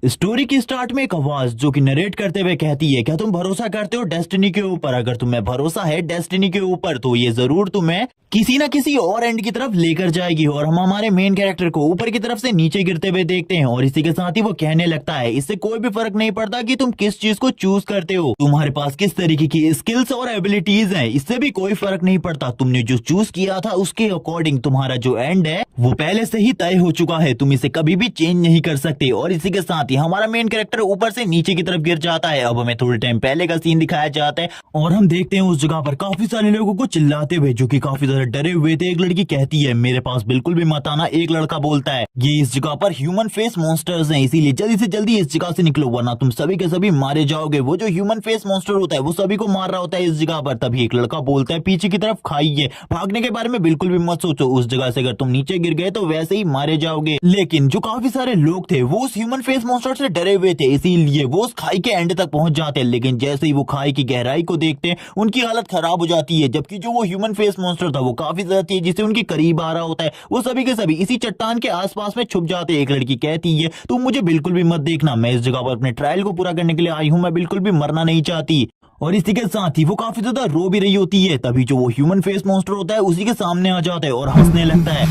Story की start में एक आवाज जो कि नरेट करते हुए कहती है, क्या तुम भरोसा करते हो डेस्टिनी के ऊपर? अगर तुम्हें भरोसा है डेस्टिनी के ऊपर तो ये जरूर तुम्हें किसी ना किसी और एंड की तरफ लेकर जाएगी। और हम हमारे मेन कैरेक्टर को ऊपर की तरफ से नीचे गिरते हुए देखते हैं और इसी के साथ ही वो कहने लगता है, इससे कोई भी फर्क नहीं पड़ता कि तुम किस चीज को चूज करते हो, तुम्हारे पास किस तरीके की स्किल्स और एबिलिटीज हैं, इससे भी कोई फर्क नहीं पड़ता। तुमने जो चूज किया था उसके अकॉर्डिंग तुम्हारा जो एंड है वो पहले से ही तय हो चुका है, तुम इसे कभी भी चेंज नहीं कर सकते। और इसी के साथ ही हमारा मेन कैरेक्टर ऊपर से नीचे की तरफ गिर जाता है। अब हमें थोड़े टाइम पहले का सीन दिखाया जाता है और हम देखते हैं उस जगह पर काफी सारे लोगों को चिल्लाते हुए जो कि काफी ज्यादा डरे हुए थे। एक लड़की कहती है, मेरे पास बिल्कुल भी मत आना। एक लड़का बोलता है, ये इस जगह पर ह्यूमन फेस मॉन्स्टर्स हैं, इसीलिए जल्दी से जल्दी इस जगह से निकलो वरना तुम सभी के सभी मारे जाओगे। वो जो ह्यूमन फेस मॉन्स्टर होता है वो सभी को मार रहा होता है इस जगह पर। तभी एक लड़का बोलता है, पीछे की तरफ खाई है, भागने के बारे में बिल्कुल भी मत सोचो, उस जगह से अगर तुम नीचे गिर गए तो वैसे ही मारे जाओगे। लेकिन जो काफी सारे लोग थे वो उस ह्यूमन फेस मॉन्स्टर से डरे हुए थे, इसीलिए वो उस खाई के एंड तक पहुंच जाते हैं। लेकिन जैसे ही वो खाई की गहराई को देखते हैं उनकी हालत खराब हो जाती है, जबकि जो वो ह्यूमन फेस मॉन्स्टर था वो काफी ज्यादा तेजी से उनके करीब आ रहा होता है। वो सभी के सभी इसी चट्टान के आसपास में छुप जाते हैं। एक लड़की कहती है, तुम मुझे बिल्कुल भी मत देखना, मैं इस जगह पर अपने ट्रायल को पूरा करने के लिए आई हूँ, मैं बिल्कुल भी मरना नहीं चाहती। और इसी के साथ ही वो काफी ज्यादा रो भी रही होती है। तभी जो वो ह्यूमन फेस मॉन्स्टर होता है उसी के सामने आ जाता है और हंसने लगता है।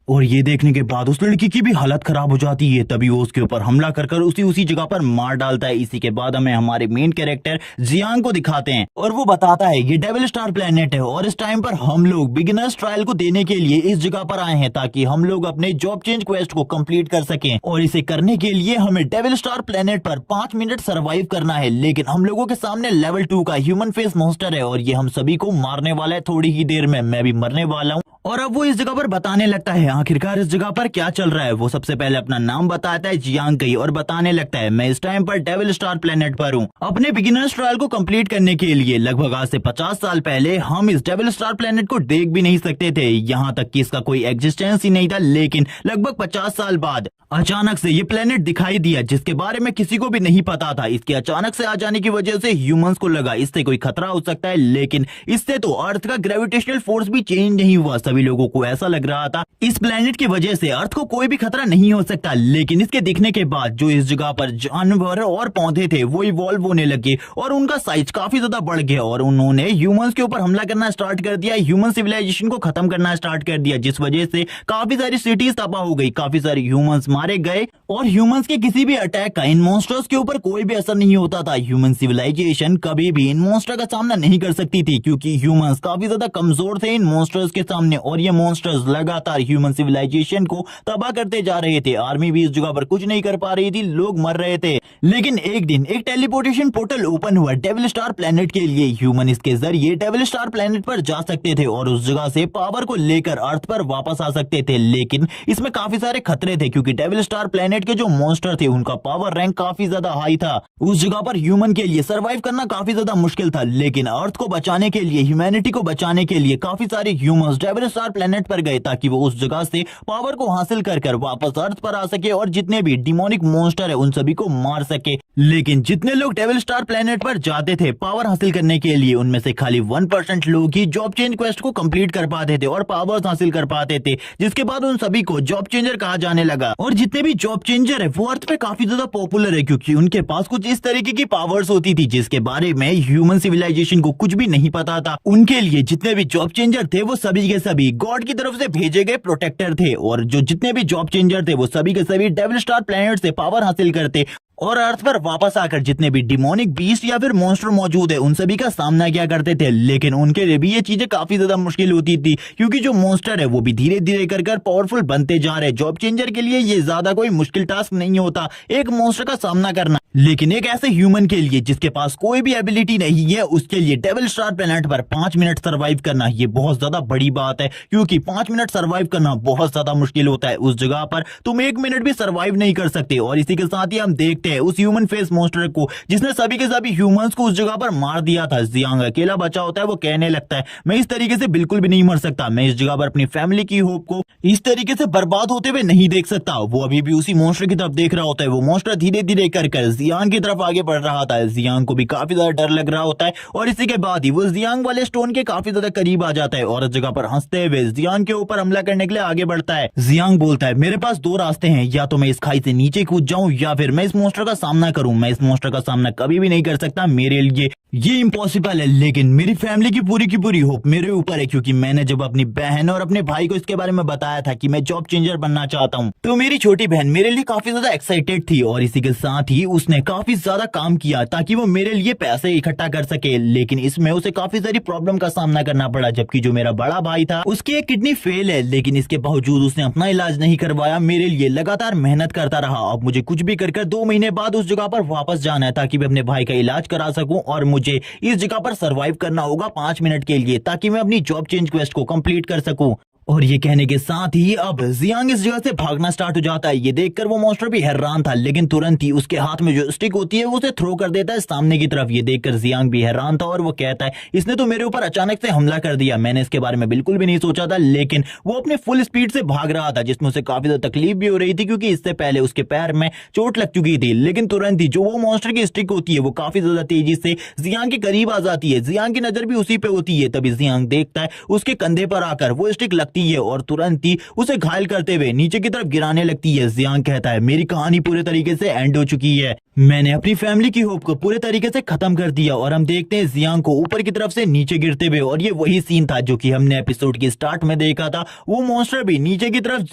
और ये देखने के बाद उस लड़की की भी हालत खराब हो जाती है। तभी वो उसके ऊपर हमला कर उसी जगह पर मार डालता है। इसी के बाद हमें हमारे मेन कैरेक्टर जियांग को दिखाते हैं और वो बताता है, ये डेविल स्टार प्लेनेट है और इस टाइम पर हम लोग बिगिनर्स ट्रायल को देने के लिए इस जगह पर आए हैं ताकि हम लोग अपने जॉब चेंज क्वेस्ट को कंप्लीट कर सकें। और इसे करने के लिए हमें डेविल स्टार प्लेनेट पर 5 मिनट सर्वाइव करना है। लेकिन हम लोगों के सामने लेवल 2 का ह्यूमन फेस मॉन्स्टर है और ये हम सभी को मारने वाला है थोड़ी ही देर में, मैं भी मरने वाला हूँ। और अब वो इस जगह पर बताने लगता है आखिरकार इस जगह पर क्या चल रहा है। वो सबसे पहले अपना नाम बताता है, जियांग कई, और बताने लगता है, मैं इस टाइम पर डेविल स्टार प्लेनेट पर हूँ। अपने बिगिनर्स ट्रायल को कंप्लीट करने के लिए लगभग आज से 50 साल पहले हम इस डेविल स्टार प्लेनेट को देख भी नहीं सकते थे, यहाँ तक कि इसका कोई एग्जिस्टेंस ही नहीं था। लेकिन लगभग 50 साल बाद अचानक से ये प्लेनेट दिखाई दिया जिसके बारे में किसी को भी नहीं पता था। इसके अचानक से आ जाने की वजह से ह्यूमंस को लगा इससे कोई खतरा हो सकता है, लेकिन इससे तो अर्थ का ग्रेविटेशनल फोर्स भी चेंज नहीं हुआ। सभी लोगों को ऐसा लग रहा था इस प्लेनेट की वजह से अर्थ को कोई भी खतरा नहीं हो सकता। लेकिन इसके दिखने के बाद जो इस जगह पर जानवर और पौधे थे वो इवॉल्व होने लगे और उनका साइज काफी ज्यादा बढ़ गया और उन्होंने ह्यूमंस के ऊपर हमला करना स्टार्ट कर दिया, ह्यूमन सिविलाइजेशन को खत्म करना स्टार्ट कर दिया, जिस वजह से काफी सारी सिटीज तबाह हो गई, काफी सारे ह्यूमंस मारे गए। और ह्यूमंस के किसी भी अटैक का इन मॉन्स्टर्स के ऊपर कोई भी असर नहीं होता था। ह्यूमन सिविलाइजेशन कभी भी इन मॉन्स्टर का सामना नहीं कर सकती थी क्योंकि ह्यूमंस काफी ज्यादा कमजोर थे इन मॉन्स्टर्स के सामने और ये मॉन्स्टर्स लगातार ह्यूमन सिविलाइजेशन को तबाह करते जा रहे थे। आर्मी भी इस जगह पर कुछ नहीं कर पा रही थी, लोग मर रहे थे। लेकिन एक दिन एक टेलीपोर्टेशन पोर्टल ओपन हुआ डेविल स्टार प्लेनेट के लिए। ह्यूमन इसके जरिए डेविल स्टार प्लेनेट पर जा सकते थे और उस जगह से पावर को लेकर अर्थ पर वापस आ सकते थे। लेकिन इसमें काफी सारे खतरे थे क्योंकि डेविल स्टार प्लेनेट के जो मॉन्स्टर थे उनका पावर रैंक काफी ज्यादा हाई था। उस जगह पर ह्यूमन के लिए सरवाइव करना काफी ज्यादा मुश्किल था। लेकिन अर्थ को बचाने के लिए, ह्यूमैनिटी को बचाने के लिए काफी सारे ह्यूमंस डेविल स्टार प्लेनेट पर गए ताकि वो उस जगह से पावर को हासिल कर वापस अर्थ पर आ सके और जितने भी डिमोनिक मॉन्स्टर है उन सभी को मार सके। लेकिन जितने लोग डेविल स्टार प्लेनेट पर जाते थे पावर हासिल करने के लिए, उनमें से खाली 1% लोग ही जॉब चेंज क्वेस्ट को कंप्लीट कर पाते थे और पावर्स हासिल कर पाते थे, जिसके बाद उन सभी को जॉब चेंजर कहा जाने लगा। और जितने भी जॉब चेंजर है वो अर्थ पे काफी ज्यादा पॉपुलर है क्योंकि उनके पास कुछ इस तरीके की पावर्स होती थी जिसके बारे में ह्यूमन सिविलाइजेशन को कुछ भी नहीं पता था। उनके लिए जितने भी जॉब चेंजर थे वो सभी के सभी गॉड की तरफ से भेजे गए प्रोटेक्टर थे और जो जितने भी जॉब चेंजर थे वो सभी के सभी डेविल स्टार प्लेनेट से पावर हासिल करते और अर्थ पर वापस आकर जितने भी डिमोनिक बीस्ट या फिर मॉन्स्टर मौजूद है उन सभी का सामना किया करते थे। लेकिन उनके लिए भी ये चीजें काफी ज्यादा मुश्किल होती थी क्योंकि जो मॉन्स्टर है वो भी धीरे धीरे कर पावरफुल बनते जा रहे। जॉब चेंजर के लिए ये ज्यादा कोई मुश्किल टास्क नहीं होता एक मॉन्स्टर का सामना करना, लेकिन एक ऐसे ह्यूमन के लिए जिसके पास कोई भी एबिलिटी नहीं है उसके लिए डेविल स्टार प्लेनेट पर 5 मिनट सर्वाइव करना ये बहुत ज्यादा बड़ी बात है क्योंकि 5 मिनट सर्वाइव करना बहुत ज्यादा मुश्किल होता है। उस जगह पर तुम 1 मिनट भी सर्वाइव नहीं कर सकते। और इसी के साथ ही हम देखते हैं उस ह्यूमन फेस मॉन्स्टर को जिसने सभी के सभी ह्यूमंस को उस जगह पर मार दिया था। जियांग अकेला बचा होता है, वो कहने लगता है, मैं इस तरीके से बिल्कुल भी नहीं मर सकता, मैं इस जगह पर अपनी फैमिली की होप को इस तरीके से बर्बाद होते हुए नहीं देख सकता। वो अभी भी उसी मॉन्स्टर की तरफ देख रहा होता है। वो मॉन्स्टर धीरे धीरे कर जियांग की तरफ आगे बढ़ रहा था। जियांग को भी काफी ज्यादा डर लग रहा होता है और इसी के बाद ही वो जियांग वाले स्टोन के काफी ज्यादा करीब आ जाता है और इस जगह पर हंसते हुए जियांग के ऊपर हमला करने के लिए आगे बढ़ता है। जियांग बोलता है मेरे पास दो रास्ते हैं, या तो मैं इस खाई से नीचे कूद जाऊं या फिर मैं इस मॉन्स्टर का सामना करूं। मैं इस मॉन्स्टर का सामना कभी भी नहीं कर सकता, मेरे लिए ये इम्पॉसिबल है, लेकिन मेरी फैमिली की पूरी होप मेरे ऊपर है, क्योंकि मैंने जब अपनी बहन और अपने भाई को इसके बारे में बताया था कि मैं जॉब चेंजर बनना चाहता हूँ, तो मेरी छोटी बहन मेरे लिए काफी ज्यादा एक्साइटेड थी और इसी के साथ ही उसने काफी ज्यादा काम किया ताकि वो मेरे लिए पैसे इकट्ठा कर सके। लेकिन इसमें उसे काफी सारी प्रॉब्लम का सामना करना पड़ा, जबकि जो मेरा बड़ा भाई था उसकी एक किडनी फेल है, लेकिन इसके बावजूद उसने अपना इलाज नहीं करवाया, मेरे लिए लगातार मेहनत करता रहा। अब मुझे कुछ भी कर 2 महीने बाद उस जगह पर वापस जाना है ताकि मैं अपने भाई का इलाज करा सकूं और मुझे इस जगह पर सरवाइव करना होगा 5 मिनट के लिए ताकि मैं अपनी जॉब चेंज क्वेस्ट को कंप्लीट कर सकूं। और ये कहने के साथ ही अब जियांग इस जगह से भागना स्टार्ट हो जाता है। ये देखकर वो मॉन्स्टर भी हैरान था, लेकिन तुरंत ही उसके हाथ में जो स्टिक होती है वो उसे थ्रो कर देता है सामने की तरफ। ये देखकर जियांग भी हैरान था और वो कहता है इसने तो मेरे ऊपर अचानक से हमला कर दिया, मैंने इसके बारे में बिल्कुल भी नहीं सोचा था। लेकिन वो अपने फुल स्पीड से भाग रहा था, जिसमें उसे काफी ज्यादा तकलीफ भी हो रही थी क्योंकि इससे पहले उसके पैर में चोट लग चुकी थी। लेकिन तुरंत ही जो वो मॉन्स्टर की स्टिक होती है वो काफी ज्यादा तेजी से जियांग के करीब आ जाती है। जियांग की नजर भी उसी पे होती है। तभी जियांग देखता है उसके कंधे पर आकर वो स्टिक लगती है और तुरंत उसे घायल करते हुए नीचे की तरफ गिराने लगती है। जियांग कहता है मेरी कहानी पूरे तरीके से एंड हो चुकी है, मैंने अपनी फैमिली की होप को पूरे तरीके से खत्म कर दिया। और हम देखते हैं जियांग को ऊपर की तरफ से नीचे गिरते हुए, और ये वही सीन था जो कि हमने एपिसोड के स्टार्ट में देखा था। वो मॉन्स्टर भी नीचे की तरफ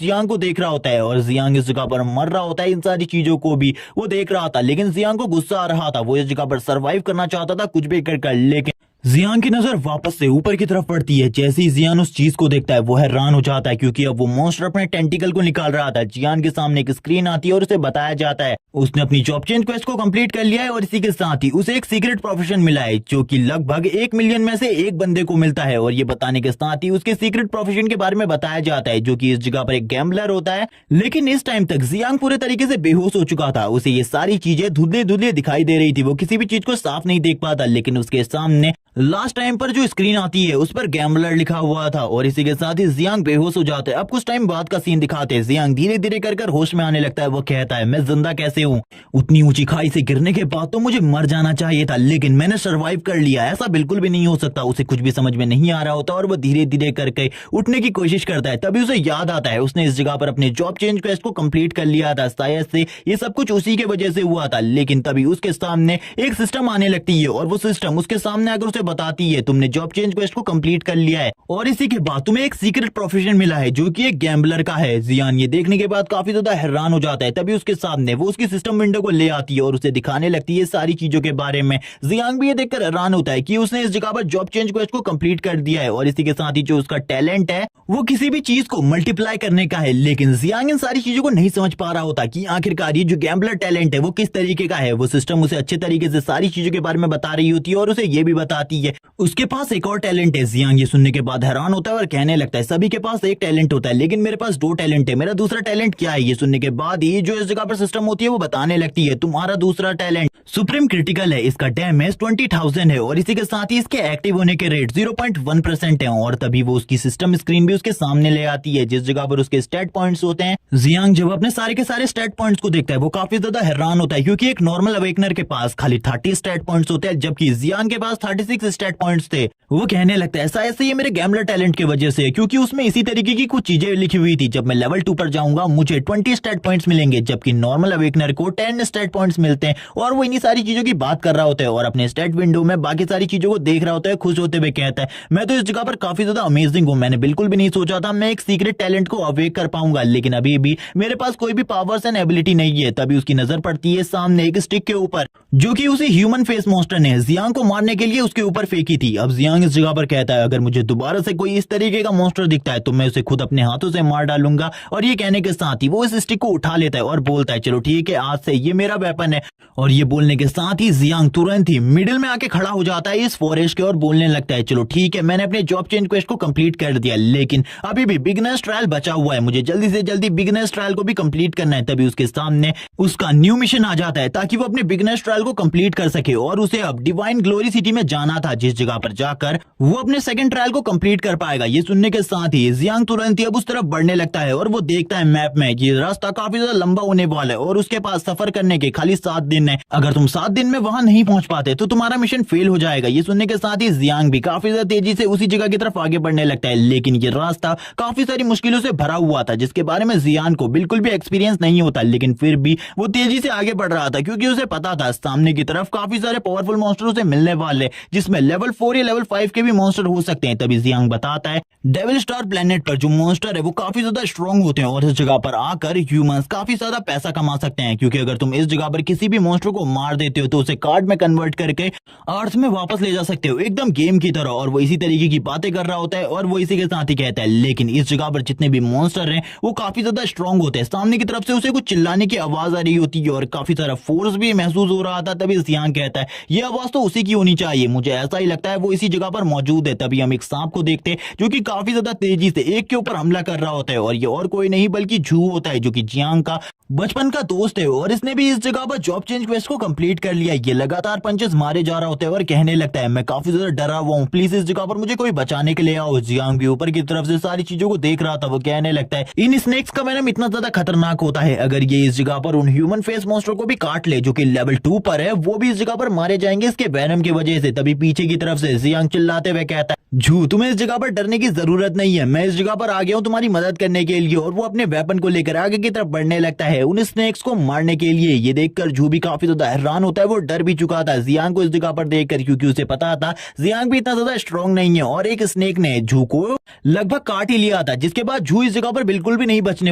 जियांग को देख रहा होता है और जियांग इस जगह पर मर रहा होता है। इन सारी चीजों को भी वो देख रहा था, लेकिन जियांग को गुस्सा आ रहा था। वो इस जगह पर सर्वाइव करना चाहता था कुछ भी कर, लेकिन जियांग की नजर वापस से ऊपर की तरफ पड़ती है। जैसे ही जियांग उस चीज को देखता है वो हैरान हो जाता है, क्योंकि अब वो मॉन्स्टर अपने टेंटिकल को निकाल रहा था। जियांग के सामने एक स्क्रीन आती है और उसे बताया जाता है उसने अपनी जॉब चेंज क्वेस्ट को कंप्लीट कर लिया है और इसी के साथ ही उसे एक सीक्रेट प्रोफेशन मिला है जो कि लगभग 1 मिलियन में से एक बंदे को मिलता है। और ये बताने के साथ ही उसके सीक्रेट प्रोफेशन के बारे में बताया जाता है जो कि इस जगह पर एक गैम्बलर होता है। लेकिन इस टाइम तक जियांग पूरे तरीके से बेहोश हो चुका था। उसे ये सारी चीजें धुंधले धुंधले दिखाई दे रही थी, वो किसी भी चीज को साफ नहीं देख पाता। लेकिन उसके सामने लास्ट टाइम पर जो स्क्रीन आती है उस पर गैम्बलर लिखा हुआ था और इसी के साथ ही जियांग बेहोश हो जाता है। अब कुछ टाइम बाद का सीन दिखाते हैं। जियांग धीरे धीरे कर होश में आने लगता है। वो कहता है मैं जिंदा कैसे हूँ, उतनी ऊंची खाई से गिरने के बाद तो मुझे मर जाना चाहिए था, लेकिन मैंने सरवाइव कर लिया, ऐसा बिल्कुल भी नहीं हो सकता। उसे कुछ भी समझ में नहीं आ रहा होता और वो धीरे धीरे करके उठने की कोशिश करता है। तभी उसे याद आता है उसने इस जगह पर अपने जॉब चेंज क्वेस्ट को कंप्लीट कर लिया था, शायद से ये सब कुछ उसी के वजह से हुआ था। लेकिन तभी उसके सामने एक सिस्टम आने लगती है और वो सिस्टम उसके सामने आकर उसे बताती है तुमने जॉब चेंज क्वेस्ट को कंप्लीट कर लिया है और इसी के बाद तुम्हें एक सीक्रेट प्रोफेशन मिला है जो कि एक गैम्बलर का है। जियांग ये देखने के बाद काफी ज्यादा हैरान हो जाता है। तभी उसके सामने वो उसकी सिस्टम विंडो को ले आती है और उसे दिखाने लगती है सारी चीजों के बारे में। जियांग भी ये देखकर हैरान होता है कि उसने इस जगह पर जॉब चेंज क्वेस्ट को कंप्लीट कर दिया है और इसी के साथ ही जो उसका टैलेंट है वो किसी भी चीज को मल्टीप्लाई करने का है। लेकिन जियांग इन सारी चीजों को नहीं समझ पा रहा होता कि आखिरकार ये जो गैम्बलर टैलेंट है वो किस तरीके का है। वो सिस्टम उसे अच्छे तरीके से सारी चीजों के बारे में बता रही होती है और उसे ये भी बताती है उसके पास एक और टैलेंट है। जियांग ये सुनने के बाद हैरान होता है और कहने लगता है सभी के पास एक टैलेंट होता है, लेकिन मेरे पास 2 टैलेंट है, मेरा दूसरा टैलेंट क्या है। ये सुनने के बाद ही जो इस जगह पर सिस्टम होती है वो बताने लगती है तुम्हारा दूसरा टैलेंट सुप्रीम क्रिटिकल है, इसका डैमेज 20,000 है और इसी के साथ ही इसके एक्टिव होने के रेट 0.1% है। और तभी वो उसकी सिस्टम स्क्रीन भी उसके सामने ले आती है जिस जगह पर उसके स्टैट पॉइंट्स होते हैं। जियांग जब अपने सारे के सारे स्टैट पॉइंट्स को देखता है वो काफी ज्यादा हैरान होता है, क्योंकि एक नॉर्मल अवेकनर के पास खाली 30 स्टैट पॉइंट्स होते हैं जबकि जियांग के पास 36 स्टैट पॉइंट्स थे। वो कहने लगता है ऐसा ऐसे ये मेरे गैम्बलर टैलेंट की वजह से, क्योंकि उसमें इसी तरीके की कुछ चीजें लिखी हुई थी। जब मैं लेवल 2 पर जाऊंगा मुझे 20 स्टैट पॉइंट्स मिलेंगे जबकि नॉर्मल अवेकनर को 10 स्टैट पॉइंट्स मिलते हैं। और वो इन्हीं सारी चीजों की बात कर रहा होता है और अपने स्टैट विंडो में बाकी सारी चीजों को देख रहा होता है। खुश होते हुए कहता है मैं तो इस जगह पर काफी ज्यादा अमेजिंग हूँ, मैंने बिल्कुल भी नहीं सोचा था मैं एक सीक्रेट टैलेंट को अवेक कर पाऊंगा, लेकिन अभी भी मेरे पास कोई भी पावर्स एंड एबिलिटी नहीं है। तभी उसकी नजर पड़ती है सामने एक स्टिक के ऊपर जो कि उसी ह्यूमन फेस मॉन्स्टर ने जियांग को मारने के लिए उसके ऊपर फेंकी थी। अब जियांग इस जगह पर कहता है अगर मुझे दोबारा से कोई इस तरीके का मॉन्स्टर दिखता है तो मैं उसे खुद अपने हाथों से मार डालूंगा। और ये कहने के साथ ही वो इस स्टिक को उठा लेता है और बोलता है चलो ठीक है आज से ये मेरा वेपन है। और ये बोलने के साथ ही जियांग तुरंत ही मिडिल में आके खड़ा हो जाता है इस फॉरेस्ट के और बोलने लगता है चलो ठीक है मैंने अपने जॉब चेंज क्वेस्ट को कंप्लीट कर दिया, लेकिन अभी भी बिगनर्स ट्रायल बचा हुआ है, मुझे जल्दी से जल्दी बिगनर्स ट्रायल को भी कंप्लीट करना है। तभी उसके सामने उसका न्यू मिशन आ जाता है ताकि वो अपने बिगनर्स ट्रायल को कंप्लीट कर सके और उसे अब डिवाइन ग्लोरी सिटी में जाना था जिस जगह पर जाकर वो अपने सेकंड ट्रायल को कंप्लीट कर पाएगा। ये सुनने के साथ ही जियांग तुरंत ही अब उस तरफ बढ़ने लगता है और वो देखता है मैप में ये रास्ता काफी ज्यादा लंबा होने वाला है और उसके पास सफर करने के खाली 7 दिन है। अगर अगर तुम 7 दिन में वहां नहीं पहुंच पाते तो तुम्हारा मिशन फेल हो जाएगा। ये सुनने के साथ ही जियांग भी काफी ज्यादा तेजी से उसी जगह की तरफ आगे बढ़ने लगता है, लेकिन ये रास्ता काफी सारी मुश्किलों से भरा हुआ था जिसके बारे में जियान को बिल्कुल भी एक्सपीरियंस नहीं होता, लेकिन फिर भी वो तेजी से आगे बढ़ रहा था क्योंकि उसे पता था सामने की तरफ काफी सारे पावरफुल मॉन्स्टर उसे मिलने वाले, जिसमें लेवल 4 या लेवल 5 के भी मॉन्स्टर हो सकते हैं। तभी जियांग बताता है डेविल स्टार प्लेनेट पर जो मॉन्स्टर है वो काफी ज्यादा स्ट्रांग होते हैं और इस जगह पर आकर ह्यूमंस काफी ज्यादा पैसा कमा सकते हैं, क्योंकि अगर तुम इस जगह पर किसी भी मॉन्स्टर को मार देते हो तो उसे कार्ड में कन्वर्ट करके अर्थ में वापस ले जा सकते हो, एकदम गेम की तरह। और वो इसी तरीके की बातें कर रहा होता है और वो इसी के साथ ही कहता है लेकिन इस जगह पर जितने भी मॉन्स्टर हैं वो काफी ज्यादा स्ट्रांग होते हैं। सामने की तरफ से उसे कुछ चिल्लाने की आवाज आ रही होती है और काफी सारा फोर्स भी महसूस हो रहा था। तभी जियांग कहता है ये आवाज तो उसी की होनी चाहिए, मुझे ऐसा ही लगता है वो इसी जगह पर मौजूद है। तभी हम एक सांप को देखते हैं जो कि काफी ज्यादा तेजी से एक के ऊपर हमला कर रहा होता है और ये और कोई नहीं बल्कि झू होता है जो कि जियांग का बचपन का दोस्त है और इसने भी इस जगह पर जॉब चेंज क्वेस्ट को कंप्लीट कर लिया। ये लगातार पंचेस मारे जा रहा होता है और कहने लगता है मैं काफी ज्यादा डरा हुआ हूँ, प्लीज इस जगह पर मुझे कोई बचाने के लिए आओ। जियांग भी ऊपर की तरफ से सारी चीजों को देख रहा था, वो कहने लगता है इन स्नेक्स का वेनम इतना ज्यादा खतरनाक होता है, अगर ये इस जगह पर उन ह्यूमन फेस मॉन्स्टर को भी काट ले जो कि लेवल 2 पर है वो भी इस जगह पर मारे जाएंगे इसके वेनम की वजह से। तभी पीछे की तरफ से जियांग चिल्लाते हुए कहता है झू तुम्हें इस जगह पर डरने की जरूरत नहीं है, मैं इस जगह पर आ गया हूँ तुम्हारी मदद करने के लिए। और वो अपने वेपन को लेकर आगे की तरफ बढ़ने लगता है उन स्नेक्स को मारने के लिए। ये देखकर झू भी काफी ज्यादा हैरान होता है, वो डर भी चुका था जियांग को इस जगह पर देखकर, क्योंकि उसे पता था जियांग भी इतना ज्यादा स्ट्रांग नहीं है और एक स्नेक ने झू को लगभग काट ही लिया था, जिसके बाद झू इस जगह पर बिल्कुल भी नहीं बचने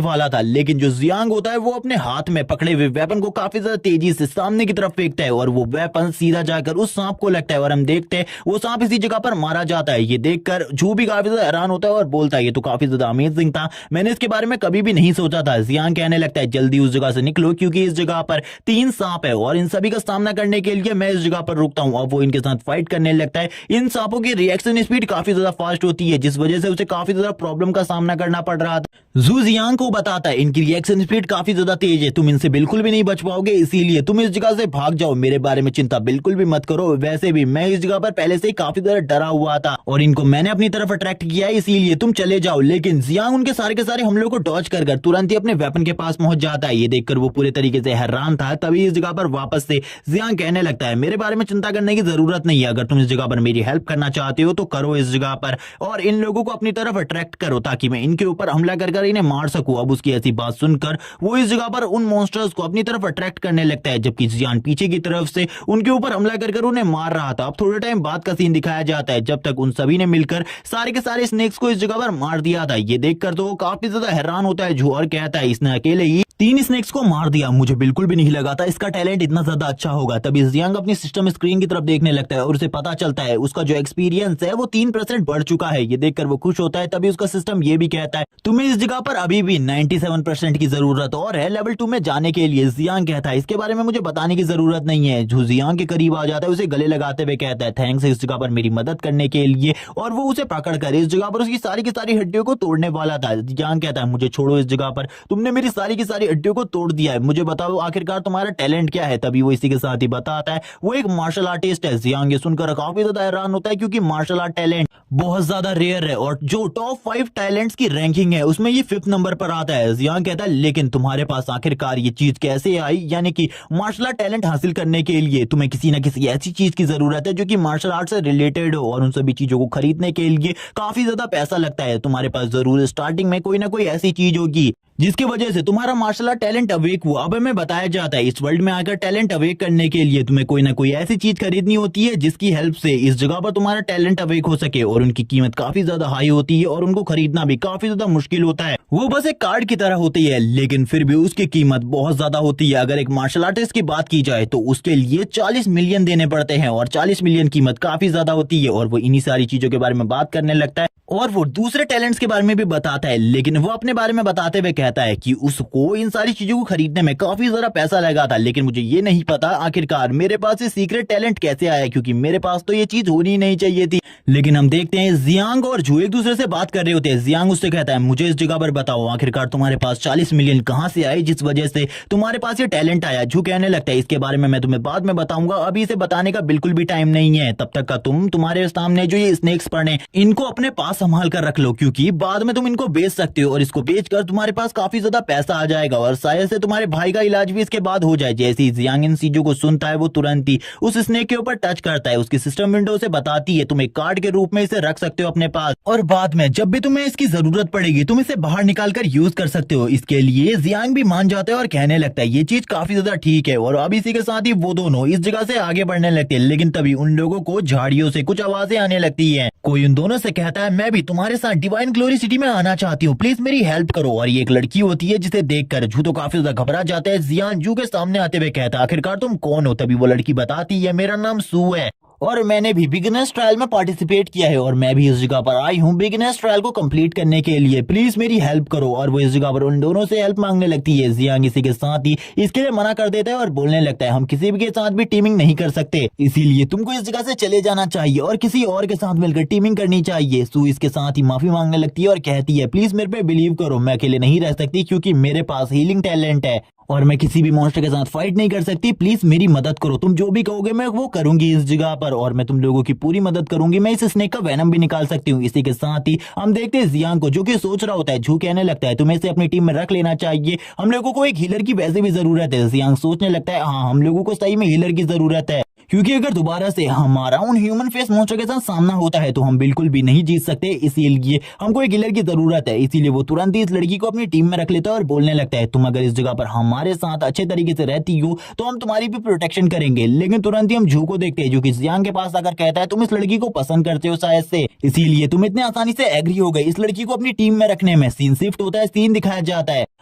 वाला था। लेकिन जो जियांग होता है वो अपने हाथ में पकड़े हुए वेपन को काफी ज्यादा तेजी से सामने की तरफ फेंकता है और वो वेपन सीधा जाकर उस सांप को लगता है और हम देखते हैं वो सांप इसी जगह पर मारा जाता है। ये देखकर झू भी काफी ज्यादा हैरान होता है और बोलता है ये तो काफी ज्यादा अमेजिंग था, मैंने इसके बारे में कभी भी नहीं सोचा था। जियांग कहने लगता है जल्दी उस जगह से निकलो क्योंकि इस जगह पर 3 सांप है और इन सभी का सामना करने के लिए मैं इस जगह पर रुकता हूं। अब वो इनके साथ फाइट करने लगता है। इन सांपों की रिएक्शन स्पीड काफी ज्यादा फास्ट होती है जिस वजह से उसे काफी ज्यादा प्रॉब्लम का सामना करना पड़ रहा था। जू जियांग को बताता है इनकी रिएक्शन स्पीड काफी ज्यादा तेज है, तुम इनसे बिल्कुल भी नहीं बच पाओगे, इसीलिए तुम इस जगह से भाग जाओ, मेरे बारे में चिंता बिल्कुल भी मत करो। वैसे भी मैं इस जगह पर पहले से ही काफी ज्यादा डरा हुआ था और इनको मैंने अपनी तरफ अट्रैक्ट किया है, इसीलिए तुम चले जाओ। लेकिन जियांग उनके सारे के सारे हमलों को डॉज कर तुरंत ही अपने वेपन के पास पहुंच जाता है। ये देखकर वो पूरे तरीके से हैरान था। तभी इस जगह पर वापस से जियांग कहने लगता है मेरे बारे में चिंता करने की जरूरत नहीं है, अगर तुम इस जगह पर मेरी हेल्प करना चाहते हो तो करो इस जगह पर और इन लोगों को अपनी तरफ अट्रैक्ट करो ताकि मैं इनके ऊपर हमला कर इन्हें मार सकूं। अब उसकी ऐसी बात सुनकर वो इस जगह पर उन मॉन्स्टर्स को अपनी तरफ अट्रैक्ट करने लगता है, जबकि जियांग पीछे की तरफ से उनके ऊपर हमला कर उन्हें मार रहा था। अब थोड़े टाइम बाद का सीन दिखाया जाता है जब तक उन सभी ने मिलकर सारे के सारे स्नेक्स को इस जगह पर मार दिया था। ये देखकर तो वो काफी ज्यादा हैरान होता है झू और कहता है इसने अकेले ही 3 स्नेक्स को मार दिया, मुझे बिल्कुल भी नहीं लगा था इसका टैलेंट इतना ज्यादा अच्छा होगा। तभी जियांग अपनी सिस्टम स्क्रीन की तरफ देखने लगता है और उसे पता चलता है उसका जो एक्सपीरियंस है वो 3% बढ़ चुका है। ये देखकर वो खुश होता है। तभी उसका सिस्टम ये भी कहता है तुम्हें इस जगह पर अभी भी 97% की जरूरत और है लेवल 2 में जाने के लिए। जियांग कहता है इसके बारे में मुझे बताने की जरूरत नहीं है। झू जियांग के करीब आ जाता है, उसे गले लगाते हुए कहता है थैंक्स इस जगह पर मेरी मदद करने के लिए, और वो उसे पकड़कर इस जगह पर उसकी सारी की सारी हड्डियों को तोड़ने वाला था। जियांग कहता है मुझे छोड़ो इस जगह पर, तुमने मेरी सारी की सारी हड्डियों को तोड़ दिया है, मुझे बताओ आखिरकार तुम्हारा टैलेंट क्या है। तभी वो इसी के साथ ही बताता है वो एक मार्शल आर्टिस्ट है। जियांग ये सुनकर काफी ज्यादा हैरान होता है क्योंकि मार्शल आर्ट टैलेंट बहुत ज्यादा रेयर है और जो टॉप 5 टैलेंट्स की रैंकिंग है उसमें ये 5th नंबर पर आता है। जियांग कहता है लेकिन तुम्हारे पास आखिरकार ये चीज कैसे आई, यानी कि मार्शल आर्ट टैलेंट हासिल करने के लिए तुम्हें किसी न किसी ऐसी चीज की जरूरत है जो कि मार्शल आर्ट से रिलेटेड हो और उन सभी चीजों को खरीदने के लिए काफी ज्यादा पैसा लगता है। तुम्हारे पास जरूर स्टार्टिंग में कोई ना कोई ऐसी चीज होगी जिसकी वजह से तुम्हारा मार्शल आर्ट टैलेंट अवेक हुआ। अब हमें बताया जाता है इस वर्ल्ड में आकर टैलेंट अवेक करने के लिए तुम्हें कोई ना कोई ऐसी चीज खरीदनी होती है जिसकी हेल्प से इस जगह पर तुम्हारा टैलेंट अवेक हो सके, और उनकी कीमत काफी ज्यादा हाई होती है और उनको खरीदना भी काफी ज्यादा मुश्किल होता है। वो बस एक कार्ड की तरह होती है लेकिन फिर भी उसकी कीमत बहुत ज्यादा होती है। अगर एक मार्शल आर्टिस्ट की बात की जाए तो उसके लिए 40 मिलियन देने पड़ते हैं और 40 मिलियन कीमत काफी ज्यादा होती है। और वो इन्हीं सारी चीजों के बारे में बात करने लगता है और वो दूसरे टैलेंट्स के बारे में भी बताता है, लेकिन वो अपने बारे में बताते हुए कहता है कि उसको इन सारी चीजों को खरीदने में काफी ज्यादा पैसा लगा था, लेकिन मुझे ये नहीं पता आखिरकार मेरे पास ये सीक्रेट टैलेंट कैसे आया, क्योंकि मेरे पास तो ये चीज होनी नहीं चाहिए थी। लेकिन हम देखते हैं जियांग और झू एक दूसरे से बात कर रहे होते हैं। जियांग उससे कहता है मुझे इस जगह पर बताओ आखिरकार तुम्हारे पास 40 मिलियन कहां से आए जिस वजह से तुम्हारे पास ये टैलेंट आया। झू कहने लगता है इसके बारे में मैं तुम्हें बाद में बताऊंगा, अभी इसे बताने का बिल्कुल भी टाइम नहीं है। तब तक का तुम्हारे सामने जो ये स्नेक्स पड़े इनको अपने पास संभाल कर रख लो, क्योंकि बाद में तुम इनको बेच सकते हो और इसको बेचकर तुम्हारे पास काफी ज्यादा पैसा आ जाएगा और शायद से तुम्हारे भाई का इलाज भी इसके बाद हो जाए। जैसे ही जियांग इन चीजों को सुनता है वो तुरंत ही उस स्नेक के ऊपर टच करता है। उसकी सिस्टम विंडो से बताती है तुम एक कार्ड के रूप में इसे रख सकते हो अपने पास और बाद में जब भी तुम्हें इसकी जरूरत पड़ेगी तुम इसे बाहर निकाल कर यूज कर सकते हो। इसके लिए जियांग भी मान जाता है और कहने लगता है ये चीज काफी ज्यादा ठीक है। और अब इसी के साथ ही वो दोनों इस जगह से आगे बढ़ने लगते हैं, लेकिन तभी उन लोगों को झाड़ियों से कुछ आवाजें आने लगती है। कोई उन दोनों से कहता है मैं भी तुम्हारे साथ डिवाइन ग्लोरी सिटी में आना चाहती हूँ, प्लीज मेरी हेल्प करो। और ये एक लड़की होती है जिसे देखकर जू तो काफी ज्यादा घबरा जाता है। जियांग जू के सामने आते हुए कहता है आखिरकार तुम कौन हो। तभी वो लड़की बताती है मेरा नाम सू है और मैंने भी बिगिनर्स ट्रायल में पार्टिसिपेट किया है और मैं भी इस जगह पर आई हूँ बिगिनर्स ट्रायल को कंप्लीट करने के लिए, प्लीज मेरी हेल्प करो। और वो इस जगह पर उन दोनों से हेल्प मांगने लगती है। जियांग इसी के साथ ही इसके लिए मना कर देता है और बोलने लगता है हम किसी भी के साथ भी टीमिंग नहीं कर सकते, इसीलिए तुमको इस जगह से चले जाना चाहिए और किसी और के साथ मिलकर टीमिंग करनी चाहिए। सू इसके साथ ही माफी मांगने लगती है और कहती है प्लीज मेरे पे बिलीव करो, मैं अकेले नहीं रह सकती क्योंकि मेरे पास हीलिंग टैलेंट है और मैं किसी भी मॉन्स्टर के साथ फाइट नहीं कर सकती, प्लीज मेरी मदद करो। तुम जो भी कहोगे मैं वो करूंगी इस जगह पर और मैं तुम लोगों की पूरी मदद करूंगी। मैं इस स्नेक का वेनम भी निकाल सकती हूँ। इसी के साथ ही हम देखते हैं जियांग को जो कि सोच रहा होता है। झू कहने लगता है तुम्हें इसे अपनी टीम में रख लेना चाहिए, हम लोगों को एक हीलर की वैसे भी जरूरत है। जियांग सोचने लगता है हाँ हम लोगों को सही में हीलर की जरूरत है, क्योंकि अगर दोबारा से हमारा उन ह्यूमन फेस मॉन्स्टर के साथ सामना होता है तो हम बिल्कुल भी नहीं जीत सकते, इसीलिए हमको एक हीलर की जरूरत है। इसीलिए वो तुरंत ही इस लड़की को अपनी टीम में रख लेता है और बोलने लगता है तुम अगर इस जगह पर हमारे साथ अच्छे तरीके से रहती हो तो हम तुम्हारी भी प्रोटेक्शन करेंगे। लेकिन तुरंत ही हम झू को देखते हैं जो कि जियांग के पास आकर कहता है तुम इस लड़की को पसंद करते हो शायद से, इसीलिए तुम इतने आसानी से एग्री हो गए इस लड़की को अपनी टीम में रखने में। सीन शिफ्ट होता है, सीन दिखाया जाता है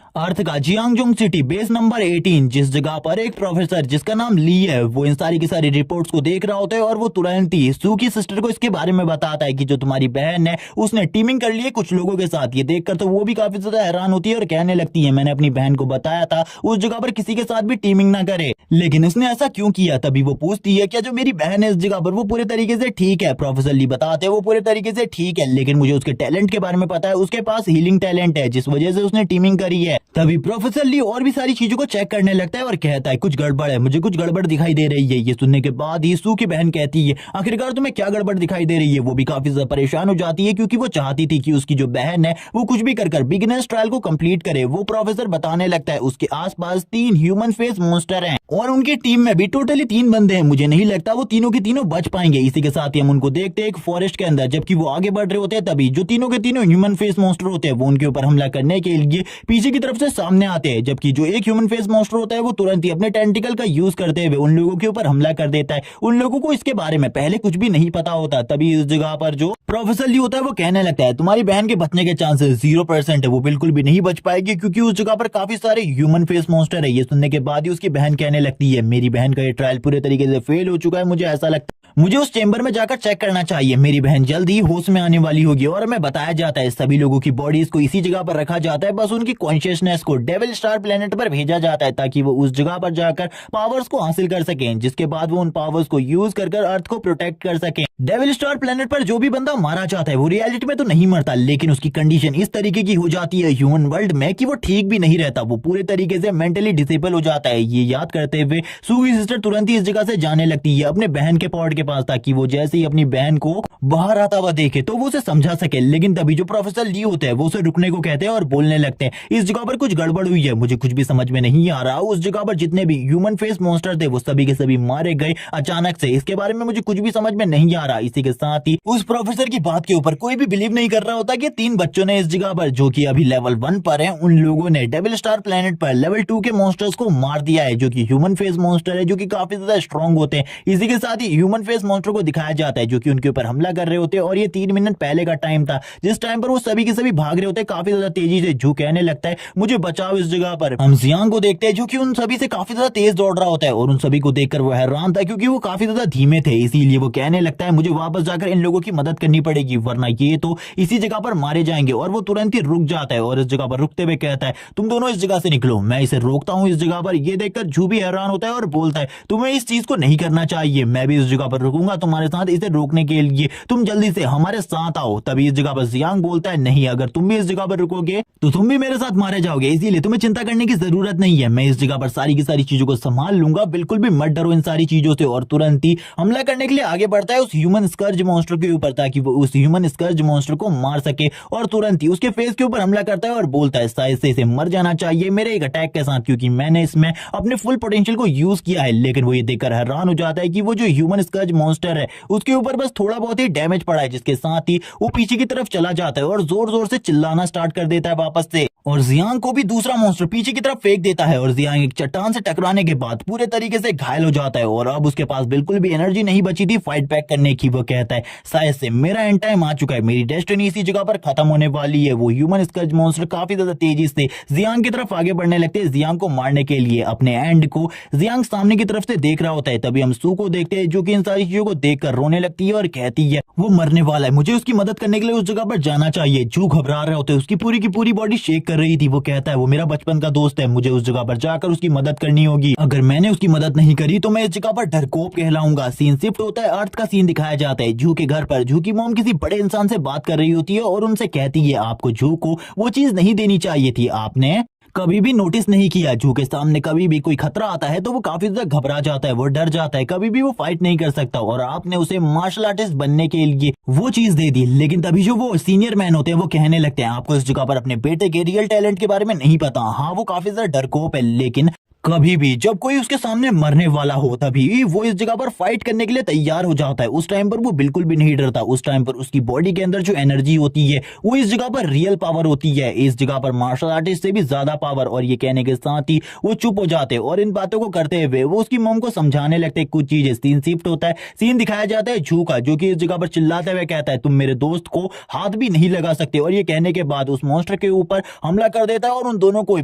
अर्थ का जियांगजोंग सिटी बेस नंबर 18, जिस जगह पर एक प्रोफेसर जिसका नाम ली है वो इन सारी की सारी रिपोर्ट्स को देख रहा होता है और वो तुरंत ही सू की सिस्टर को इसके बारे में बताता है कि जो तुम्हारी बहन है उसने टीमिंग कर ली है कुछ लोगों के साथ। ये देखकर तो वो भी काफी ज्यादा हैरान होती है और कहने लगती है मैंने अपनी बहन को बताया था उस जगह पर किसी के साथ भी टीमिंग ना करे, लेकिन उसने ऐसा क्यों किया। तभी वो पूछती है क्या जो मेरी बहन है इस जगह पर वो पूरे तरीके से ठीक है। प्रोफेसर ली बताते हैं वो पूरे तरीके से ठीक है, लेकिन मुझे उसके टैलेंट के बारे में पता है, उसके पास हीलिंग टैलेंट है जिस वजह से उसने टीमिंग करी है। तभी प्रोफेसर ली और भी सारी चीजों को चेक करने लगता है और कहता है कुछ गड़बड़ है, मुझे कुछ गड़बड़ दिखाई दे रही है। ये सुनने के बाद ही सू की बहन कहती है आखिरकार तुम्हें क्या गड़बड़ दिखाई दे रही है। वो भी काफी ज्यादा परेशान हो जाती है क्योंकि वो चाहती थी कि उसकी जो बहन है वो कुछ भी कर बिगिनर्स ट्रायल को कंप्लीट करे। वो प्रोफेसर बताने लगता है उसके आसपास 3 ह्यूमन फेस मॉन्स्टर हैं और उनकी टीम में भी टोटली 3 बंदे हैं, मुझे नहीं लगता वो तीनों के तीनों बच पाएंगे। इसी के साथ ही हम उनको देखते हैं एक फॉरेस्ट के अंदर, जबकि वो आगे बढ़ रहे होते हैं तभी जो तीनों के तीनों ह्यूमन फेस मॉन्स्टर होते हैं वो उनके ऊपर हमला करने के लिए पीछे की तरफ से सामने आते हैं, जबकि जो एक ह्यूमन फेस मॉन्स्टर होता है वो तुरंत ही अपने टेंटिकल का यूज करते हुए उन लोगों के ऊपर हमला कर देता है। उन लोगों को इसके बारे में पहले कुछ भी नहीं पता होता। तभी इस जगह पर जो प्रोफेसर ली होता है वो कहने लगता है तुम्हारी बहन के बचने के चांसेस 0% है, वो बिल्कुल भी नहीं बच पाएगी क्योंकि उस जगह पर काफी सारे ह्यूमन फेस मॉन्स्टर है। ये सुनने के बाद ही उसकी बहन कहने लगती है मेरी बहन का ये ट्रायल पूरे तरीके से फेल हो चुका है, मुझे ऐसा लगता है मुझे उस चेंबर में जाकर चेक करना चाहिए, मेरी बहन जल्द ही होश में आने वाली होगी। और हमें बताया जाता है सभी लोगों की बॉडीज को इसी जगह पर रखा जाता है, बस उनकी कॉन्शियसनेस को डेविल स्टार प्लेनेट पर भेजा जाता है ताकि वो उस जगह पर जाकर पावर्स को हासिल कर सकें, जिसके बाद वो उन पावर्स को यूज कर अर्थ को प्रोटेक्ट कर सकें। डेविल स्टार प्लेनेट पर जो भी बंदा मारा जाता है वो रियलिटी में तो नहीं मरता, लेकिन उसकी कंडीशन इस तरीके की हो जाती है ह्यूमन वर्ल्ड में कि वो ठीक भी नहीं रहता, वो पूरे तरीके से मेंटली डिसेबल हो जाता है। ये याद करते हुए सू की सिस्टर तुरंत ही इस जगह से जाने लगती है अपने बहन के पॉड के पास ताकि वो जैसे ही अपनी बहन को बाहर आता हुआ देखे तो वो उसे समझा सके। लेकिन तभी जो प्रोफेसर ली होते हैं वो उसे रुकने को कहते हैं और बोलने लगते हैं इस जगह पर कुछ गड़बड़ हुई है, मुझे कुछ भी समझ में नहीं आ रहा। उस जगह पर जितने भी ह्यूमन फेस मॉन्स्टर थे वो सभी के सभी मारे गए अचानक से, इसके बारे में मुझे कुछ भी समझ में नहीं आ रहा। इसी के साथ ही उस प्रोफेसर की बात के ऊपर कोई भी बिलीव नहीं कर रहा होता कि 3 बच्चों ने इस जगह पर जो कि अभी लेवल 1 पर है उन लोगों ने डेविल स्टार प्लेनेट पर लेवल 2 के मॉन्स्टर्स को मार दिया है जो कि ह्यूमन फेस मॉन्स्टर है जो कि काफी ज्यादा स्ट्रॉन्ग होते हैं। इसी के साथ ही ह्यूमन फेस मॉन्स्टर को दिखाया जाता है जो कि उनके ऊपर हमला कर रहे होते हैं और ये 3 मिनट पहले का टाइम था जिस टाइम पर वो सभी के सभी भाग रहे होते हैं काफी ज्यादा तेजी से। झू कहने लगता है मुझे बचाओ इस जगह पर। हम जियांग को देखते हैं जो कि उन सभी से काफी ज्यादा तेज दौड़ रहा होता है और उन सभी को देखकर वो हैरान था क्योंकि वो काफी ज्यादा धीमे थे, इसीलिए वो कहने लगता है मुझे वापस जाकर इन लोगों की मदद करनी पड़ेगी वरना ये तो इसी जगह पर मारे जाएंगे। और वो तुरंत ही रुक जाता है और इस जगह पर रुकते हुए कहता है तुम दोनों इस जगह से निकलो, मैं इसे रोकता हूँ इस जगह पर। ये देखकर झू भी हैरान होता है और बोलता है तुम्हें इस चीज को नहीं करना चाहिए, मैं भी इस जगह पर रुकूंगा तुम्हारे साथ इसे रोकने के लिए, तुम जल्दी से हमारे साथ आओ। तभी इस जगह पर जियांग बोलता है नहीं, अगर तुम भी इस जगह पर रुकोगे तो तुम भी मेरे साथ मारे जाओगे, इसीलिए तुम्हें चिंता करने की जरूरत नहीं है, मैं इस जगह पर सारी की सारी चीजों को संभाल लूंगा, बिल्कुल भी मत डरो इन सारी चीजों से। और तुरंत ही हमला करने के लिए आगे बढ़ता है उस ह्यूमन स्कर्ज मॉन्स्टर के ऊपर ताकि वो उस ह्यूमन स्कर्ज मॉन्स्टर को मार सके और तुरंत ही उसके फेस के ऊपर हमला करता है और बोलता है शायद से इसे मर जाना चाहिए मेरे एक अटैक के साथ, क्योंकि मैंने इसमें अपने फुल पोटेंशियल को यूज किया है। लेकिन वो ये देखकर हैरान हो जाता है कि वो जो ह्यूमन स्कर्ज मॉन्स्टर है उसके ऊपर बस थोड़ा बहुत ही डैमेज पड़ा है, जिसके साथ ही वो पीछे की तरफ चला जाता है और जोर जोर से चिल्लाना स्टार्ट कर देता है वापस से। और जियांग को भी दूसरा मॉन्स्टर पीछे की तरफ फेंक देता है और जियांग एक चट्टान से टकराने के बाद पूरे तरीके से घायल हो जाता है और अब उसके पास बिल्कुल भी एनर्जी नहीं बची थी फाइट बैक करने की। वो कहता है शायद से मेरा एंड टाइम आ चुका है, मेरी डेस्टिनी इसी जगह पर खत्म होने वाली है। वो ह्यूमन स्कर्ज मॉन्स्टर काफी ज्यादा तेजी से जियांग की तरफ आगे बढ़ने लगते हैं जियांग को मारने के लिए। अपने एंड को जियांग सामने की तरफ से देख रहा होता है, तभी हम सू को देखते हैं जो कि इन सारी चीजों को देखकर रोने लगती है और कहती है वो मरने वाला है, मुझे उसकी मदद करने के लिए उस जगह पर जाना चाहिए। जू घबरा रहे होते, उसकी पूरी की पूरी बॉडी शेक कर रही थी। वो कहता है वो मेरा बचपन का दोस्त है, मुझे उस जगह पर जाकर उसकी मदद करनी होगी, अगर मैंने उसकी मदद नहीं करी तो मैं इस जगह पर डरपोक कहलाऊंगा। सीन शिफ्ट होता है, अर्थ का सीन दिखाया जाता है। जू के घर पर जू की मॉम किसी बड़े इंसान से बात कर रही होती है और उनसे कहती है आपको जू को वो चीज नहीं देनी चाहिए थी, आपने कभी भी नोटिस नहीं किया। जू के सामने कभी भी कोई खतरा आता है तो वो काफी ज्यादा घबरा जाता है, वो डर जाता है, कभी भी वो फाइट नहीं कर सकता और आपने उसे मार्शल आर्टिस्ट बनने के लिए वो चीज दे दी। लेकिन तभी जो वो सीनियर मैन होते हैं वो कहने लगते हैं आपको इस जगह पर अपने बेटे के रियल टैलेंट के बारे में नहीं पता। हाँ वो काफी ज्यादा डरपोक है, लेकिन कभी भी जब कोई उसके सामने मरने वाला हो तभी वो इस जगह पर फाइट करने के लिए तैयार हो जाता है। उस टाइम पर वो बिल्कुल भी नहीं डरता। उस टाइम पर उसकी बॉडी के अंदर जो एनर्जी होती है वो इस जगह पर रियल पावर होती है, इस जगह पर मार्शल आर्टिस्ट से भी ज्यादा पावर। और ये कहने के साथ ही वो चुप हो जाते और इन बातों को करते हुए वो उसकी मॉम को समझाने लगते कुछ चीजें। सीन शिफ्ट होता है, सीन दिखाया जाता है जू का जो कि इस जगह पर चिल्लाते हुए कहता है तुम मेरे दोस्त को हाथ भी नहीं लगा सकते। और ये कहने के बाद उस मॉन्स्टर के ऊपर हमला कर देता है और उन दोनों को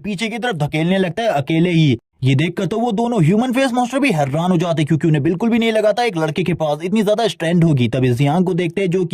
पीछे की तरफ धकेलने लगता है अकेले ही। ये देखकर तो वो दोनों ह्यूमन फेस मॉन्स्टर भी हैरान हो जाते क्योंकि उन्हें बिल्कुल भी नहीं लगा था एक लड़के के पास इतनी ज्यादा स्ट्रेंथ होगी। तभी जियांग को देखते हैं जो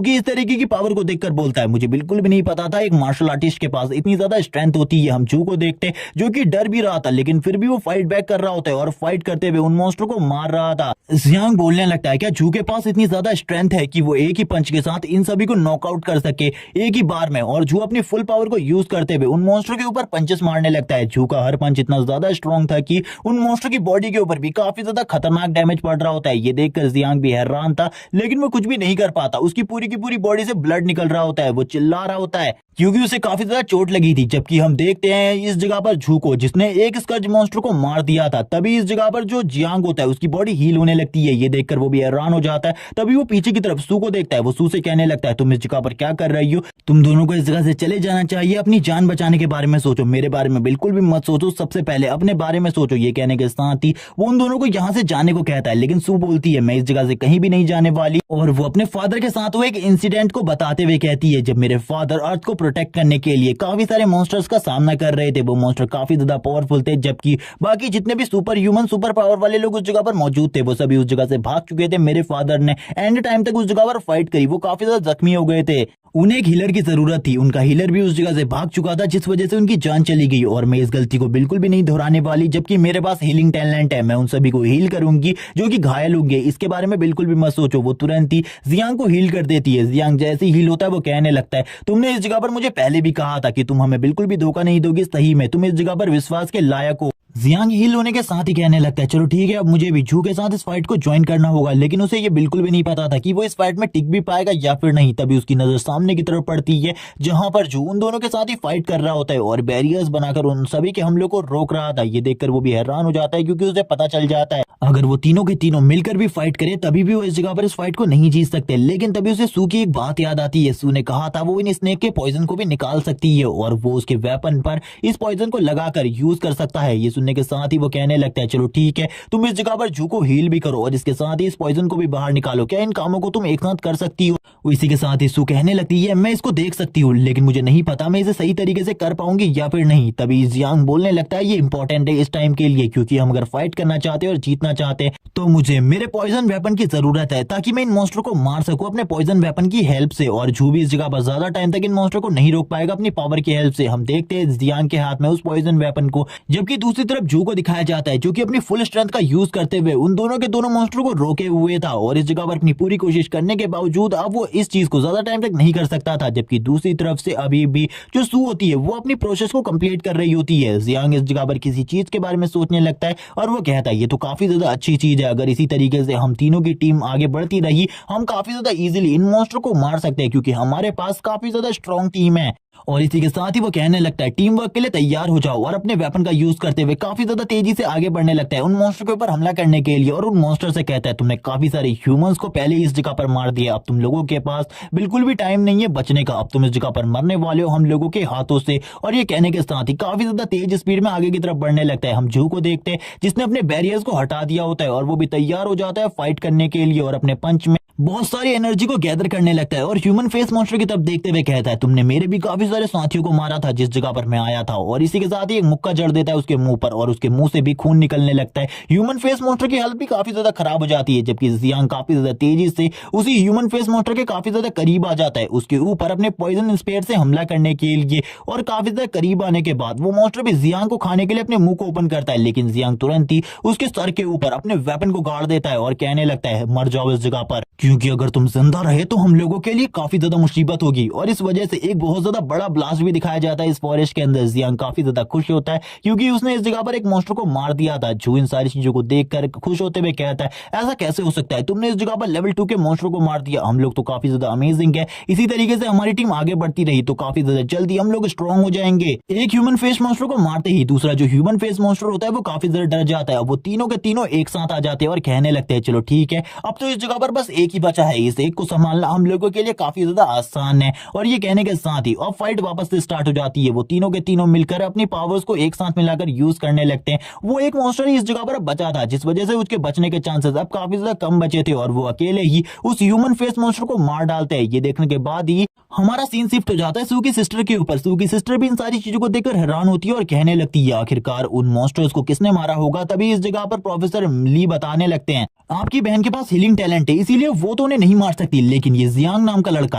कि इस तरीके की पावर को देखकर बोलता है मुझे बिल्कुल भी नहीं पता था एक मार्शल आर्टिस्ट के पास इतनी ज्यादा स्ट्रेंथ होती है। हम जू को देखते हैं जो कि डर भी रहा था लेकिन फिर भी वो फाइट बैक कर रहा होता है और फाइट करते हुए उन मॉन्स्टर को मार रहा था। जियांग बोलने लगता है क्या जू के पास इतनी ज्यादा स्ट्रेंथ है कि वो एक ही पंच के साथ इन सभी को नॉकआउट कर सके एक ही बार में। और जू अपनी फुल पावर को यूज करते हुए उन मॉन्स्टर के ऊपर पंचेस मारने लगता है। जू का हर पंच इतना ज्यादा स्ट्रॉन्ग था कि उन मॉन्स्टर की बॉडी के ऊपर भी काफी ज्यादा खतरनाक डैमेज पड़ रहा होता है। ये देखकर जियांग भी हैरान था लेकिन वो कुछ भी नहीं कर पाता। उसकी पूरी की पूरी बॉडी से ब्लड निकल रहा होता है, वो चिल्ला रहा होता है क्योंकि उसे काफी ज्यादा चोट लगी थी। जबकि हम देखते हैं इस जगह पर जू को जिसने एक स्कर्ज मॉन्स्टर को मार दिया था, तभी इस जगह पर जो जियांग होता है उसकी बॉडी हील होने लगती है। ये देखकर वो भी हैरान हो जाता है। तभी वो पीछे की तरफ सू को देखता है, वो सू से कहने लगता है तुम इस जगह पर क्या कर रही हो, तुम दोनों को इस जगह से चले जाना चाहिए, अपनी जान बचाने के बारे में सोचो, मेरे बारे में बिल्कुल भी मत सोचो, सबसे पहले अपने बारे में सोचो। ये कहने के साथ ही वो उन दोनों को यहाँ से जाने को कहता है लेकिन सू बोलती है मैं इस जगह से कहीं भी नहीं जाने वाली। और वो अपने फादर के साथ हुए एक इंसिडेंट को बताते हुए कहती है जब मेरे फादर अर्थ को प्रोटेक्ट करने के लिए काफी सारे मॉन्स्टर्स का सामना कर रहे थे, वो मॉन्स्टर काफी ज्यादा पावरफुल थे जबकि बाकी जितने भी सुपर ह्यूमन सुपर पावर वाले लोग उस जगह पर मौजूद थे वो सभी उस जगह से भाग चुके थे। मेरे फादर ने एंड टाइम तक उस जगह पर फाइट करी, वो काफी ज्यादा जख्मी हो गए थे, उन्हें एक हीलर की जरूरत थी, उनका हीलर भी उस जगह से भाग चुका था जिस वजह से उनकी जान चली गई। और मैं इस गलती को बिल्कुल भी नहीं दोहराने वाली, जबकि मेरे पास हीलिंग टैलेंट है, मैं उन सभी को हील करूंगी जो कि घायल होंगे, इसके बारे में बिल्कुल भी मत सोचो। वो तुरंत ही जियांग को हील कर देती है। जियांग जैसे हील होता है वो कहने लगता है तुमने इस जगह पर मुझे पहले भी कहा था कि तुम हमें बिल्कुल भी धोखा नहीं दोगी, सही में तुम इस जगह पर विश्वास के लायक हो। जियांग हील होने के साथ ही कहने लगता है चलो ठीक है अब मुझे भी जू के साथ इस फाइट को ज्वाइन करना होगा। लेकिन उसे ये बिल्कुल भी नहीं पता था कि वो इस फाइट में टिक भी पाएगा या फिर नहीं। तभी उसकी नजर सामने की तरफ पड़ती है जहां पर जू उन दोनों के साथ ही फाइट कर रहा होता है और बैरियर्स बनाकर उन सभी के हमलों को रोक रहा था। ये देखकर वो भी हैरान हो जाता है क्योंकि उसे पता चल जाता है अगर वो तीनों के तीनों मिलकर भी फाइट करे तभी भी वो इस जगह पर इस फाइट को नहीं जीत सकते। लेकिन तभी उसे सू की एक बात याद आती है, सू ने कहा था वो इन स्नेक के पॉइजन को भी निकाल सकती है और वो उसके वेपन पर इस पॉइजन को लगाकर यूज कर सकता है। ये सुनने के साथ ही वो कहने लगता है चलो ठीक है तुम इस जगह पर जू को हील भी करो और इसके साथ ही इस पॉइजन को भी बाहर निकालो, क्या इन कामों को तुम एक साथ कर सकती हो। इसी के साथ ही सू कहने लगती है मैं इसको देख सकती हूँ लेकिन मुझे नहीं पता मैं इसे सही तरीके से कर पाऊंगी या फिर नहीं। तभी जियांग बोलने लगता है ये इंपॉर्टेंट है इस टाइम के लिए क्योंकि हम अगर फाइट करना चाहते हैं और जीतना चाहते हैं तो मुझे मेरे पॉइजन वेपन की जरूरत है ताकि मैं इन मॉन्स्टर को मार सकूं अपने पॉइजन वेपन की हेल्प से। और जू भी इस जगह पर ज्यादा टाइम तक इन मॉन्स्टर को नहीं रोक पाएगा अपनी पावर की हेल्प से। हम देखते हैं जियांग के हाथ में उस पॉइजन वेपन को, जबकि दूसरी तरफ जू को दिखाया जाता है जो कि अपनी फुल स्ट्रेंथ का यूज करते हुए उन दोनों के दोनों मॉन्स्टर को रोके हुए था और इस जगह पर अपनी पूरी कोशिश करने के बावजूद अब वो इस चीज को ज्यादा टाइम तक नहीं कर सकता था। जबकि दूसरी तरफ से अभी भी जो सू होती है वो अपनी प्रोसेस को कंप्लीट कर रही होती है। जियांग इस जगह पर किसी चीज के बारे में सोचने लगता है और वो कहता है ये तो काफी ज्यादा अच्छी चीज है, है अगर इसी तरीके से हम तीनों की टीम आगे बढ़ती रही हम काफी ज्यादा इजीली इन मॉन्स्टर को मार सकते हैं क्योंकि हमारे पास काफी ज्यादा स्ट्रॉन्ग टीम है। और इसी के साथ ही वो कहने लगता है टीम वर्क के लिए तैयार हो जाओ और अपने वेपन का यूज करते हुए काफी ज्यादा तेजी से आगे बढ़ने लगता है उन मॉन्स्टर के ऊपर हमला करने के लिए और उन मॉन्स्टर से कहता है तुमने काफी सारे ह्यूमंस को पहले इस जगह पर मार दिया, अब तुम लोगों के पास बिल्कुल भी टाइम नहीं है बचने का, अब तुम इस जगह पर मरने वाले हो हम लोगों के हाथों से। और ये कहने के साथ ही काफी ज्यादा तेज स्पीड में आगे की तरफ बढ़ने लगता है। हम जू को देखते हैं जिसने अपने बैरियर्स को हटा दिया होता है और वो भी तैयार हो जाता है फाइट करने के लिए और अपने पंच में बहुत सारी एनर्जी को गैदर करने लगता है और ह्यूमन फेस मॉन्स्टर की तरफ देखते हुए कहता है तुमने मेरे भी काफी सारे साथियों को मारा था जिस जगह पर मैं आया था। और इसी के साथ ही एक मुक्का जड़ देता है उसके मुंह पर और उसके मुंह से भी खून निकलने लगता है। ह्यूमन फेस मॉन्स्टर की हालत भी काफी ज्यादा खराब हो जाती है जबकि जियांग काफी ज्यादा तेजी से उसी ह्यूमन फेस मॉन्स्टर के काफी ज्यादा करीब आ जाता है उसके ऊपर अपने पॉइजन स्पेयर से हमला करने के लिए। और काफी ज्यादा करीब आने के बाद वो मॉन्स्टर भी जियांग को खाने के लिए अपने मुंह को ओपन करता है लेकिन जियांग तुरंत ही उसके सर के ऊपर अपने वेपन को गाड़ देता है और कहने लगता है मर जाओ इस जगह पर, क्योंकि अगर तुम जिंदा रहे तो हम लोगों के लिए काफी ज्यादा मुसीबत होगी। और इस वजह से एक बहुत ज्यादा बड़ा ब्लास्ट भी दिखाया जाता है इस फॉरेस्ट के अंदर। जियांग काफी ज्यादा खुश होता है क्योंकि उसने इस जगह पर एक मॉन्स्टर को मार दिया था। जो इन सारी चीजों को देखकर खुश होते हुए कहता है ऐसा कैसे हो सकता है, तुमने इस जगह पर लेवल 2 के मॉन्स्टर को मार दिया, हम लोग तो काफी ज्यादा अमेजिंग है। इसी तरीके से हमारी टीम आगे बढ़ती रही तो काफी ज्यादा जल्दी हम लोग स्ट्रॉन्ग हो जाएंगे। एक ह्यूमन फेस मॉन्स्टर को मारते ही दूसरा जो ह्यूमन फेस मॉन्स्टर होता है वो काफी ज्यादा डर जाता है। वो तीनों के तीनों एक साथ आ जाते हैं और कहने लगते हैं चलो ठीक है अब तो इस जगह पर बस एक ही बचा है, इस एक को संभालना हम लोगों के लिए काफी ज्यादा आसान है। और ये कहने के साथ ही अब फाइट वापस से स्टार्ट हो जाती है। वो तीनों के तीनों मिलकर अपनी पावर्स को एक साथ मिलाकर यूज करने लगते हैं। वो एक मॉन्स्टर ही इस जगह पर बचा था जिस वजह से उसके बचने के चांसेस अब काफी ज्यादा कम बचे थे और वो अकेले ही उस ह्यूमन फेस मॉन्स्टर को मार डालते हैं। ये देखने के बाद ही हमारा सीन शिफ्ट हो जाता है सू की सिस्टर के ऊपर। सू की सिस्टर भी इन सारी चीजों को देखकर हैरान होती है और कहने लगती है आखिरकार उन मॉन्स्टर्स को किसने मारा होगा। तभी इस जगह पर प्रोफेसर ली बताने लगते हैं आपकी बहन के पास हीलिंग टैलेंट है इसीलिए वो तो उन्हें नहीं मार सकती, लेकिन ये जियांग नाम का लड़का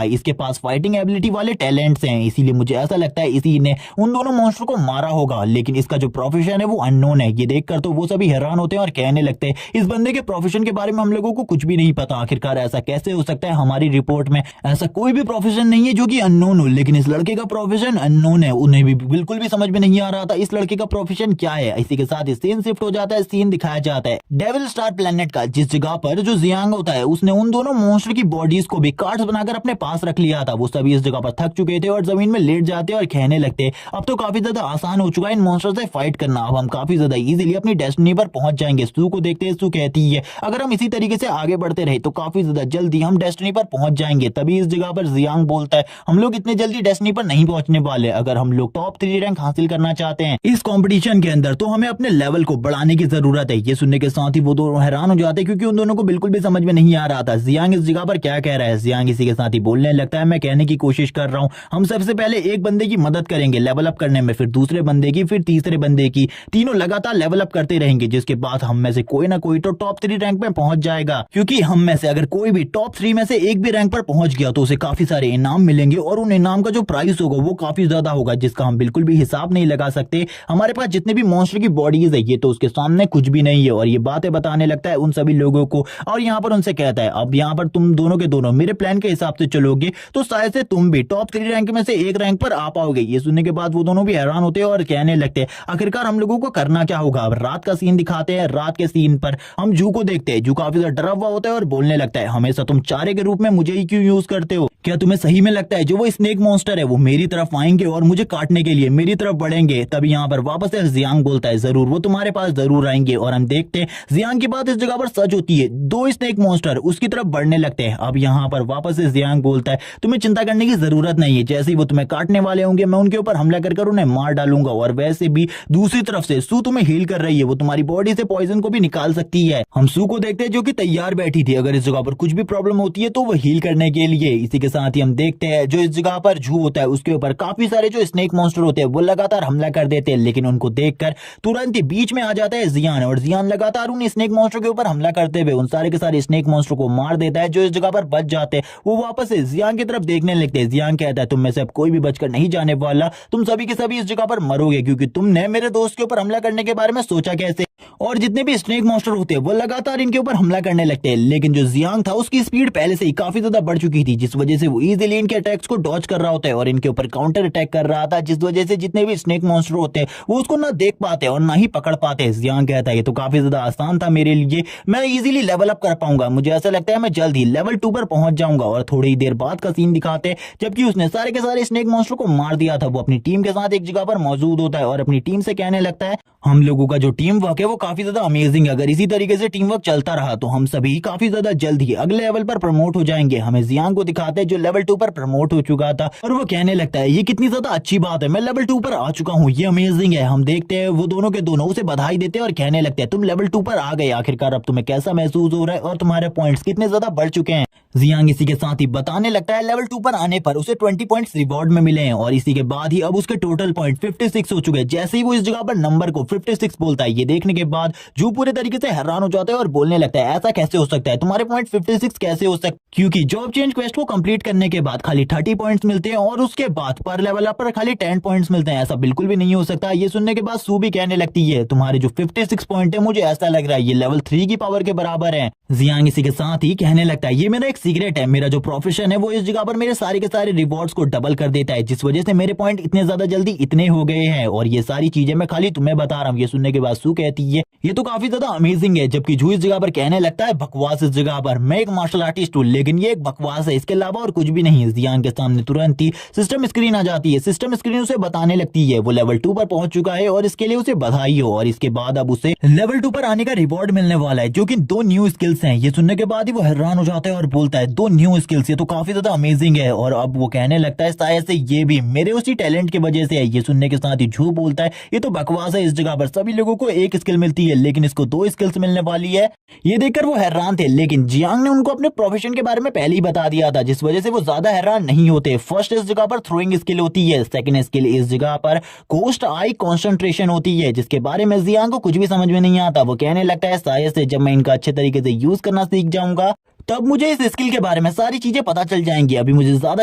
है इसके पास फाइटिंग एबिलिटी वाले टैलेंट्स हैं, इसीलिए मुझे ऐसा लगता है इसी ने उन दोनों मॉन्स्टर को मारा होगा। लेकिन इसका जो प्रोफेशन है वो अननोन है। ये देखकर तो वो सभी हैरान होते हैं और कहने लगते हैं इस बंदे के प्रोफेशन के बारे में हम लोगों को कुछ भी नहीं पता, आखिरकार ऐसा कैसे हो सकता है। हमारी रिपोर्ट में ऐसा कोई भी प्रोफेशन नहीं है जो कि अननोन हो, लेकिन इस लड़के का प्रोफेशन अननोन है। उन्हें भी बिल्कुल भी समझ में नहीं आ रहा था इस लड़के का प्रोफेशन क्या है। इसी के साथ सीन शिफ्ट हो जाता है, सीन दिखाया जाता है डेविल स्टार प्लेनेट का जिस जगह पर जो जियांग होता है उसने उन दोनों मॉन्स्टर की बॉडीज को भी कार्ड्स बनाकर अपने पास रख लिया था। वो सभी इस जगह पर थक चुके थे और जमीन में लेट जाते और कहने लगते अब तो काफी ज्यादा आसान हो चुका है इन मॉन्स्टर से फाइट करना, अब हम काफी ज्यादा इजीली अपनी डेस्टिनी पर पहुंच जाएंगे। सू को देखते सू कहती है अगर हम इसी तरीके से आगे बढ़ते रहे तो काफी ज्यादा जल्दी हम डेस्टिनी पर पहुंच जाएंगे। तभी इस जगह पर जियांग बोलता है हम लोग इतने जल्दी डेस्टिनी पर नहीं पहुंचने वाले, अगर हम लोग टॉप 3 रैंक हासिल करना चाहते हैं इस कंपटीशन के अंदर तो हमें अपने लेवल को बढ़ाने की जरूरत है। ये सुनने के साथ ही वो दोनों हैरान हो जाते हैं क्योंकि उन दोनों को बिल्कुल भी समझ में नहीं आ रहा था जियांग इस जगह पर क्या कह रहा है। जियांग इसी के साथ ही बोलने लगता है मैं कहने की कोशिश कर रहा हूं हम सबसे पहले एक बंदे की मदद करेंगे लेवल अप करने में, फिर दूसरे बंदे की, फिर तीसरे बंदे की, तीनों लगातार लेवल अप करते रहेंगे जिसके बाद हम में से कोई ना कोई तो टॉप 3 रैंक में पहुंच जाएगा। क्योंकि हम में से अगर कोई भी टॉप 3 में से एक भी रैंक पर पहुंच गया तो उसे काफी सारे इनाम मिलेंगे और उन इनाम का जो प्राइस होगा वो काफी ज्यादा होगा जिसका हम बिल्कुल भी हिसाब नहीं लगा सकते। हमारे पास जितने भी मॉन्स्टर की बॉडीज है ये तो उसके सामने कुछ भी नहीं है। और ये बातें बताने लगता है उन सभी लोगों को और यहाँ पर उनसे कहता है अब यहाँ पर तुम दोनों के दोनों मेरे प्लान के हिसाब से चलोगे तो शायद से तुम भी टॉप 3 रैंक में से एक रैंक पर आ पाओगे। ये सुनने के बाद वो दोनों भी हैरान होते हैं और कहने लगते हैं आखिरकार हम लोगों को करना क्या होगा। अब रात का सीन दिखाते हैं। रात के सीन पर हम जू को देखते हैं। जू काफी ज्यादा डरा हुआ होता है और बोलने लगता है हमेशा तुम चारे के रूप में मुझे ही क्यों यूज करते हो, क्या तुम्हें सही में लगता है जो वो स्नेक मॉन्स्टर है वो मेरी तरफ आएंगे और मुझे काटने के लिए मेरी तरफ बढ़ेंगे। तभी यहाँ पर वापस से जियांग बोलता है जरूर वो तुम्हारे पास जरूर आएंगे। और हम देखते हैं जियांग की बात इस जगह पर सच होती है, 2 स्नेक मॉन्स्टर उसकी तरफ बढ़ने लगते हैं। अब यहाँ पर वापस से जियांग बोलता है तुम्हें चिंता करने की जरूरत नहीं है, जैसे ही वो तुम्हें काटने वाले होंगे मैं उनके ऊपर हमला कर उन्हें मार डालूंगा। और वैसे भी दूसरी तरफ से सू तुम्हें हील कर रही है, वो तुम्हारी बॉडी से पॉइजन को भी निकाल सकती है। हम सू को देखते हैं जो कि तैयार बैठी थी, अगर इस जगह पर कुछ भी प्रॉब्लम होती है तो वो हील करने के लिए। इसी के साथ ही हम देखते हैं जो इस जगह पर जू होता है उसके ऊपर काफी सारे जो स्नेक मॉन्स्टर होते हैं वो लगातार हमला कर देते हैं, लेकिन उनको देखकर तुरंत ही बीच में आ जाता है जियान और जियान लगातार उन स्नेक मॉन्स्टर के ऊपर हमला करते हुए उन सारे के सारे स्नेक मॉन्स्टर को मार देता है। जो इस जगह पर बच जाते हैं वो वापस से जियान की तरफ देखने लगते हैं। जियान कहता है तुम में से अब कोई भी बचकर नहीं जाने वाला, तुम सभी के सभी इस जगह पर मरोगे क्योंकि तुमने मेरे दोस्त के ऊपर हमला करने के बारे में सोचा कैसे। और जितने भी स्नेक मॉन्स्टर होते हैं वो लगातार इनके ऊपर हमला करने लगते हैं। लेकिन जो जियांग था उसकी स्पीड पहले से ही काफी ज्यादा बढ़ चुकी थी, जिस वजह से वो इजीली इनके अटैक्स को डॉज कर रहा होता है और इनके ऊपर काउंटर अटैक कर रहा था, जिस वजह से जितने भी स्नेक मॉन्स्टर होते हैं वो उसको ना देख पाते और ना ही पकड़ पाते। जियांग कहता है ये तो काफी ज्यादा आसान था मेरे लिए, मैं इजीली लेवल अप कर पाऊंगा, मुझे ऐसा लगता है मैं जल्द ही लेवल 2 पर पहुंच जाऊंगा। और थोड़ी ही देर बाद का सीन दिखाते हैं जबकि उसने सारे के सारे स्नेक मॉन्स्टर को मार दिया था। वो अपनी टीम के साथ एक जगह पर मौजूद होता है और अपनी टीम से कहने लगता है हम लोगों का जो टीम वर्क है वो काफी ज्यादा अमेजिंग है, अगर इसी तरीके से टीम वर्क चलता रहा तो हम सभी काफी ज्यादा जल्द ही अगले लेवल पर प्रमोट हो जाएंगे। हमें जियांग को दिखाते हैं जो लेवल 2 पर प्रमोट हो चुका था और वो कहने लगता है ये कितनी ज्यादा अच्छी बात है, मैं लेवल 2 पर आ चुका हूँ, ये अमेजिंग है। हम देखते हैं वो दोनों के दोनों उसे बधाई देते हैं और कहने लगते हैं तुम लेवल 2 पर आ गए आखिरकार, अब तुम्हें कैसा महसूस हो रहा है और तुम्हारे पॉइंट्स कितने ज्यादा बढ़ चुके हैं। जियांग इसी के साथ ही बताने लगता है लेवल 2 पर आने पर उसे 20 पॉइंट्स रिवॉर्ड में मिले हैं और इसी के बाद ही अब उसके टोटल पॉइंट 56 हो चुके हैं। जैसे ही वो इस जगह पर नंबर को 56 बोलता है, ये देखने के बाद जू पूरे तरीके से हैरान हो जाता है और बोलने लगता है ऐसा कैसे हो सकता है, तुम्हारे पॉइंट 56 कैसे हो सकते, क्योंकि जॉब चेंज क्वेस्ट को कंप्लीट करने के बाद खाली 30 पॉइंट्स मिलते हैं और उसके बाद पर लेवल अप पर खाली 10 पॉइंट्स मिलते हैं, ऐसा बिल्कुल भी नहीं हो सकता। ये सुनने के बाद सू भी कहने लगती है तुम्हारे जो 56 पॉइंट है मुझे ऐसा लग रहा है ये लेवल 3 की पावर के बराबर है। जियांग इसी के साथ ही कहने लगता है ये मेरा एक सीक्रेट है, मेरा जो प्रोफेशन है वो इस जगह पर मेरे सारे के सारे रिवॉर्ड्स को डबल कर देता है, जिस वजह से मेरे पॉइंट इतने ज्यादा जल्दी इतने हो गए हैं और ये सारी चीजें मैं खाली तुम्हें बता रहा हूँ। ये सुनने के बाद सू कहती है ये तो काफी ज्यादा अमेजिंग है, जबकि जू इस जगह पर कहने लगता है बकवास, इस जगह पर मैं एक मार्शल आर्टिस्ट हूँ लेकिन ये एक बकवास है, इसके अलावा और कुछ भी नहीं। जियांग के सामने तुरंत ही सिस्टम स्क्रीन आ जाती है, सिस्टम स्क्रीन उसे बताने लगती है वो लेवल 2 पर पहुंच चुका है और इसके लिए उसे बधाई हो और इसके बाद अब उसे लेवल 2 पर आने का रिवॉर्ड मिलने वाला है जो कि 2 न्यू स्किल्स हैं। ये सुनने के बाद ही वो हैरान हो जाता है और बोलता है 2 न्यू स्किल्स, ये तो काफी ज्यादा अमेजिंग है। और अब वो कहने लगता है शायद से ये भी मेरे उसी टैलेंट की वजह से है। ये सुनने के साथ ही झूठ बोलता है ये तो बकवास है, इस जगह पर सभी लोगों को एक स्किल मिलती है लेकिन इसको 2 स्किल्स मिलने वाली है। ये देखकर वो हैरान थे, लेकिन जियांग ने उनको अपने प्रोफेशन के बारे में पहले ही बता दिया था, जिस वजह से वो ज्यादा हैरान नहीं होते। फर्स्ट इस जगह पर थ्रोइंग स्किल होती है, सेकंड स्किल इस जगह पर कोस्ट आई कंसंट्रेशन होती है, जिसके बारे में जियांग को कुछ भी समझ में नहीं आता। वो कहने लगता है शायद से जब मैं इनका अच्छे तरीके से यूज करना सीख जाऊंगा तब मुझे इस स्किल के बारे में सारी चीजें पता चल जाएंगी, अभी मुझे ज्यादा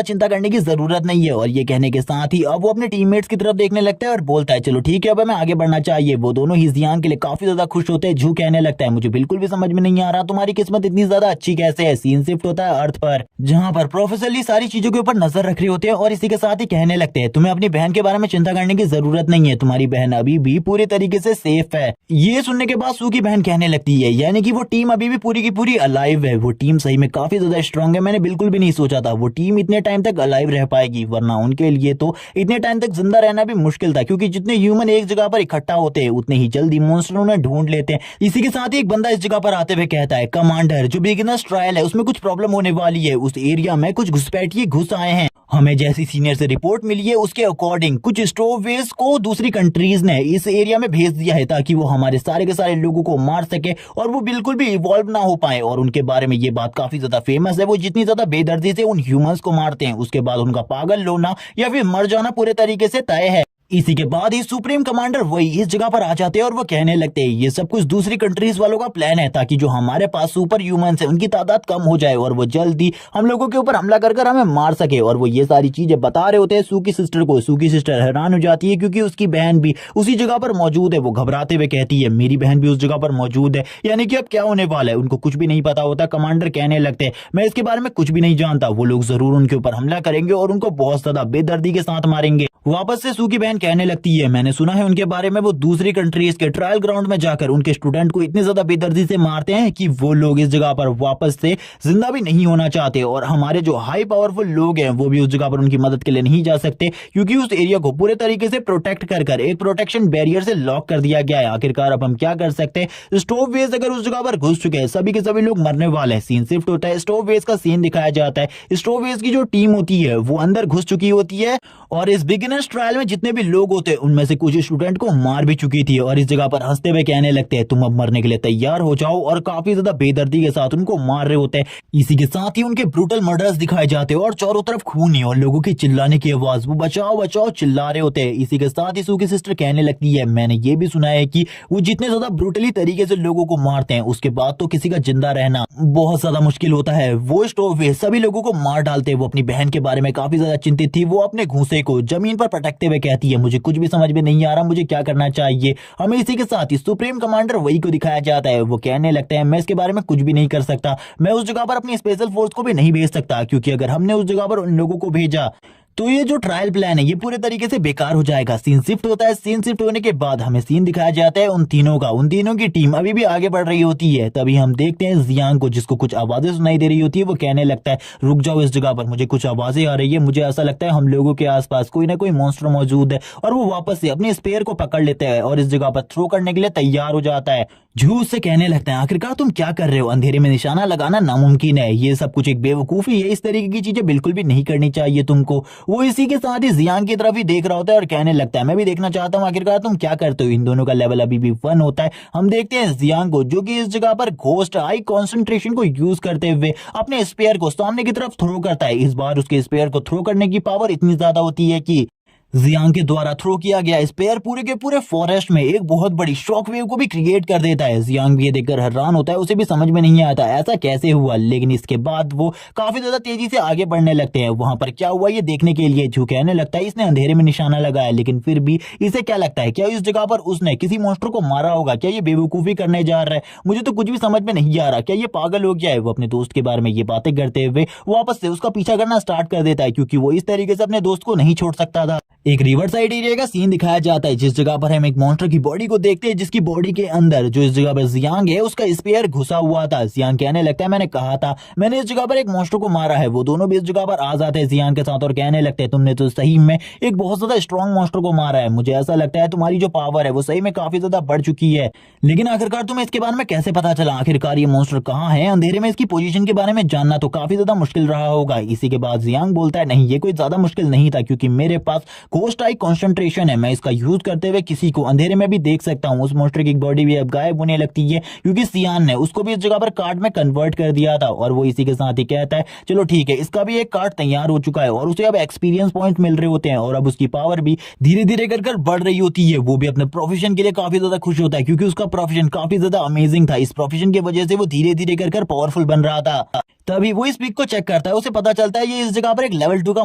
चिंता करने की जरूरत नहीं है। और ये कहने के साथ ही अब वो अपने टीममेट्स की तरफ देखने लगता है और बोलता है चलो ठीक है अब हमें आगे बढ़ना चाहिए। वो दोनों ही जियांग के लिए काफी ज्यादा खुश होते हैं। झू कहने लगता है मुझे बिल्कुल भी समझ में नहीं आ रहा तुम्हारी किस्मत इतनी ज्यादा अच्छी कैसे है। सीन शिफ्ट होता है अर्थ पर, जहाँ पर प्रोफेसर ली सारी चीजों के ऊपर नजर रख रहे होते हैं और इसी के साथ ही कहने लगते हैं तुम्हें अपनी बहन के बारे में चिंता करने की जरूरत नहीं है, तुम्हारी बहन अभी भी पूरी तरीके से सेफ है। ये सुनने के बाद सू की बहन कहने लगती है यानी कि वो टीम अभी भी पूरी की पूरी अलाइव है, वो टीम सही में काफी ज्यादा स्ट्रांग है, मैंने बिल्कुल भी नहीं सोचा था वो टीम इतने टाइम तक अलाइव रह पाएगी, वरना उनके लिए तो इतने टाइम तक जिंदा रहना भी मुश्किल था, क्योंकि जितने ह्यूमन एक जगह पर इकट्ठा होते हैं उतने ही जल्दी मॉन्स्टर उन्हें ढूंढ लेते हैं। इसी के साथ ही एक बंदा इस जगह पर आते हुए कहता है कमांडर जो बिगिनर्स ट्रायल है उसमें कुछ प्रॉब्लम होने वाली है, उस एरिया में कुछ घुसपैठिए घुस आए हैं, हमें जैसी सीनियर से रिपोर्ट मिली है उसके अकॉर्डिंग कुछ स्टोरवेज को दूसरी कंट्रीज ने इस एरिया में भेज दिया है ताकि वो हमारे सारे के सारे लोगों को मार सके और वो बिल्कुल भी इवॉल्व ना हो पाए। और उनके बारे में ये बात काफी ज्यादा फेमस है, वो जितनी ज्यादा बेदर्दी से उन ह्यूमंस को मारते हैं उसके बाद उनका पागल होना या फिर मर जाना पूरे तरीके से तय है। इसी के बाद ही सुप्रीम कमांडर वही इस जगह पर आ जाते हैं और वो कहने लगते हैं ये सब कुछ दूसरी कंट्रीज वालों का प्लान है ताकि जो हमारे पास सुपर ह्यूमंस है उनकी तादाद कम हो जाए और वो जल्दी हम लोगों के ऊपर हमला कर हमें मार सके। और वो ये सारी चीजें बता रहे होते हैं सू की सिस्टर को। सू की सिस्टर हैरान हो जाती है क्योंकि उसकी बहन भी उसी जगह पर मौजूद है। वो घबराते हुए कहती है मेरी बहन भी उस जगह पर मौजूद है, यानी कि अब क्या होने वाला है उनको कुछ भी नहीं पता होता। कमांडर कहने लगते हैं मैं इसके बारे में कुछ भी नहीं जानता, वो लोग जरूर उनके ऊपर हमला करेंगे और उनको बहुत ज्यादा बेदर्दी के साथ मारेंगे। वापस से सू की बहन कहने लगती है मैंने सुना है उनके बारे में वो दूसरी कंट्रीज के ट्रायल ग्राउंड में जाकर उनके स्टूडेंट को इतने ज्यादा बेदर्दी से मारते हैं कि वो लोग इस जगह पर वापस से जिंदा भी नहीं होना चाहते और हमारे जो हाई पावरफुल लोग हैं वो भी उस जगह पर उनकी मदद के लिए नहीं जा सकते क्योंकि उस एरिया को पूरे तरीके से प्रोटेक्ट कर एक प्रोटेक्शन बैरियर से लॉक कर दिया गया है। आखिरकार अब हम क्या कर सकते हैं, स्टोववेज अगर उस जगह पर घुस चुके हैं सभी के सभी लोग मरने वाले हैं। सीन शिफ्ट होता है, स्टोववेज का सीन दिखाया जाता है। स्टोववेज की जो टीम होती है वो अंदर घुस चुकी होती है और इस बिगिनर्स ट्रायल में जितने भी लोग होते हैं उनमें से कुछ स्टूडेंट को मार भी चुकी थी और इस जगह पर हंसते हुए कहने लगते हैं तुम अब मरने के लिए तैयार हो जाओ और काफी ज्यादा बेदर्दी के साथ उनको मार रहे होते हैं। इसी के साथ ही उनके ब्रूटल मर्डर्स दिखाए जाते हैं और चारों तरफ खून और लोगों की चिल्लाने की आवाज, वो बचाओ बचाओ चिल्ला रहे होते हैं। इसी के साथ ही सू की सिस्टर कहने लगती है मैंने ये भी सुना है कि वो जितने ज्यादा ब्रूटली तरीके से लोगों को मारते हैं उसके बाद तो किसी का जिंदा रहना बहुत ज्यादा मुश्किल होता है। वो स्टोव सभी लोगों को मार डालते हैं। वो अपनी बहन के बारे में काफी ज्यादा चिंतित थी, वो अपने घूंसे को जमीन पर ऊपर पटकते हुए कहती है मुझे कुछ भी समझ में नहीं आ रहा, मुझे क्या करना चाहिए। हमें इसी के साथ ही सुप्रीम कमांडर वही को दिखाया जाता है। वो कहने लगता है मैं इसके बारे में कुछ भी नहीं कर सकता, मैं उस जगह पर अपनी स्पेशल फोर्स को भी नहीं भेज सकता, क्योंकि अगर हमने उस जगह पर उन लोगों को भेजा तो ये जो ट्रायल प्लान है ये पूरे तरीके से बेकार हो जाएगा। सीन शिफ्ट होता है। सीन शिफ्ट होने के बाद हमें सीन दिखाया जाता है उन तीनों का। उन तीनों की टीम अभी भी आगे बढ़ रही होती है। तभी हम देखते हैं जियांग को, जिसको कुछ आवाजें सुनाई दे रही होती है। वो कहने लगता है रुक जाओ इस जगह पर, मुझे कुछ आवाजें आ रही है, मुझे ऐसा लगता है हम लोगों के आसपास कोई ना कोई मॉन्स्टर मौजूद है। और वो वापस से अपने स्पेयर को पकड़ लेता है और इस जगह पर थ्रो करने के लिए तैयार हो जाता है। जू उससे कहने लगता है आखिरकार तुम क्या कर रहे हो, अंधेरे में निशाना लगाना नामुमकिन है, ये सब कुछ एक बेवकूफी है, इस तरीके की चीजें बिल्कुल भी नहीं करनी चाहिए तुमको। वो इसी के साथ ही जियांग की तरफ ही देख रहा होता है और कहने लगता है मैं भी देखना चाहता हूँ आखिरकार तुम क्या करते हो। इन दोनों का लेवल अभी भी 1 होता है। हम देखते हैं जियांग को, जो कि इस जगह पर घोस्ट आई कॉन्सेंट्रेशन को यूज करते हुए अपने स्पेयर को सामने की तरफ थ्रो करता है। इस बार उसके स्पेयर को थ्रो करने की पावर इतनी ज्यादा होती है कि जियांग के द्वारा थ्रो किया गया स्पेयर पूरे के पूरे फॉरेस्ट में एक बहुत बड़ी शॉक वेव को भी क्रिएट कर देता है। जियांग भी ये देखकर हैरान होता है, उसे भी समझ में नहीं आता ऐसा कैसे हुआ। लेकिन इसके बाद वो काफी ज्यादा तेजी से आगे बढ़ने लगते हैं। वहां पर क्या हुआ ये देखने के लिए जो कहने लगता है इसने अंधेरे में निशाना लगाया, लेकिन फिर भी इसे क्या लगता है क्या इस जगह पर उसने किसी मॉन्स्टर को मारा होगा, क्या ये बेवकूफी करने जा रहा है, मुझे तो कुछ भी समझ में नहीं आ रहा, क्या ये पागल हो गया है। वो अपने दोस्त के बारे में ये बातें करते हुए वापस से उसका पीछा करना स्टार्ट कर देता है, क्योंकि वो इस तरीके से अपने दोस्त को नहीं छोड़ सकता था। एक रिवर साइड एरिया का सीन दिखाया जाता है, जिस जगह पर हम एक मॉन्स्टर की बॉडी को देखते हैं, जिसकी बॉडी के अंदर जो इस जगह पर जियांग है उसका स्पेयर घुसा हुआ था। जियांग कहने लगता है मैंने कहा था मैंने इस जगह पर एक मॉन्स्टर को मारा है। वो दोनों भी इस जगह पर आ जाते हैं जियांग के साथ और कहने लगते हैं तुमने तो सही में एक बहुत ज्यादा स्ट्रॉन्ग मॉन्स्टर को मारा है, मुझे ऐसा लगता है तुम्हारी जो पावर है वो सही में काफी ज्यादा बढ़ चुकी है। लेकिन आखिरकार तुम्हें इसके बारे में कैसे पता चला, आखिरकार ये मॉन्स्टर कहाँ है, अंधेरे में इसकी पोजीशन के बारे में जानना तो काफी ज्यादा मुश्किल रहा होगा। इसी के बाद जियांग बोलता है नहीं ये कोई ज्यादा मुश्किल नहीं था, क्योंकि मेरे पास घोस्ट आई कंसंट्रेशन है, मैं इसका यूज करते हुए किसी को अंधेरे में भी देख सकता हूँ। उस मॉन्स्टर की बॉडी भी अब गायब होने लगती है, क्योंकि सियान ने उसको भी इस जगह पर कार्ड में कन्वर्ट कर दिया था। और वो इसी के साथ ही कहता है चलो ठीक है इसका भी एक कार्ड तैयार हो चुका है और उसे अब एक्सपीरियंस पॉइंट मिल रहे होते हैं और अब उसकी पावर भी धीरे धीरे कर बढ़ रही होती है। वो भी अपने प्रोफेशन के लिए काफी ज्यादा खुश होता है, क्योंकि उसका प्रोफेशन काफी ज्यादा अमेजिंग था। इस प्रोफेशन की वजह से वो धीरे धीरे कर पावरफुल बन रहा था। तभी वो इस पिक को चेक करता है, उसे पता चलता है ये इस जगह पर एक लेवल 2 का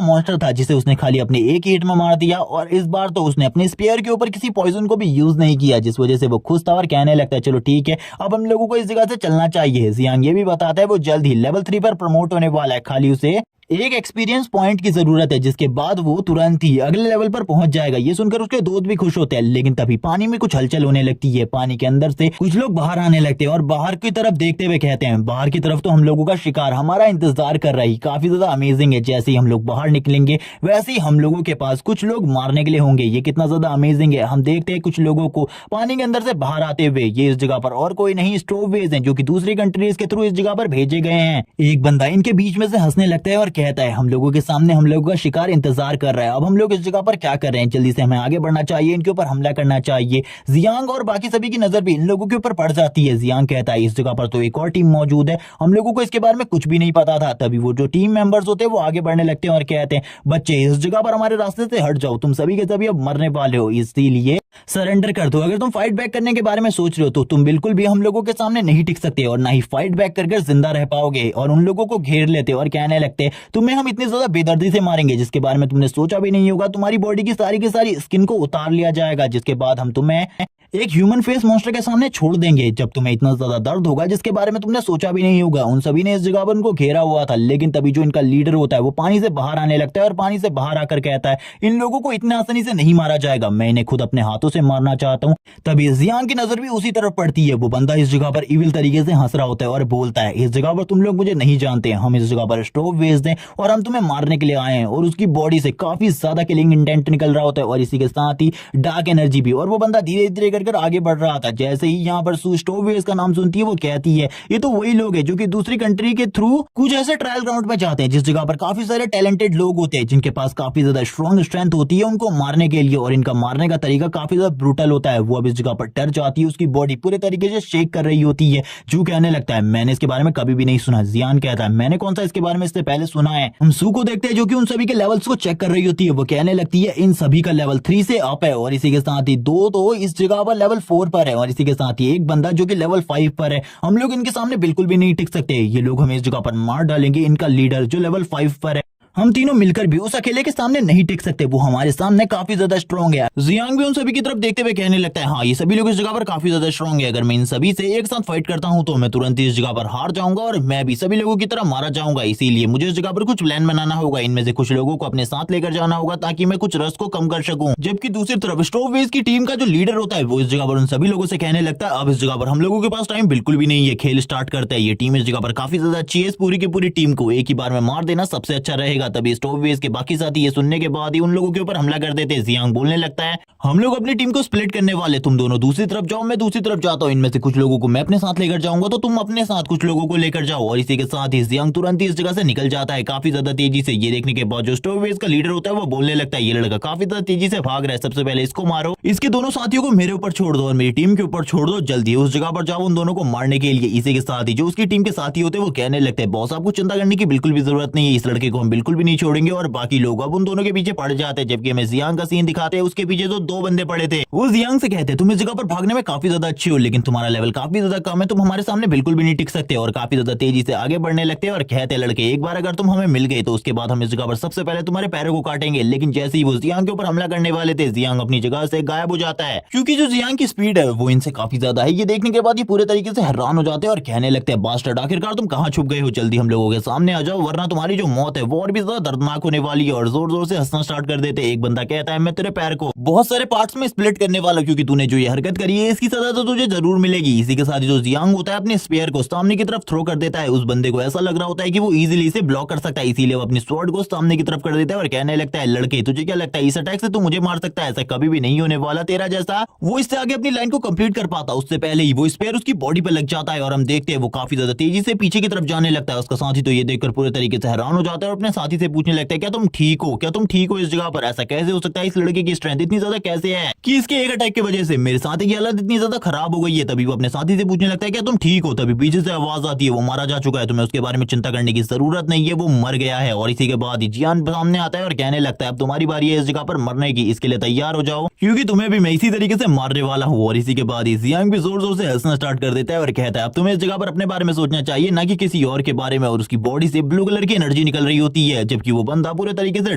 मॉन्स्टर था, जिसे उसने खाली अपने एक हिट में मार दिया। और इस बार तो उसने अपने स्पेयर के ऊपर किसी पॉइजन को भी यूज नहीं किया, जिस वजह से वो खुश था और कहने लगता है चलो ठीक है अब हम लोगों को इस जगह से चलना चाहिए। जियांग ये भी बताता है वो जल्द ही लेवल 3 पर प्रमोट होने वाला है, खाली उसे एक एक्सपीरियंस पॉइंट की जरूरत है, जिसके बाद वो तुरंत ही अगले लेवल पर पहुंच जाएगा। ये सुनकर उसके दोस्त भी खुश होते हैं। लेकिन तभी पानी में कुछ हलचल होने लगती है, पानी के अंदर से कुछ लोग बाहर आने लगते हैं और बाहर की तरफ देखते हुए कहते हैं बाहर की तरफ तो हम लोगों का शिकार हमारा इंतजार कर रहा है, काफी ज्यादा अमेजिंग है। जैसे ही हम लोग बाहर निकलेंगे वैसे ही हम लोगों के पास कुछ लोग मारने के लिए होंगे, ये कितना ज्यादा अमेजिंग है। हम देखते हैं कुछ लोगों को पानी के अंदर से बाहर आते हुए, ये इस जगह पर और कोई नहीं स्टोववेज हैं, जो कि दूसरी कंट्रीज के थ्रू इस जगह पर भेजे गए हैं। एक बंदा इनके बीच में से हंसने लगता है और कहता है हम लोगों सामने हम लोगों का शिकार इंतजार कर रहा है, अब हम लोग इस जगह पर क्या कर रहे हैं, जल्दी से हमें आगे बढ़ना चाहिए, इनके ऊपर हमला करना चाहिए। जियांग और बाकी सभी की नजर भी इन लोगों के ऊपर पड़ जाती है। जियांग कहता है इस जगह पर तो एक और टीम मौजूद है, हम लोगों को इसके बारे में कुछ भी नहीं पता था। तभी वो जो टीम मेंबर्स होते हैं वो आगे बढ़ने लगते हैं और कहते हैं बच्चे इस जगह पर हमारे रास्ते से हट जाओ, तुम सभी के सभी अब मरने वाले हो, इसीलिए सरेंडर कर दो। अगर तुम फाइट बैक करने के बारे में सोच रहे हो तो तुम बिल्कुल भी हम लोगों के सामने नहीं टिक सकते और ना ही फाइट बैक करके जिंदा रह पाओगे। और उन लोगों को घेर लेते और कहने लगते तुम्हें हम इतनी ज्यादा बेदर्दी से मारेंगे जिसके बारे में तुमने सोचा भी नहीं होगा, तुम्हारी बॉडी की सारी स्किन को उतार लिया जाएगा, जिसके बाद हम तुम्हें एक ह्यूमन फेस मॉन्स्टर के सामने छोड़ देंगे जब तुम्हें इतना ज्यादा दर्द होगा जिसके बारे में तुमने सोचा भी नहीं होगा। उन सभी ने इस जगह पर उनको घेरा हुआ था, लेकिन तभी जो इनका लीडर होता है वो पानी से बाहर आने लगता है और पानी से बाहर आकर कहता है इन लोगों को इतने आसानी से नहीं मारा जाएगा, मैं इन्हें खुद अपने हाथों से मारना चाहता हूँ। तभी जियांग की नजर भी उसी तरफ पड़ती है। वो बंदा इस जगह पर इविल तरीके से हंस रहा होता है और बोलता है इस जगह पर तुम लोग मुझे नहीं जानते, हम इस जगह पर स्टोव भेज दें और हम तुम्हें मारने के लिए आए हैं। और उसकी बॉडी से काफी ज्यादा किलिंग इंटेंट निकल रहा होता है और इसी के साथ ही डार्क एनर्जी भी। और वो बंदा धीरे धीरे कर आगे बढ़ रहा था। जैसे ही यहाँ पर सू स्टोववेज का नाम सुनती है वो कहती है ये तो वही लोग हैं जो कि दूसरी कंट्री के थ्रू कुछ ऐसे ट्रायल ग्राउंड में जाते हैं जिस जगह पर काफी सारे टैलेंटेड लोग होते हैं जिनके पास काफी ज्यादा स्ट्रॉन्ग स्ट्रेंथ होती है उनको मारने के लिए, और इनका मारने का तरीका काफी ज्यादा ब्रूटल होता है। वो अब इस जगह पर डर जाती है, उसकी बॉडी पूरे तरीके से शेक कर रही होती है। जू कहने लगता है मैंने इसके बारे में कभी भी नहीं सुना। जियान कहता है मैंने कौन सा इसके बारे में इससे पहले सुना है। हम सू को देखते हैं जो कि उन सभी के लेवल्स को चेक कर रही होती है। वो कहने लगती है इन सभी का लेवल 3 से अप है और इसी के साथ ही दो तो इस जगह पर लेवल 4 पर है और इसी के साथ ही एक बंदा जो कि लेवल 5 पर है। हम लोग इनके सामने बिल्कुल भी नहीं टिक सकते, ये लोग हमें इस जगह पर मार डालेंगे। इनका लीडर जो लेवल 5 पर है हम तीनों मिलकर भी उस अकेले के सामने नहीं टिक सकते, वो हमारे सामने काफी ज्यादा स्ट्रॉन्ग है। जियांग भी उन सभी की तरफ देखते हुए कहने लगता है, हाँ ये सभी लोग इस जगह पर काफी ज्यादा स्ट्रॉन्ग है, अगर मैं इन सभी से एक साथ फाइट करता हूँ तो मैं तुरंत ही इस जगह पर हार जाऊंगा और मैं भी सभी लोगों की तरह मारा जाऊंगा, इसीलिए मुझे इस जगह पर कुछ प्लान बनाना होगा, इनमें से कुछ लोगों को अपने साथ लेकर जाना होगा ताकि मैं कुछ रस को कम कर सकूं। जबकि दूसरी तरफ स्टॉर्मवेज की टीम का जो लीडर होता है वो इस जगह पर उन सभी लोगों से कहने लगता है, अब इस जगह पर हम लोगों के पास टाइम बिल्कुल भी नहीं है, खेल स्टार्ट करता है, ये टीम इस जगह पर काफी ज्यादा अच्छी है, इस पूरी की पूरी टीम को एक ही बार में मार देना सबसे अच्छा रहेगा। तभी स्टॉर्मवेज के बाकी साथी ये सुनने के बाद ही उन लोगों के ऊपर हमला कर देते हैं। जियांग बोलने लगता है, हम लोग अपनी टीम को स्प्लिट करने वाले, तुम दोनों दूसरी तरफ जाओ, मैं दूसरी तरफ जाता हूँ, इनमें से कुछ लोगों को मैं अपने साथ लेकर जाऊंगा तो तुम अपने साथ कुछ लोगों को लेकर जाओ। और इसी के साथ ही जियांग तुरंत ही इस जगह से निकल जाता है काफी ज्यादा तेजी से। ये देखने के बाद जो स्टॉर्मवेज का लीडर होता है वो बोलने लगता है, ये लड़का काफी ज्यादा तेजी से भाग रहा है, सबसे पहले इसको मारो, इसके दोनों साथियों को मेरे ऊपर छोड़ दो और मेरी टीम के ऊपर छोड़ दो, जल्दी उस जगह पर जाओ उन दोनों को मारने के लिए। इसी के साथ ही जो उसकी टीम के साथी होते हैं वो कहने लगते हैं, बॉस आपको चिंता करने की बिल्कुल भी जरूरत नहीं है, इस लड़के को हम बिल्कुल भी नहीं छोड़ेंगे। और बाकी लोग अब उन दोनों के पीछे पड़ जाते हैं। जबकि हमें जियांग का सीन दिखाते हैं, उसके पीछे तो दो बंदे पड़े थे, वो जियांग से कहते हैं, तुम इस जगह पर भागने में काफी ज्यादा अच्छी हो लेकिन तुम्हारा लेवल काफी ज्यादा कम है, तुम हमारे सामने बिल्कुल भी नहीं टिक सकते। और काफी ज्यादा तेजी से आगे बढ़ने लगते हैं और कहते हैं, लड़के एक बार अगर तुम हमें मिल गए तो उसके बाद हम इस जगह पर सबसे पहले तुम्हारे पैरों को काटेंगे। लेकिन जैसे ही वो जियांग के ऊपर हमला करने वाले थे, जियांग अपनी जगह से गायब हो जाता है, क्योंकि जो जियांग की स्पीड है वो इनसे काफी ज्यादा है। ये देखने के बाद ये पूरे तरीके से हैरान हो जाते हैं और कहने लगते हैं, बास्टर्ड आखिरकार तुम कहाँ छुप गए हो, जल्दी हम लोगों के सामने आ जाओ वरना तुम्हारी जो मौत है वो और भी ज्यादा दर्दनाक होने वाली है। और जोर जोर से हंसना स्टार्ट कर देते। एक बंदा कहता है, मैं तेरे पैर को बहुत सारे पार्ट्स में स्प्लिट करने वाला, क्योंकि तूने जो ये हरकत करी है इसकी सजा तो तुझे जरूर मिलेगी। इसी के साथ ही जो जियांग होता है अपने स्पेयर को सामने की तरफ थ्रो कर देता है। उस बंदे को ऐसा लग रहा होता है कि वो इजीली इसे ब्लॉक कर सकता है, इसीलिए वो अपनी स्वॉर्ड को सामने की तरफ कर देता है और कहने लगता है, लड़के तुझे क्या लगता है इस अटैक से तू मुझे मार सकता है, ऐसा कभी भी नहीं होने वाला तेरा जैसा। वो इससे आगे अपनी लाइन को कंप्लीट कर पाता उससे पहले ही वो स्पेयर उसकी बॉडी पर लग जाता है और हम देखते हैं वो काफी ज्यादा तेजी से पीछे की तरफ जाने लगता है। उसका साथी तो ये देखकर पूरे तरीके से हैरान हो जाता है और अपने साथी से पूछने लगता है, क्या तुम ठीक हो, क्या तुम ठीक हो इस जगह पर, ऐसा कैसे हो सकता है, इस लड़के की स्ट्रेंथ इतनी ज्यादा कैसे है कि इसके एक अटैक की वजह से मेरे साथी की हालत इतनी ज्यादा खराब हो गई है। तभी वो अपने साथी से पूछने लगता है, क्या तुम ठीक हो। तभी पीछे से आवाज आती है, वो मारा जा चुका है, तुम्हें उसके बारे में चिंता करने की जरूरत नहीं है, वो मर गया है। और इसी के बाद जियान सामने आता है और कहने लगता है, अब तुम्हारी बारी है इस जगह पर मरने की, इसके लिए तैयार हो जाओ क्योंकि तुम्हें भी मैं इसी तरीके से मारने वाला हूँ। और इसी के बाद जियांग भी जोर जोर से हंसना स्टार्ट कर देता है और कहता है, अब तुम्हें इस जगह पर अपने बारे में सोचना चाहिए ना कि किसी और के बारे में। और उसकी बॉडी से ब्लू कलर की एनर्जी निकल रही होती है, जबकि वो बंदा पूरे तरीके से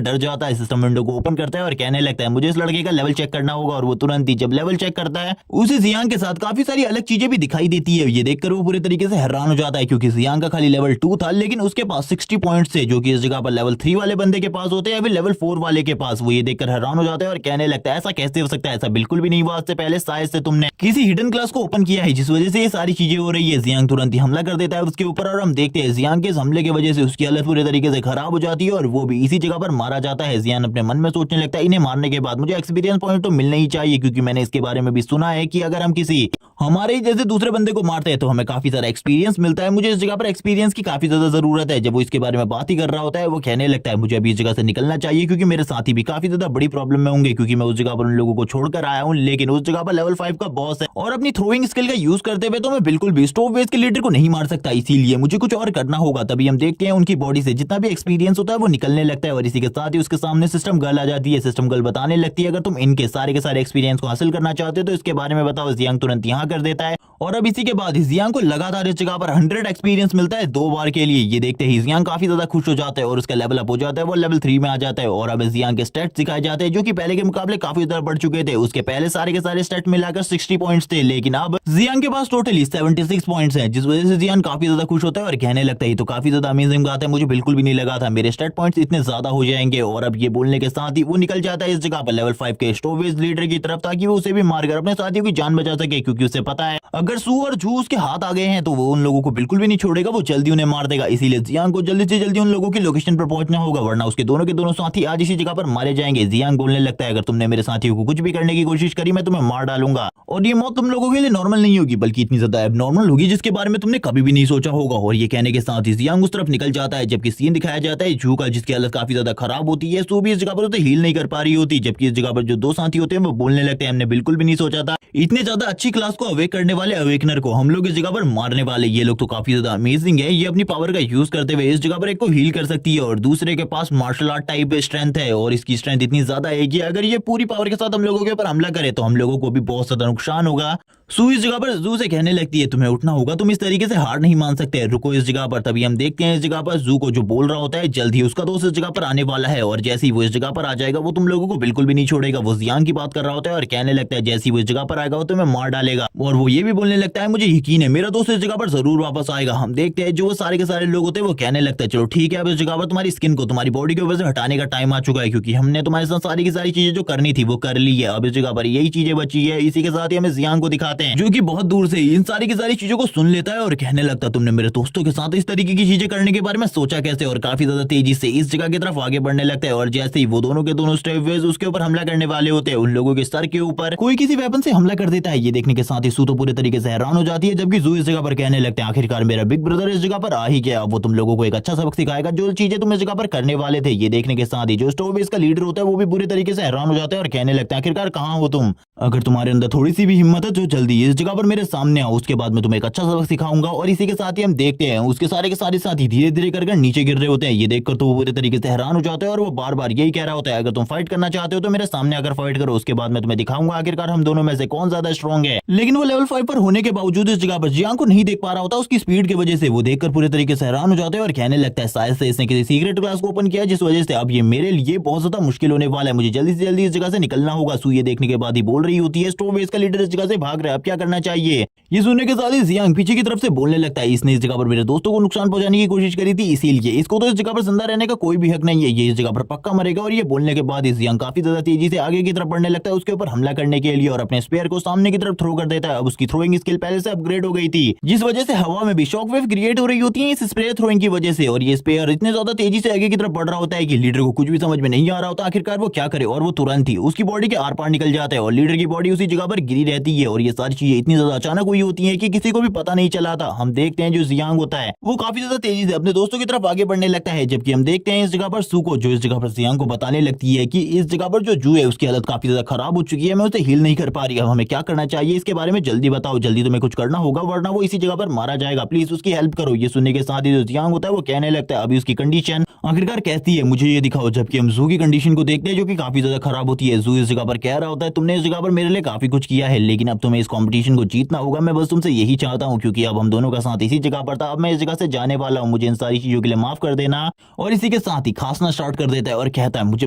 डर जाता है। सिस्टम विंडो को ओपन करता है और कहने लगता है, मुझे इस लड़के का लेवल चेक करना होगा। और वो तुरंत ही जब लेवल चेक करता है उसे जियांग के साथ काफी सारी अलग चीजें भी दिखाई देती है। ये देखकर वो पूरे तरीके से हैरान हो जाता है क्योंकि जियांग का खाली लेवल 2 था लेकिन उसके पास 60 पॉइंट्स थे, जो कि इस जगह पर लेवल 3 वाले बंदे के पास होते हैं या फिर लेवल 4 वाले के पास। वो ये देखकर हैरान हो जाता है और कहने लगता है, ऐसा कैसे हो सकता है, ऐसा बिल्कुल भी नहीं हुआ, इससे पहले शायद से तुमने किसी हिडन क्लास को ओपन किया है जिस वजह से ये सारी चीजें हो रही है। जियांग तुरंत ही हमला कर देता है उसके ऊपर और हम देखते हैं जियांग के इस हमले की वजह से उसकी हालत पूरे तरीके से खराब हो जाती है और वो भी इसी जगह पर मारा जाता है। जियांग अपने मन में सोचने लगता है, इन्हें मारने के बाद मुझे एक्सपीरियंस पॉइंट तो मिलना ही चाहिए, क्योंकि मैंने इसके बारे में भी सुना है कि अगर हम किसी हमारे जैसे दूसरे बंदे को मारते हैं तो हमें काफी सारा एक्सपीरियंस मिलता है, मुझे इस जगह पर एक्सपीरियंस की काफी ज्यादा जरूरत है। जब वो इसके बारे में बात ही कर रहा होता है वो कहने लगता है, मुझे अभी इस जगह से निकलना चाहिए क्योंकि मेरे साथी भी काफी ज्यादा बड़ी प्रॉब्लम में होंगे, क्योंकि मैं उस जगह पर उन लोगों को छोड़कर आया हूँ लेकिन उस जगह पर लेवल 5 का बॉस है और अपनी थ्रोइंग स्किल का यूज करते हुए तो मैं बिल्कुल भी स्टॉर्मवेज के लीडर को नहीं मार सकता, इसीलिए मुझे कुछ और करना होगा। तभी हम देखते हैं उनकी बॉडी से जितना भी एक्सपीरियंस होता है वो निकलने लगता है और इसी के साथ ही उसके सामने सिस्टम गर्ल आ जाती है। सिस्टम गर्ल बताने लगती है, अगर तुम इनके सारे के सारे एक्सपीरियंस को हासिल करना चाहते हो तो इसके बारे में बताओ। जियांग तुरंत यहाँ कर देता है और अब इसी के बाद जियांग को लगातार इस जगह पर 100 एक्सपीरियंस मिलता है 2 बार के लिए। ये देखते ही जियांग काफी ज्यादा खुश हो जाता है और उसका लेवल अप हो जाता है, वो लेवल 3 में आ जाता है। और अब जियांग के स्टैट्स दिखाए जाते हैं जो कि पहले के मुकाबले काफी ज्यादा बढ़ चुके थे। उसके पहले सारे के सारे स्टैट मिलाकर 60 पॉइंट्स थे लेकिन अब जियांग के पास टोटली 76 पॉइंट्स हैं, जिस वजह से जियांग काफी ज्यादा खुश होता है और कहने लगता है, तो काफी ज्यादा अमेजिंग बात है, मुझे बिल्कुल भी नहीं लगा था मेरे स्टैट पॉइंट्स इतने ज्यादा हो जाएंगे। और अब ये बोलने के साथ ही वो निकल जाता है इस जगह पर लेवल 5 के स्टॉर्मवेज लीडर की तरफ ताकि वो उसे भी मारकर अपने साथियों की जान बचा सके, क्योंकि उसे पता है अगर सू और झू उसके हाथ आ गए हैं तो वो उन लोगों को बिल्कुल भी नहीं छोड़ेगा, वो जल्दी उन्हें मार देगा। इसीलिए जियांग को जल्दी से जल्दी उन लोगों की लोकेशन पर पहुंचना होगा वरना उसके दोनों के दोनों साथी आज इसी जगह पर मारे जाएंगे। जियांग बोलने लगता है, अगर तुमने मेरे साथियों को कुछ भी करने की कोशिश करी मैं तुम्हें मार डालूंगा और ये मौत तुम लोगों के लिए नॉर्मल नहीं होगी बल्कि इतनी ज्यादा एबनॉर्मल होगी जिसके बारे में तुमने कभी भी नहीं सोचा होगा। और ये कहने के साथ ही जियांग उस तरफ निकल जाता है, जबकि सीन दिखाया जाता है झू का जिसकी हालत काफी ज्यादा खराब होती है। सू भी इस जगह पर उसे हील नहीं कर पा रही होती, जबकि इस जगह पर जो 2 साथी होते हैं वो बोलने लगते हैं, हमने बिल्कुल भी नहीं सोचा था इतने ज्यादा अच्छी क्लास को अवेक करने वाले अवेकनर को हम लोग इस जगह पर मारने वाले। ये लोग तो काफी ज्यादा अमेजिंग है, ये अपनी पावर का यूज करते हुए इस जगह पर एक को हील कर सकती है और दूसरे के पास मार्शल आर्ट टाइप स्ट्रेंथ है और इसकी स्ट्रेंथ इतनी ज्यादा है कि अगर ये पूरी पावर के साथ हम लोगों के ऊपर हमला करे तो हम लोगों को भी बहुत ज्यादा नुकसान होगा। सू इस जगह पर जू से कहने लगती है तुम्हें उठना होगा, तुम इस तरीके से हार नहीं मान सकते, रुको इस जगह पर। तभी हम देखते हैं इस जगह पर जू को जो बोल रहा होता है जल्द ही उसका दोस्त इस जगह पर आने वाला है, और जैसे ही वो इस जगह पर आ जाएगा वो तुम लोगों को बिल्कुल भी नहीं छोड़ेगा। वो जियांग की बात कर रहा होता है और कहने लगता है जैसे ही वो इस जगह पर आएगा वो तुम्हें मार डालेगा, और वो ये भी बोलने लगता है मुझे यकीन है मेरा दोस्त इस जगह पर जरूर वापस आएगा। हम देखते हैं जो वो सारे के सारे लोग होते हैं वो कहने लगता है चलो ठीक है, अब इस जगह पर तुम्हारी स्किन को तुम्हारी बॉडी के ऊपर से हटाने का टाइम आ चुका है, क्योंकि हमने तुम्हारे साथ सारी की सारी चीजें जो करनी थी वो कर ली है, अब इस जगह पर यही चीजें बची है। इसी के साथ ही हमें जियांग को दिखाते हैं जो कि बहुत दूर से इन सारी की सारी चीजों को सुन लेता है और कहने लगता है तुमने मेरे दोस्तों के साथ इस तरीके की चीजें करने के बारे में सोचा कैसे, और काफी ज्यादा तेजी से इस जगह की तरफ आगे बढ़ने लगता है। और जैसे ही वो दोनों के दोनों स्टेपवेज उसके ऊपर हमला करने वाले होते हैं, उन लोगों के सर के ऊपर कोई किसी वेपन से हमला कर देता है। ये देखने के साथ ही सू तो पूरे तरीके से हैरान हो जाती है, जबकि जू इस जगह पर कहने लगते हैं आखिरकार मेरा बिग ब्रदर इस जगह पर आ ही गया, वो तुम लोगों को एक अच्छा सबक सिखाएगा जो चीजें तुम इस जगह पर करने वाले थे। ये देखने के साथ ही जो स्टोरबेस का लीडर होता है वो भी पूरे तरीके से हैरान हो जाता है और कहने लगता है आखिरकार कहाँ हो तुम, अगर तुम्हारे अंदर थोड़ी सी भी हिम्मत है तो जल्दी इस जगह पर मेरे सामने आओ, उसके बाद मैं तुम्हें एक अच्छा सबक सिखाऊंगा। और इसी के साथ ही हम देखते हैं उसके सारे के सारे साथी धीरे धीरे कर नीचे गिर रहे होते हैं। ये देखकर तो वो पूरे तरीके से हैरान हो जाते हैं और वो बार बार यही कह रहा होता है अगर तुम फाइट करना चाहते हो तो मेरे सामने आकर फाइट करो, उसके बाद मैं तुम्हें दिखाऊंगा आखिरकार हम दोनों में से कौन ज्यादा स्ट्रॉन्ग है। लेकिन वो लेवल 5 पर होने के बावजूद इस जगह पर जियांग को नहीं देख पा रहा होता, उसकी स्पीड की वजह से वो देखकर पूरे तरीके से हैरान हो जाते हैं और कहने लगता है शायद से इसने किसी सीक्रेट क्लास को ओपन किया जिस वजह से अब ये मेरे लिए बहुत ज्यादा मुश्किल होने वाला है, मुझे जल्दी से जल्दी इस जगह से निकलना होगा। सू ये देखने के बाद ही बोल रही होती है स्टोरबेस का लीडर इस जगह से भाग रहा है, अब क्या करना चाहिए। ये सुनने के साथ ही जियांग पीछे की तरफ से बोलने लगता है इसने इस जगह पर मेरे दोस्तों को नुकसान पहुंचाने की कोशिश करी थी, इसीलिए इसको तो इस जगह पर जिंदा रहने का कोई भी हक नहीं है, ये इस जगह पर पक्का मरेगा। और ये बोलने के बाद जियांग काफी ज्यादा तेजी से आगे की तरफ बढ़ने लगता है उसके ऊपर हमला करने के लिए और अपने स्पेयर को सामने की तरफ थ्रो कर देता है। अब उसकी थ्रोइंग स्किल पहले से अपग्रेड हो गई थी जिस वजह से हवा में भी शॉकवेव क्रिएट हो रही होती है इस स्पेयर थ्रोइंग की वजह से, और ये स्पेयर इतने ज्यादा तेजी से आगे की तरफ बढ़ रहा होता है कि लीडर को कुछ भी समझ में नहीं आ रहा होता आखिरकार वो क्या करे, और वो तुरंत ही उसकी बॉडी के आर पार निकल जाता है और लीडर की बॉडी उसी जगह पर गिरी रहती है। और ये सारी चीजें इतनी ज्यादा अचानक हुई होती है कि किसी को भी पता नहीं चला था। हम देखते हैं जो जियांग होता है वो काफी ज्यादा तेजी से अपने दोस्तों की तरफ आगे बढ़ने लगता है, जबकि हम देखते हैं इस जगह पर सू को जो इस जगह पर जियांग को बताने लगती है कि इस जगह पर जो जू है उसकी हालत काफी ज्यादा खराब हो चुकी है, मैं उसे हील नहीं कर पा रही, अब हमें क्या करना चाहिए इसके बारे में जल्दी बताओ, जल्दी तुम्हें कुछ करना होगा वरना वो इसी जगह पर मारा जाएगा, प्लीज उसकी हेल्प करो। ये सुनने के साथ ही जो जियांग होता है वो कहने लगता है अभी उसकी कंडीशन आखिरकार कैसी है मुझे ये दिखाओ, जबकि हम जू की कंडीशन को देखते हैं जो कि काफी ज्यादा खराब होती है। जू इस जगह पर कह रहा होता है तुमने इस जगह पर मेरे लिए काफी कुछ किया है लेकिन अब तुम्हें इस कंपटीशन को जीतना होगा, मैं बस तुमसे यही चाहता हूँ क्योंकि अब हम दोनों का साथ इसी जगह पर था, अब मैं इस जगह से जाने वाला हूँ, मुझे इन सारी चीजों के लिए माफ कर देना। और इसी के साथ ही खांसना स्टार्ट कर देता है और कहता है मुझे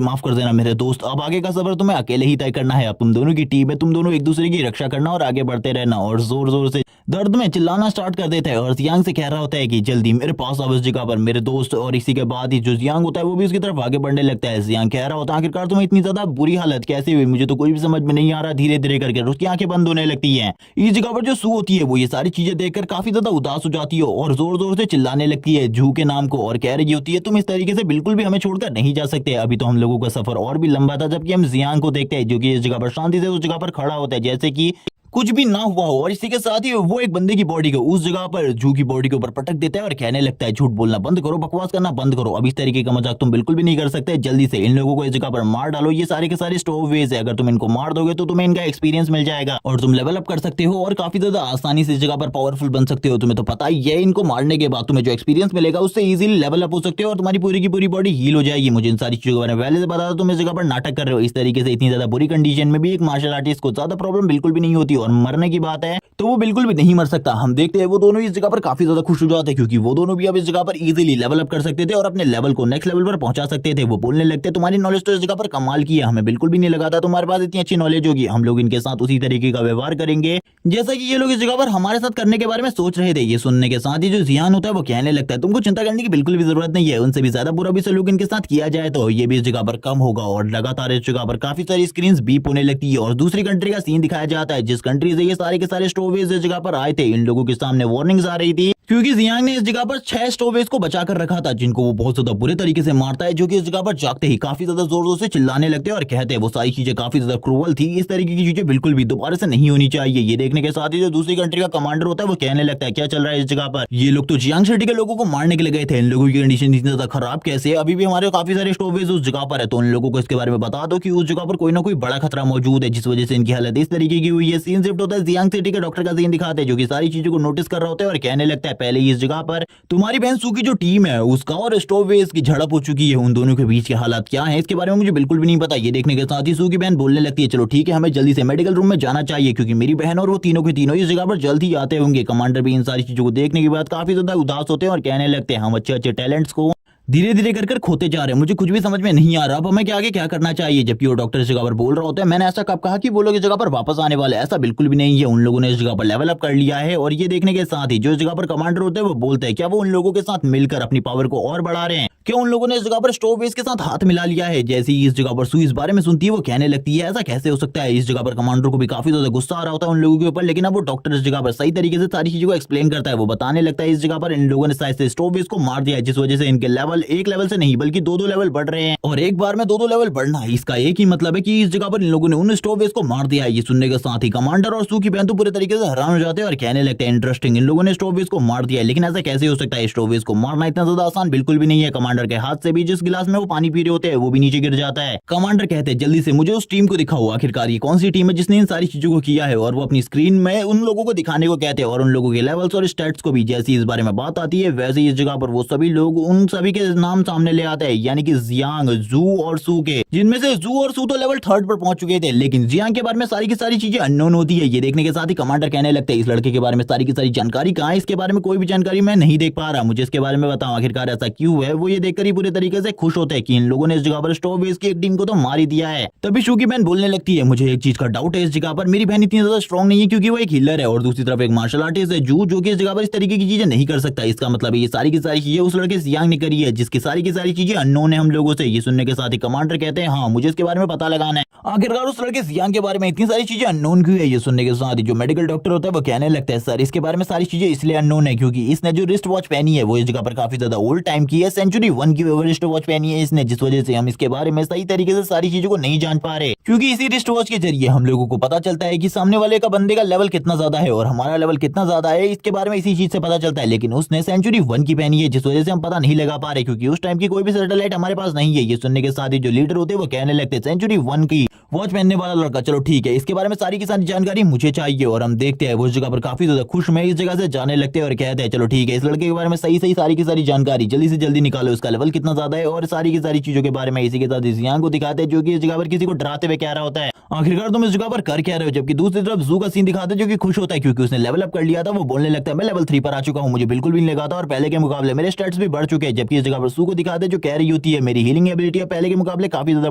माफ कर देना मेरे दोस्त, अब आगे का सफर तुम्हें अकेले ही तय करना है, अब तुम दोनों की टीम है, तुम दोनों एक दूसरे की रक्षा करना और आगे बढ़ते रहना। और जोर जोर से दर्द में चिल्लाना स्टार्ट कर देता है और जियांग से कह रहा होता है कि जल्दी मेरे पास आओ इस जगह पर मेरे दोस्त। और इसी के बाद ही जो जियांग होता है वो भी उसकी तरफ आगे बढ़ने लगता है। जियांग कह रहा होता है आखिरकार तुम्हें इतनी ज्यादा बुरी हालत कैसे हुई, मुझे तो कोई भी समझ में नहीं आ रहा। धीरे धीरे करके उसकी आंखें बंद होने लगती हैं। इस जगह पर जो सू होती है वो ये सारी चीजें देखकर काफी ज्यादा उदास हो जाती है और जोर जोर से चिल्लाने लगती है जू के नाम को और कह रही होती है तुम इस तरीके से बिल्कुल भी हमें छोड़कर नहीं जा सकते, अभी तो हम लोगों का सफर और भी लंबा था। जबकि हम जियांग को देखते हैं जो कि इस जगह पर शांति से उस जगह पर खड़ा होता है जैसे कि कुछ भी ना हुआ हो, और इसी के साथ ही वो एक बंदे की बॉडी को उस जगह पर जू की बॉडी के ऊपर पटक देता है और कहने लगता है झूठ बोलना बंद करो, बकवास करना बंद करो, अब इस तरीके का मजाक तुम बिल्कुल भी नहीं कर सकते, जल्दी से इन लोगों को इस जगह पर मार डालो, ये सारे के सारे स्टोरवेज है, अगर तुम इनको मार दोगे तो तुम्हें इनका एक्सपीरियंस मिल जाएगा और तुम लेवल अप कर सकते हो और काफी ज्यादा आसानी से इस जगह पर पावरफुल बन सकते हो। तुम्हें तो पता ही है इनको मारने के बाद तुम्हें जो एक्सपीरियंस मिलेगा उससे इजीली लेवल अप हो सकते हो और तुम्हारी पूरी की पूरी बॉडी हील हो जाएगी। मुझे इन सारी चीजों के बारे में पहले से बता दो, तुम इस जगह पर नाटक कर रहे हो। इस तरीके से इतनी ज्यादा बुरी कंडीशन में भी एक मार्शल आर्टिस्ट को ज्यादा प्रॉब्लम बिल्कुल भी नहीं होती और मरने की बात है तो वो बिल्कुल भी नहीं मर सकता। हम देखते हैं वो दोनों इस जगह पर काफी ज्यादा खुश हो जाते हैं क्योंकि वो दोनों भी अब इस जगह पर इजीली लेवल अप कर सकते थे और अपने लेवल को नेक्स्ट लेवल पर पहुंचा सकते थे। वो बोलने लगते तुम्हारी नॉलेज तो इस जगह पर कमाल की है, हमें बिल्कुल भी नहीं लगा था तुम्हारे पास इतनी अच्छी नॉलेज होगी, हम लोग इनके साथ उसी तरीके का व्यवहार करेंगे जैसा कि ये लोग इस जगह पर हमारे साथ करने के बारे में सोच रहे थे। ये सुनने के साथ ही जो जियान होता है वो कहने लगता है तुमको चिंता करने की बिल्कुल भी जरूरत नहीं है, उनसे भी ज्यादा बुरा भी सलूक इनके साथ किया जाए तो ये भी इस जगह पर कम होगा। और लगातार इस जगह पर काफी सारी स्क्रीन बीप होने लगती है और दूसरी कंट्री का सीन दिखाया जाता है जिस कंट्री से ये सारे के सारे स्टोरवेज इस जगह पर आए थे। इन लोगों के सामने वार्निंग्स आ रही थी क्योंकि जियांग ने इस जगह पर 6 स्टोरवेज को बचा कर रखा था जिनको वो बहुत ज्यादा बुरे तरीके से मारता है, जो कि इस जगह पर जागते ही काफी ज्यादा जोर जोर से चिल्लाने लगते हैं और कहते हैं वो सारी चीजें काफी ज्यादा क्रूअल थी, इस तरीके की चीजें बिल्कुल भी दोबारा से नहीं होनी चाहिए। ये देखने के साथ ही जो दूसरी कंट्री का कमांडर होता है वो कहने लगता है क्या चल रहा है इस जगह पर, ये लोग तो जियांग सिटी के लोगों को मारने के लिए गए थे, इन लोगों की कंडीशन इतनी ज्यादा खराब कैसे है, अभी भी हमारे काफी सारे स्टोरवेज उस जगह पर है, तो उन लोगों को इसके बारे में बता दो कि उस जगह पर कोई ना कोई बड़ा खतरा मौजूद है जिस वजह से इनकी हालत इस तरीके की हुई है। सीन शिफ्ट होता है जियांग सिटी के डॉक्टर का सीन दिखाते हैं जो कि सारी चीजों को नोटिस कर रहा होता है और कहने लगता है पहले ही इस जगह पर तुम्हारी बहन सू की जो टीम है उसका और स्टॉपवेज की झड़प हो चुकी है। उन दोनों के बीच के हालात क्या है इसके बारे में मुझे बिल्कुल भी नहीं पता। ये देखने के साथ ही सू की बहन बोलने लगती है, चलो ठीक है, हमें जल्दी से मेडिकल रूम में जाना चाहिए क्योंकि मेरी बहन और वो तीनों के तीनों इस जगह पर जल्द ही आते होंगे। कमांडर भी इन सारी चीजों को देखने के बाद काफी ज्यादा उदास होते हैं और कहने लगते हैं हम अच्छे अच्छे टैलेंट्स को धीरे धीरे कर खोते जा रहे हैं, मुझे कुछ भी समझ में नहीं आ रहा अब हमें आगे क्या करना चाहिए। जबकि वो डॉक्टर इस जगह पर बोल रहा होता है, मैंने ऐसा कब कहा कि वो लोग इस जगह पर वापस आने वाले, ऐसा बिल्कुल भी नहीं है। उन लोगों ने इस जगह पर लेवल अप कर लिया है और ये देखने के साथ ही जो इस जगह पर कमांडर होते हैं वो बोलते हैं क्या वो उन लोगों के साथ मिलकर अपनी पावर को और बढ़ा रहे हैं, क्या उन लोगों ने इस जगह पर स्टॉपवेज के साथ हाथ मिला लिया है। जैसे ही इस जगह पर सू इस बारे में सुनती है वो कहने लगती है ऐसा कैसे हो सकता है। इस जगह पर कमांडर को भी काफी ज्यादा गुस्सा आ रहा होता है उन लोगों के ऊपर, लेकिन अब वो डॉक्टर इस जगह पर सही तरीके से सारी चीजों को एक्सप्लेन करता है। वो बताने लगता है इस जगह पर इन लोगों ने शायद से स्टॉपवेज को मार दिया है जिस वजह से इनके लेवल एक लेवल से नहीं बल्कि दो लेवल बढ़ रहे हैं और एक बार में दो लेवल बढ़ना है इसका एक ही मतलब है कि इस जगह पर इन लोगों ने उन स्टॉपवेज को मार दिया है। ये सुनने के साथ ही कमांडर और सू की बहन तो पूरे तरीके से हैरान हो जाते हैं और कहने लगते हैं इंटरेस्टिंग, इन लोगों ने स्टॉपवेज को मार दिया है, लेकिन ऐसा कैसे हो सकता है। स्टॉपवेज को मारना इतना ज्यादा आसान बिल्कुल भी नहीं है। कमांडर के हाथ से भी जिस गिलास में वो पानी पी रहे होते हैं वो भी नीचे गिर जाता है। कमांडर कहते हैं जल्दी से मुझे उस टीम को दिखाओ, आखिरकार ये कौन सी टीम है जिसने इन सारी चीजों को किया है, और वो अपनी स्क्रीन में उन लोगों को दिखाने को कहते हैं और उन लोगों के लेवल्स और स्टैट्स को भी। जैसी इस बारे में बात आती है वैसे इस जगह पर वो सभी लोग उन सभी के नाम सामने ले आते हैं, यानी कि जियांग, जू और सू के, जिनमें से जू और सू तो लेवल 3 पर पहुंच चुके थे, लेकिन जियांग के बारे में सारी की सारी चीजें अननोन होती है। ये देखने के साथ ही कमांडर कहने लगते हैं इस लड़के के बारे में सारी की सारी जानकारी कहां है, इसके बारे में कोई भी जानकारी मैं नहीं देख पा रहा, मुझे इसके बारे में बताओ आखिरकार ऐसा क्यों है। वो ये देखकर ही पूरे तरीके से खुश होते हैं कि इन लोगों ने इस जगह पर स्टॉपवेज की एक टीम को तो मार ही दिया है। तभी शू की बहन बोलने लगती है मुझे एक चीज का डाउट है, इस जगह पर मेरी बहन इतनी ज्यादा स्ट्रॉन्ग नहीं है क्योंकि वो एक हीलर है और दूसरी तरफ एक मार्शल आर्टिस्ट है जू, जो कि इस जगह पर इस तरीके की चीजें नहीं कर सकता। इसका मतलब ये सारी की सारी चीजें उस लड़के जियांग ने करी है जिसकी सारी की सारी चीजें अननोन है हम लोगों से। ये सुनने के साथ ही कमांडर कहते हैं हाँ मुझे इसके बारे में पता लगाना है, आखिरकार उस लड़के जियांग के बारे में इतनी सारी चीजें अननोन क्यों है। ये सुनने के साथ ही जो मेडिकल डॉक्टर होता है वो कहने लगता है सर इसके बारे में सारी चीजें इसलिए अननोन है क्योंकि इसने जो रिस्ट वॉच पहनी है वो इस जगह पर काफी ज्यादा ओल्ड टाइम की है, सेंचुरी 1 की रिस्ट वॉच पहनी है इसने, जिस वजह से हम इसके बारे में सही तरीके से सारी चीजों को नहीं जान पा रहे। क्योंकि इसी रिस्ट वॉच के जरिए हम लोगों को पता चलता है कि सामने वाले का बंदे का लेवल कितना ज्यादा है और हमारा लेवल कितना ज्यादा है, इसके बारे में इसी चीज से पता चलता है। लेकिन उसने सेंचुरी 1 की पहनी है जिस वजह से हम पता नहीं लगा पा रहे क्योंकि उस टाइम की कोई भी सैटेलाइट हमारे पास नहीं है। ये सुनने के साथ ही जो लीडर होते हैं वो कहने लगते हैं सेंचुरी 1 की वॉच पहनने वाला लड़का, चलो ठीक है इसके बारे में सारी की सारी जानकारी मुझे चाहिए। और हम देखते हैं वो इस जगह पर काफी ज्यादा खुश में इस जगह से जाने लगते हैं और कहते हैं चलो ठीक है इस लड़के के बारे में सही सारी की सारी जानकारी जल्दी से जल्दी निकालो, इसका लेवल कितना ज्यादा है और सारी की सारी चीजों के बारे में। इसी के साथ जियांग को दिखाते हैं जो कि इस जगह पर किसी को डराते हुए कह रहा होता है आखिरकार तुम इस जगह पर कर क्या रहे हो। जबकि दूसरी तरफ जू का सीन दिखाते हैं जो कि खुश होता है क्योंकि उसने लेवल अप कर लिया था। वो बोलने लगता है मैं लेवल 3 पर आ चुका हूं, मुझे बिल्कुल भी नहीं लगा था और पहले के मुकाबले मेरे स्टैट्स भी बढ़ चुके हैं। जबकि इस जगह पर सू को दिखाते हैं जो कह रही होती है मेरी हीलिंग एबिलिटी पहले के मुकाबले काफी ज्यादा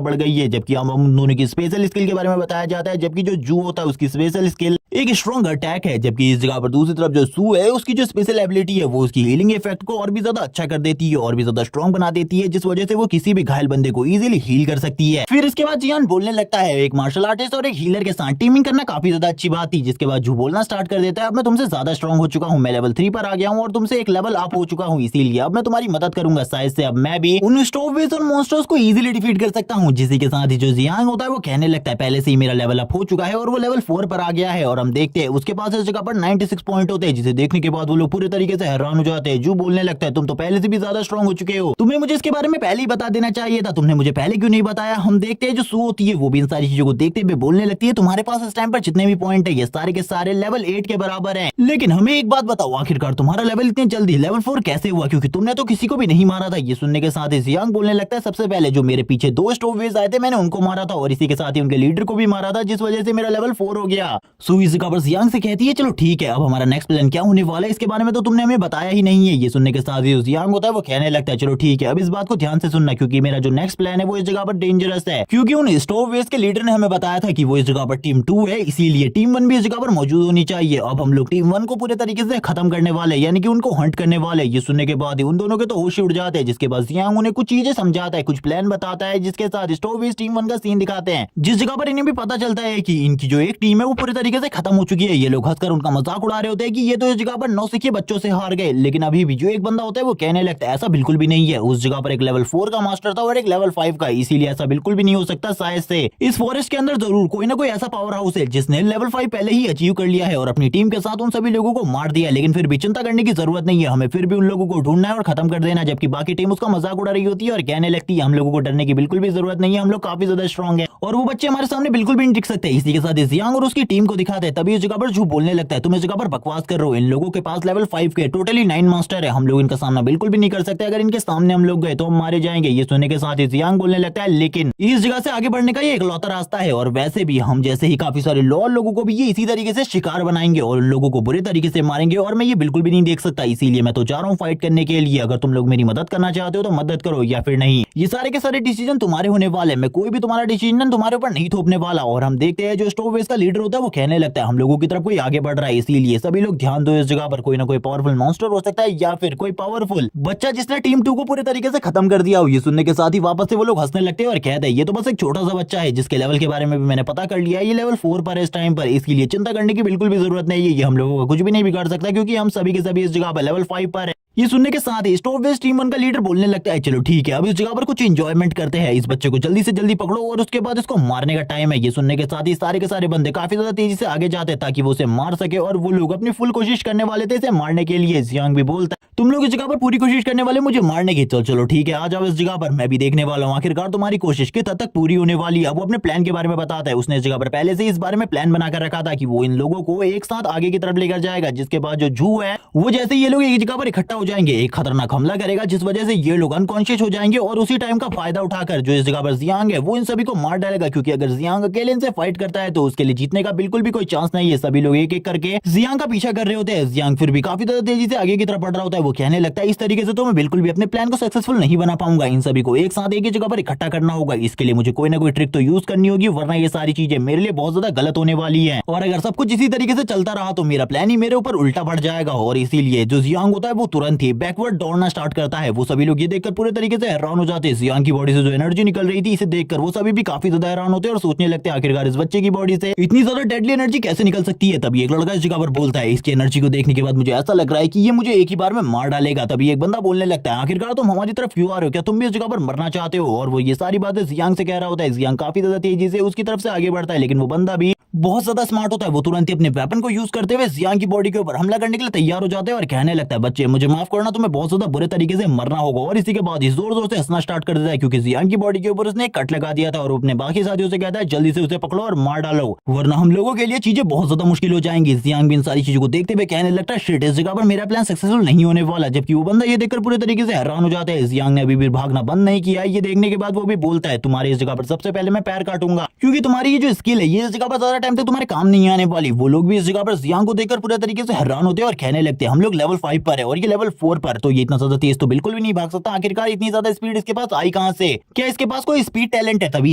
बढ़ गई है। जबकि हम दोनों की स्पेशल स्किल के बारे में बताया जाता है, जबकि जो जू होता है उसकी स्पेशल स्किल एक स्ट्रॉन्ग अटैक है, जबकि इस जगह पर दूसरी तरफ जो सू है उसकी जो स्पेशल एबिलिटी है वो उसकी हीलिंग इफेक्ट को और भी ज्यादा अच्छा कर देती है और भी ज्यादा स्ट्रॉन्ग बना देती है, जिस वजह से वो किसी भी घायल बंदे को इजीली हील कर सकती है। फिर इसके बाद जियान बोलने लगता है एक मार्शल आर्टिस्ट और एक हीलर के साथ टीमिंग करना काफी ज्यादा अच्छी बात थी। जिसके बाद जू बोलना स्टार्ट कर देता है अब मैं तुमसे ज्यादा स्ट्रॉन्ग हो चुका हूँ, मैं लेवल 3 पर आ गया हूँ और तुमसे एक लेवल अप हो चुका हूँ, इसीलिए अब मैं तुम्हारी मदद करूंगा, शायद से अब मैं भी उन स्टॉपवेज और मॉन्स्टर्स को इजीली डिफीट कर सकता हूँ। जिसी के साथ ही जो जियांग होता है वो कहने लगता है पहले से ही मेरा लेवल अप हो चुका है और वो लेवल 4 पर आ गया है। और हम देखते हैं उसके पास इस जगह पर 96 पॉइंट होते हैं, जिसे देखने के बाद वो लोग पूरे तरीके से हैरान हो जाते हैं। जू बोलने लगता है तुम तो पहले से भी ज्यादा स्ट्रॉन्ग हो चुके हो, तुम्हें मुझे इसके बारे में पहले ही बता देना चाहिए था, तुमने मुझे पहले क्यों नहीं बताया। हम देखते हैं जो सू होती है वो भी इन सारी चीजों को देखते हुए बोलने लगती है तुम्हारे पास इस टाइम पर जितने भी पॉइंट है ये सारे के सारे लेवल 8 के बराबर है, लेकिन हमें एक बात बताओ आखिरकार तुम्हारा लेवल इतनी जल्दी लेवल 4 कैसे हुआ, क्योंकि तुमने तो किसी को भी नहीं मारा था। ये सुनने के साथ ही जियांग बोलने लगता है सबसे पहले जो मेरे पीछे 2 स्टॉपवेज आए थे मैंने उनको मारा था और इसी के साथ ही उनके लीडर को भी मारा था, जिस वजह से मेरा लेवल 4 हो गया। सू इस जगह पर जियांग से कहती है चलो ठीक है अब हमारा नेक्स्ट प्लान क्या होने वाला है इसके बारे में तो तुमने हमें बताया ही नहीं है। ये सुनने के साथ ही जियांग होता है वो कहने लगता है चलो ठीक है अब इस बात को ध्यान से सुनना क्योंकि मेरा जो नेक्स्ट प्लान है वो इस जगह पर डेंजरस है, क्योंकि उन स्टॉपवेज के लीडर ने हमें बताया था कि वो इस जगह पर टीम 2 है, इसीलिए टीम 1 भी इस जगह पर मौजूद होनी चाहिए। अब हम लोग टीम 1 को पूरे तरीके से खत्म करने वाले यानी कि उनको हंट करने वाले। ये सुनने के बाद ही उन दोनों के तो होश उड़ जाते हैं, जिसके बाद जियांग उन्हें कुछ चीजें समझाता है, कुछ प्लान बताता है, जिसके साथ स्टॉपवेज टीम 1 का सीन दिखाते हैं, जिस जगह पर इन्हें भी पता चलता है कि इनकी जो एक टीम है वो पूरी तरीके से खत्म हो चुकी है। ये लोग हंसकर उनका मजाक उड़ा रहे होते हैं कि ये तो इस जगह पर नौसिखिए बच्चों से हार गए, लेकिन अभी भी जो एक बंदा होता है वो कहने लगता है ऐसा बिल्कुल भी नहीं है, उस जगह पर एक लेवल 4 का मास्टर था और एक लेवल 5 का, इसीलिए ऐसा बिल्कुल भी नहीं हो सकता। शायद से इस फॉरेस्ट के अंदर जरूर कोई ना कोई ऐसा पावर हाउस है जिसने लेवल 5 पहले ही अचीव कर लिया है और अपनी टीम के साथ उन सभी लोगों को मार दिया, लेकिन फिर भी चिंता करने की जरूरत नहीं है, हमें फिर भी उन लोगों को ढूंढना है और खत्म कर देना। जबकि बाकी टीम उसका मजाक उड़ा रही होती है और कहने लगती है हम लोगों को डरने की बिल्कुल भी जरूरत नहीं है, हम लोग काफी ज्यादा स्ट्रॉन्ग है और वो बच्चे हमारे सामने बिल्कुल भी नहीं टिक सकते। इसी के साथ जियांग और उसकी टीम को दिखाते जाते हैं तभी इस जगह पर झूठ बोलने लगता है, तुम इस जगह पर बकवास कर रहे हो, इन लोगों के पास लेवल 5 के टोटली 9 मास्टर है, हम लोग इनका सामना बिल्कुल भी नहीं कर सकते, अगर इनके सामने हम लोग गए तो हम मारे जाएंगे। ये सुनने के साथ ही जियांग बोलने लगता है लेकिन इस जगह से आगे बढ़ने का ये इकलौता रास्ता है, और वैसे भी हम जैसे ही काफी सारे लॉयल लोगों को भी ये इसी तरीके से शिकार बनाएंगे और उन लोगों को बुरे तरीके से मारेंगे, और मैं ये बिल्कुल भी नहीं देख सकता, इसीलिए मैं तो जा रहा हूँ फाइट करने के लिए। अगर तुम लोग मेरी मदद करना चाहते हो तो मदद करो या फिर नहीं, ये सारे के सारे डिसीजन तुम्हारे होने वाले, मैं कोई भी तुम्हारा डिसीजन तुम्हारे ऊपर नहीं थोपने वाला। और हम देखते हैं जो स्टोरवेज का लीडर होता है वो कहने लगता है हम लोगों की तरफ कोई आगे बढ़ रहा है, इसीलिए सभी लोग ध्यान दो, इस जगह पर कोई ना कोई पावरफुल मॉन्स्टर हो सकता है या फिर कोई पावरफुल बच्चा जिसने टीम 2 को पूरे तरीके से खत्म कर दिया हो। ये सुनने के साथ ही वापस से वो लोग हंसने लगते हैं और कहते हैं ये तो बस एक छोटा सा बच्चा है जिसके लेवल के बारे में भी मैंने पता कर लिया है, ये लेवल 4 पर है इस टाइम पर, इसके लिए चिंता करने की बिल्कुल भी जरूरत नहीं है, ये हम लोगों का कुछ भी नहीं बिगाड़ सकता क्योंकि हम सभी के सभी इस जगह पर लेवल 5 पर है। ये सुनने के साथ ही स्टोरवेज टीम 1 का लीडर बोलने लगता है चलो ठीक है अब इस जगह पर कुछ एंजॉयमेंट करते हैं, इस बच्चे को जल्दी से जल्दी पकड़ो और उसके बाद इसको मारने का टाइम है। ये सुनने के साथ ही सारे के सारे बंदे काफी ज्यादा तेजी से आगे जाते हैं ताकि वो उसे मार सके, और वो लोग अपनी फुल कोशिश करने वाले थे इसे मारने के लिए। जियांग भी बोलता है तुम लोग इस जगह पर पूरी कोशिश करने वाले मुझे मारने की, तो चलो ठीक है आ जाओ इस जगह पर, मैं भी देखने वाला हूँ आखिरकार तुम्हारी कोशिश किस हद तक पूरी होने वाली है। अब वो अपने प्लान के बारे में बताता है, उसने इस जगह पर पहले से इस बारे में प्लान बनाकर रखा था कि वो इन लोगों को एक साथ आगे की तरफ लेकर जाएगा, जिसके बाद जो जू है वो जैसे ये लोग एक जगह पर इकट्ठा हो जाएंगे एक खतरनाक हमला करेगा जिस वजह से ये लोग अनकॉन्शियस हो जाएंगे, और उसी टाइम का फायदा उठाकर जो इस जगह पर जियांग है वो इन सभी को मार डालेगा, क्योंकि अगर जियांग अकेले इनसे फाइट करता है तो उसके लिए जीतने का बिल्कुल भी कोई चांस नहीं है। सभी लोग एक एक करके जियांग का पीछा कर रहे होते हैं, जियांग फिर भी काफी ज्यादा तेजी से आगे की तरफ बढ़ रहा होता है। वो कहने लगता है इस तरीके से तो मैं बिल्कुल भी अपने प्लान को सक्सेसफुल नहीं बना पाऊंगा, इन सभी को एक साथ एक ही जगह पर इकट्ठा करना होगा, इसके लिए मुझे कोई ना कोई ट्रिक तो यूज करनी होगी, वरना ये सारी चीजें मेरे लिए बहुत ज्यादा गलत होने वाली है, और अगर सब कुछ इसी तरीके से चलता रहा तो मेरा प्लान ही मेरे ऊपर उल्टा बढ़ जाएगा। और इसीलिए जो जियांग होता है वो तुरंत ही बैकवर्ड दौड़ना स्टार्ट करता है। वो सभी लोग ये देखकर पूरे तरीके से हैरान हो जाते हैं, जियांग की बॉडी से जो एनर्जी निकल रही थी इसे देखकर वो सभी भी काफी ज्यादा हैरान होते हैं और सोचने लगते हैं आखिरकार इस बच्चे की बॉडी से इतनी ज्यादा डेडली एनर्जी कैसे निकल सकती है। तभी एक लड़का इस जगह पर बोलता है इसकी एनर्जी को देखने के बाद मुझे ऐसा लग रहा है कि ये मुझे एक ही बार में मार डालेगा। तभी एक बंदा बोलने लगता है आखिरकार तुम हमारी तरफ क्यों आ रहे हो, क्या तुम भी इस जगह पर मरना चाहते हो। और वो ये सारी बातें जियांग से कह रहा होता है। जियांग काफी ज्यादा तेजी से उसकी तरफ से आगे बढ़ता है, लेकिन वो बंदा भी बहुत ज्यादा स्मार्ट होता है, वो तुरंत ही अपने वेपन को यूज करते हुए जियांग की बॉडी के ऊपर हमला करने के लिए तैयार हो जाते हैं और कहने लगता है बच्चे मुझे माफ करना, तुम्हें बहुत ज्यादा बुरे तरीके से मरना होगा। और इसी के बाद ही जोर जोर से हंसना स्टार्ट कर देता है क्योंकि जियांग की बॉडी के ऊपर उसने एक कट लगा दिया था, और अपने बाकी साथियों से कहता है जल्दी से उसे पकड़ो और मार डालो, वरना हम लोगों के लिए चीजें बहुत ज्यादा मुश्किल हो जाएंगी। जियांग भी इन सारी चीजों को देखते हुए कहने लगता है शिट, इस जगह पर मेरा प्लान सक्सेसफुल नहीं होने वाला, जबकि वो बंदा ये देखकर पूरे तरीके से हैरान हो जाता है। जियांग ने अभी भी भागना बंद नहीं किया है। ये देखने के बाद वो भी बोलता है तुम्हारे इस जगह पर सबसे पहले मैं पैर काटूंगा, क्योंकि तुम्हारी ये जो स्किल है ये इस जगह पर ज्यादा टाइम तक तुम्हारे काम नहीं आने वाली। वो लोग भी इस जगह पर जियांग को देखकर पूरे तरीके से हैरान होते हैं और कहने लगते हैं हम लोग लेवल 5 पर है और ये लेवल 4 पर, तो ये इतना ज्यादा तेज तो बिल्कुल भी नहीं भाग सकता, आखिरकार इतनी ज्यादा स्पीड इसके पास आई कहां से, क्या इसके पास कोई स्पीड टैलेंट है तभी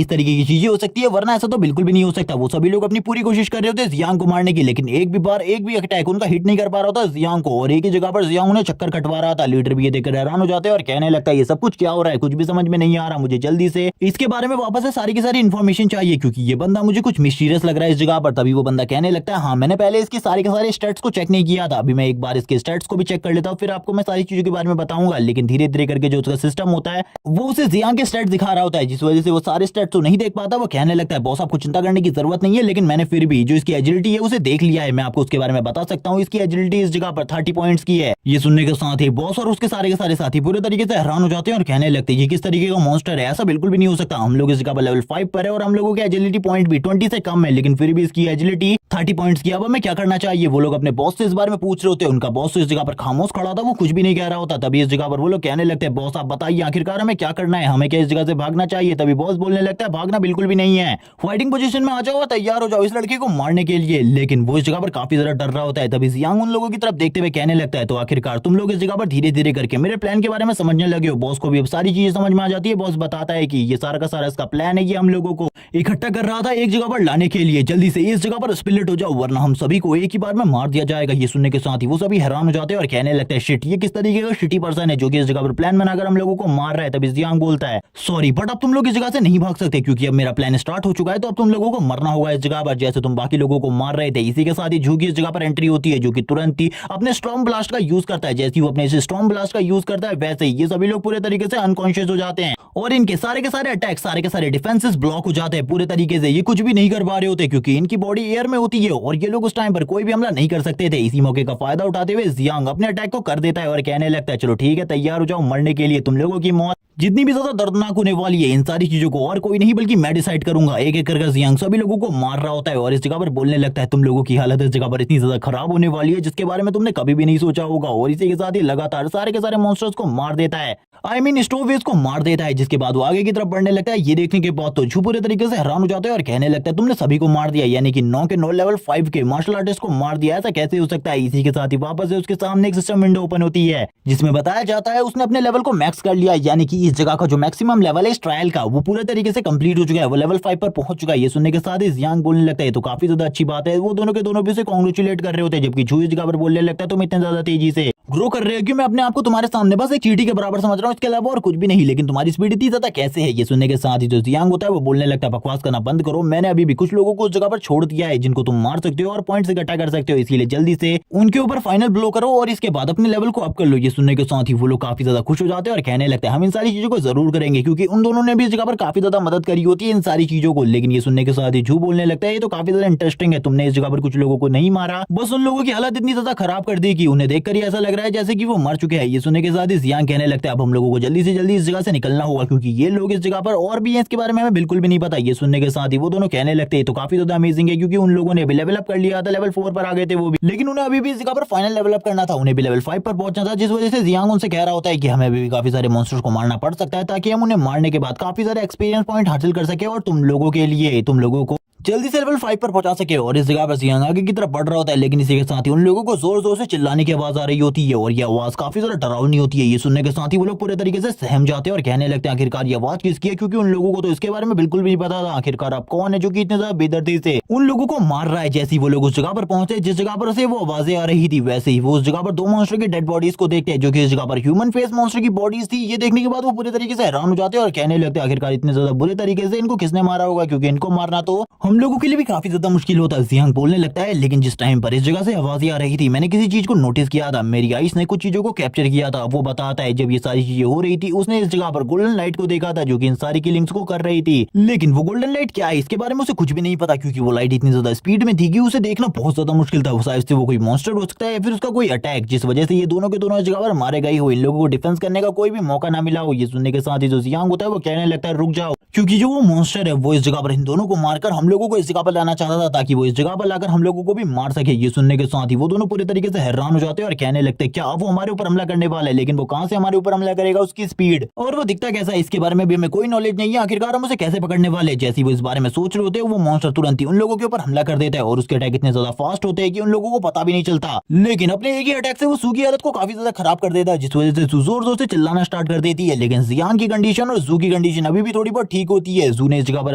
इस तरीके की चीजें हो सकती है, वरना ऐसा तो बिल्कुल भी नहीं हो सकता। वो सभी लोग अपनी पूरी कोशिश कर रहे होते हैं जियांग को मारने की, लेकिन एक भी अटैक उनका हिट नहीं कर पा रहा होता जियांग को, और एक ही जगह पर जियांग उन्हें चक्कर कटवा रहा था। लीडर भी ये देखकर हैरान हो जाते हैं और कहने लगता है ये सब कुछ क्या हो रहा है, कुछ भी समझ में नहीं आ रहा, मुझे जल्दी से इसके बारे में वापस से सारी की सारी इन्फॉर्मेशन चाहिए, क्योंकि ये बंदा मुझे कुछ मिस्टीरियस लग रहा है इस जगह पर। तभी वो बंदा कहने लगता है हाँ मैंने पहले इसके सारे के सारे स्टैट्स को चेक नहीं किया था, अभी मैं एक बार इसके स्टैट्स को भी चेक कर लेता हूँ, फिर आपको मैं सारी चीजों के बारे में बताऊंगा। लेकिन धीरे धीरे करके जो उसका सिस्टम होता है वो उसे जियांग के स्टैट्स दिखा रहा होता है, जिस वजह से वो सारे स्टैट्स तो नहीं देख पाता। वो कहने लगता है बॉस आपको चिंता करने की जरूरत नहीं है, लेकिन मैंने फिर भी जो इसकी एजिलिटी है उसे देख लिया है, मैं आपको उसके बारे में बता सकता हूँ। इसकी एजिलिटी इस जगह पर 30 पॉइंट्स की है। ये सुनने के साथ ही बॉस और उसके सारे साथी पूरे तरीके से हैरान हो जाते हैं और कहने लगते हैं ये किस तरीके का मॉन्स्टर है, ऐसा बिल्कुल भी नहीं हो सकता, हम लोग इस जगह पर लेवल 5 पर है और हम लोगों की एजिलिटी पॉइंट भी 20 से कम है, लेकिन फिर भी इसकी एजिलिटी 30 पॉइंट्स की। अब हमें क्या करना चाहिए, वो लोग अपने बॉस से इस बारे में पूछ रहे होते हैं। उनका बॉस तो इस जगह पर खामोश खड़ा था, वो कुछ भी नहीं कह रहा होता। तभी इस जगह पर वो लोग कहने लगते हैं बॉस आप बताइए आखिरकार हमें क्या करना है, हमें क्या इस जगह से भागना चाहिए। तभी बॉस बोलने लगता है भागना बिल्कुल भी नहीं है, फाइटिंग पोजीशन में आ जाओ, तैयार हो जाओ इस लड़के को मारने के लिए। लेकिन वो इस जगह पर काफी ज्यादा डर रहा होता है। तभी जियांग उन लोगों की तरफ देखते हुए कहने लगता है तो आखिरकार तुम लोग इस जगह पर धीरे धीरे करके मेरे प्लान के बारे में समझने लगे हो। बॉस को भी अब सारी चीजें समझ में आ जाती है। बॉस बताता है कि ये सारा का सारा इसका प्लान है, ये हम लोगों को इकट्ठा कर रहा था एक जगह पर लाने के लिए, जल्दी से इस जगह पर स्प्लिट हो जाओ वरना हम सभी को एक ही बार में मार दिया जाएगा। ये सुनने के साथ ही वो सभी हैरान हो जाते हैं और कहने लगते हैं शिट, ये किस तरीके का शिटी पर्सन है जो कि इस जगह पर प्लान बनाकर हम लोगों को मार रहा है। तभी जियांग बोलता है सॉरी बट अब तुम लोग इस जगह से नहीं भाग सकते, क्योंकि अब मेरा प्लान स्टार्ट हो चुका है, तो अब तुम लोगों को मरना होगा इस जगह पर, जैसे तुम बाकी लोगों को मार रहे थे। इसी के साथ ही झुकी इस जगह पर एंट्री होती है, जो कि तुरंत ही अपने स्टॉर्म ब्लास्ट का यूज करता है। जैसे वो अपने स्टॉर्म ब्लास्ट का यूज करता है वैसे ही ये सभी लोग पूरे तरीके से अनकॉन्शियस हो जाते हैं और इनके सारे के सारे अटैक, सारे के सारे डिफेंसेस ब्लॉक हो जाते हैं पूरे तरीके से। ये कुछ भी नहीं कर पा रहे होते क्योंकि क्योंकि इनकी बॉडी एयर में होती है और ये लोग उस टाइम पर कोई भी हमला नहीं कर सकते थे। इसी मौके का फायदा उठाते हुए जियांग अपने अटैक को कर देता है और कहने लगता है चलो ठीक है, तैयार हो जाओ मरने के लिए। तुम लोगों की मौत जितनी भी ज्यादा दर्दनाक होने वाली है, इन सारी चीजों को और कोई नहीं बल्कि मैं डिसाइड करूंगा। एक एक करके जियांग सभी लोगों को मार रहा होता है और इस जगह पर बोलने लगता है तुम लोगों की हालत इस जगह पर इतनी ज्यादा खराब होने वाली है जिसके बारे में तुमने कभी भी नहीं सोचा होगा। और इसी के साथ ही लगातार सारे के सारे मॉन्स्टर्स को मार देता है, आई मीन स्टोवेज को मार देता है। जिसके बाद वो आगे की तरफ बढ़ने लगता है। ये देखने के बाद तो झू पूरे तरीके से हैरान हो जाता है और कहने लगता है तुमने सभी को मार दिया, यानी कि 9 के 9 लेवल 5 के मार्शल आर्टिस्ट को मार दिया, ऐसा कैसे हो सकता है। इसी के साथ ही वापस से उसके सामने एक सिस्टम विंडो ओपन होती है जिसमें बताया जाता है उसने अपने लेवल को मैक्स कर लिया, यानी कि इस जगह का जो मैक्सिमम लेवल है इस ट्रायल का वो पूरे तरीके से कंप्लीट हो चुका है, वो लेवल 5 पर पहुंच चुका है। ये सुनने के साथ ही जियांग बोलने लगता है तो काफी ज्यादा अच्छी बात है। वो दोनों के दोनों भी उसे कांग्रेचुलेट कर रहे होते हैं, जबकि झू इस जगह पर बोलने लगता है तुम इतने ज्यादा तेजी से ग्रो कर रहे हो कि मैं अपने आप को तुम्हारे सामने बस एक चींटी के बराबर समझ रहा हूँ, इसके अलावा और कुछ भी नहीं, लेकिन तुम्हारी स्पीड इतनी ज्यादा कैसे है। ये सुनने के साथ ही जो जियांग होता है वो बोलने लगता है बकवास करना बंद करो, मैंने अभी भी कुछ लोगों को उस जगह पर छोड़ दिया है जिनको तुम मार सकते हो और पॉइंट्स इकट्ठा कर सकते हो, इसीलिए जल्दी से उनके ऊपर फाइनल ब्लो करो और इसके बाद अपने लेवल को अप कर लो। ये सुनने के साथ ही वो लोग काफी ज्यादा खुश हो जाते हैं और कहने लगते हैं हम इन सारी चीजों को जरूर करेंगे, क्योंकि उन दोनों ने भी इस जगह पर काफी ज्यादा मदद करी होती है इन सारी चीजों को। लेकिन ये सुनने के साथ ही झू बोलने लगता है ये तो काफी ज्यादा इंटरेस्टिंग है, तुमने इस जगह पर कुछ लोगों को नहीं मारा, बस उन लोगों की हालत इतनी ज्यादा खराब कर दी कि उन्हें देखकर ही ऐसा लग रहा है जैसे कि वो मर चुके हैं। ये सुनने के साथ ही जियांग कहने लगता है अब हम लोगों को जल्दी से जल्दी इस जगह से निकलना होगा, क्योंकि ये लोग इस जगह पर और भी हैं इसके बारे में हमें बिल्कुल भी नहीं पता। ये सुनने के साथ ही वो दोनों कहने लगते हैं तो काफी ज्यादा अमेजिंग है, क्योंकि उन लोगों ने भी लेवल अप कर लिया था, लेवल 4 पर आ गए थे वो भी, लेकिन उन्हें अभी भी इस जगह पर फाइनल लेवल अप करना था, उन्हें भी लेवल 5 पर पहुंचना था। जिस वजह से जियांग उनसे कह रहा होता है कि हमें अभी भी काफी सारे मॉन्स्टर्स को मारना पड़ सकता है ताकि हम उन्हें मारने के बाद काफी सारे एक्सपीरियंस पॉइंट हासिल कर सके और तुम लोगों के लिए तुम लोगों को जल्दी से लेवल 5 पर पहुंचा सके। और इस जगह पर जियांग आगे की तरफ बढ़ रहा होता है, लेकिन इसी के साथ ही उन लोगों को जोर जोर से चिल्लाने की आवाज आ रही होती है और ये आवाज काफी ज्यादा डरावनी होती है। ये सुनने के साथ ही वो लोग पूरे तरीके से सहम जाते हैं और कहने लगते हैं आखिरकार ये आवाज किसकी है, क्योंकि उन लोगों को तो इसके बारे में बिल्कुल भी नहीं पता था आखिरकार अब कौन है जो कि इतने ज्यादा बेदर्दी से उन लोगों को मार रहा है। जैसे ही वो लोग उस जगह पर पहुंचे जिस जगह पर से वो आवाजें आ रही थी, वैसे ही वो उस जगह पर 2 मॉन्स्टर की डेड बॉडीज को देखते हैं जो कि इस जगह पर ह्यूमन फेस मॉन्स्टर की बॉडीज थी। ये देखने के बाद वो पूरे तरीके से हैरान हो जाते हैं और कहने लगते हैं आखिरकार इतने ज्यादा बुरे तरीके से इनको किसने मारा होगा, क्योंकि इनको मारना तो हम लोगों के लिए भी काफी ज्यादा मुश्किल होता है। जियांग बोलने लगता है लेकिन जिस टाइम पर इस जगह से आवाजें आ रही थी मैंने किसी चीज को नोटिस किया था, मेरी आइस ने कुछ चीजों को कैप्चर किया था। वो बताता है जब ये सारी चीजें हो रही थी उसने इस जगह पर गोल्डन लाइट को देखा था जो कि इन सारी किलिंग्स को कर रही थी, लेकिन वो गोल्डन लाइट क्या है इसके बारे में उसे कुछ भी नहीं पता, क्योंकि वो लाइट इतनी ज्यादा स्पीड में थी कि उसे देखना बहुत ज्यादा मुश्किल था। शायद से वो कोई मॉन्स्टर हो सकता है या फिर उसका कोई अटैक, जिस वजह से ये दोनों के दोनों इस जगह पर मारे गए हो, इन लोगों को डिफेंस करने का कोई भी मौका ना मिला हो। ये सुनने के साथ ही जो जियांग होता है वो कहने लगता है रुक जाओ, क्योंकि जो वो मॉन्स्टर है वो इस जगह पर इन दोनों को मारकर हम लोगों को इस जगह पर लाना चाहता था ताकि वो इस जगह पर लाकर हम लोगों को भी मार सके। ये सुनने के साथ ही वो दोनों पूरे तरीके से हैरान हो जाते हैं और कहने लगते हैं क्या अब वो हमारे ऊपर हमला करने वाला है, लेकिन वो कहां से हमारे ऊपर हमला करेगा, उसकी स्पीड और वो दिखता कैसा है इसके बारे में भी हमें कोई नॉलेज नहीं है, आखिरकार हम उसे कैसे पकड़ने वाले। जैसे वो इस बारे में सोच रहे होते हैं वो मॉन्स्टर तुरंत ही उन लोगों के ऊपर हमला कर देता है और उसके अटैक इतने ज्यादा फास्ट होते हैं कि उन लोगों को पता भी नहीं चलता, लेकिन अपने एक ही अटैक से वो जू की हालत को काफी ज्यादा खराब कर देता है, जिस वजह से जू जोर जोर से चिल्लाना स्टार्ट कर देती है। लेकिन जियांग की कंडीशन और जू की कंडीशन अभी भी थोड़ी बहुत ठीक होती है। जू ने इस जगह पर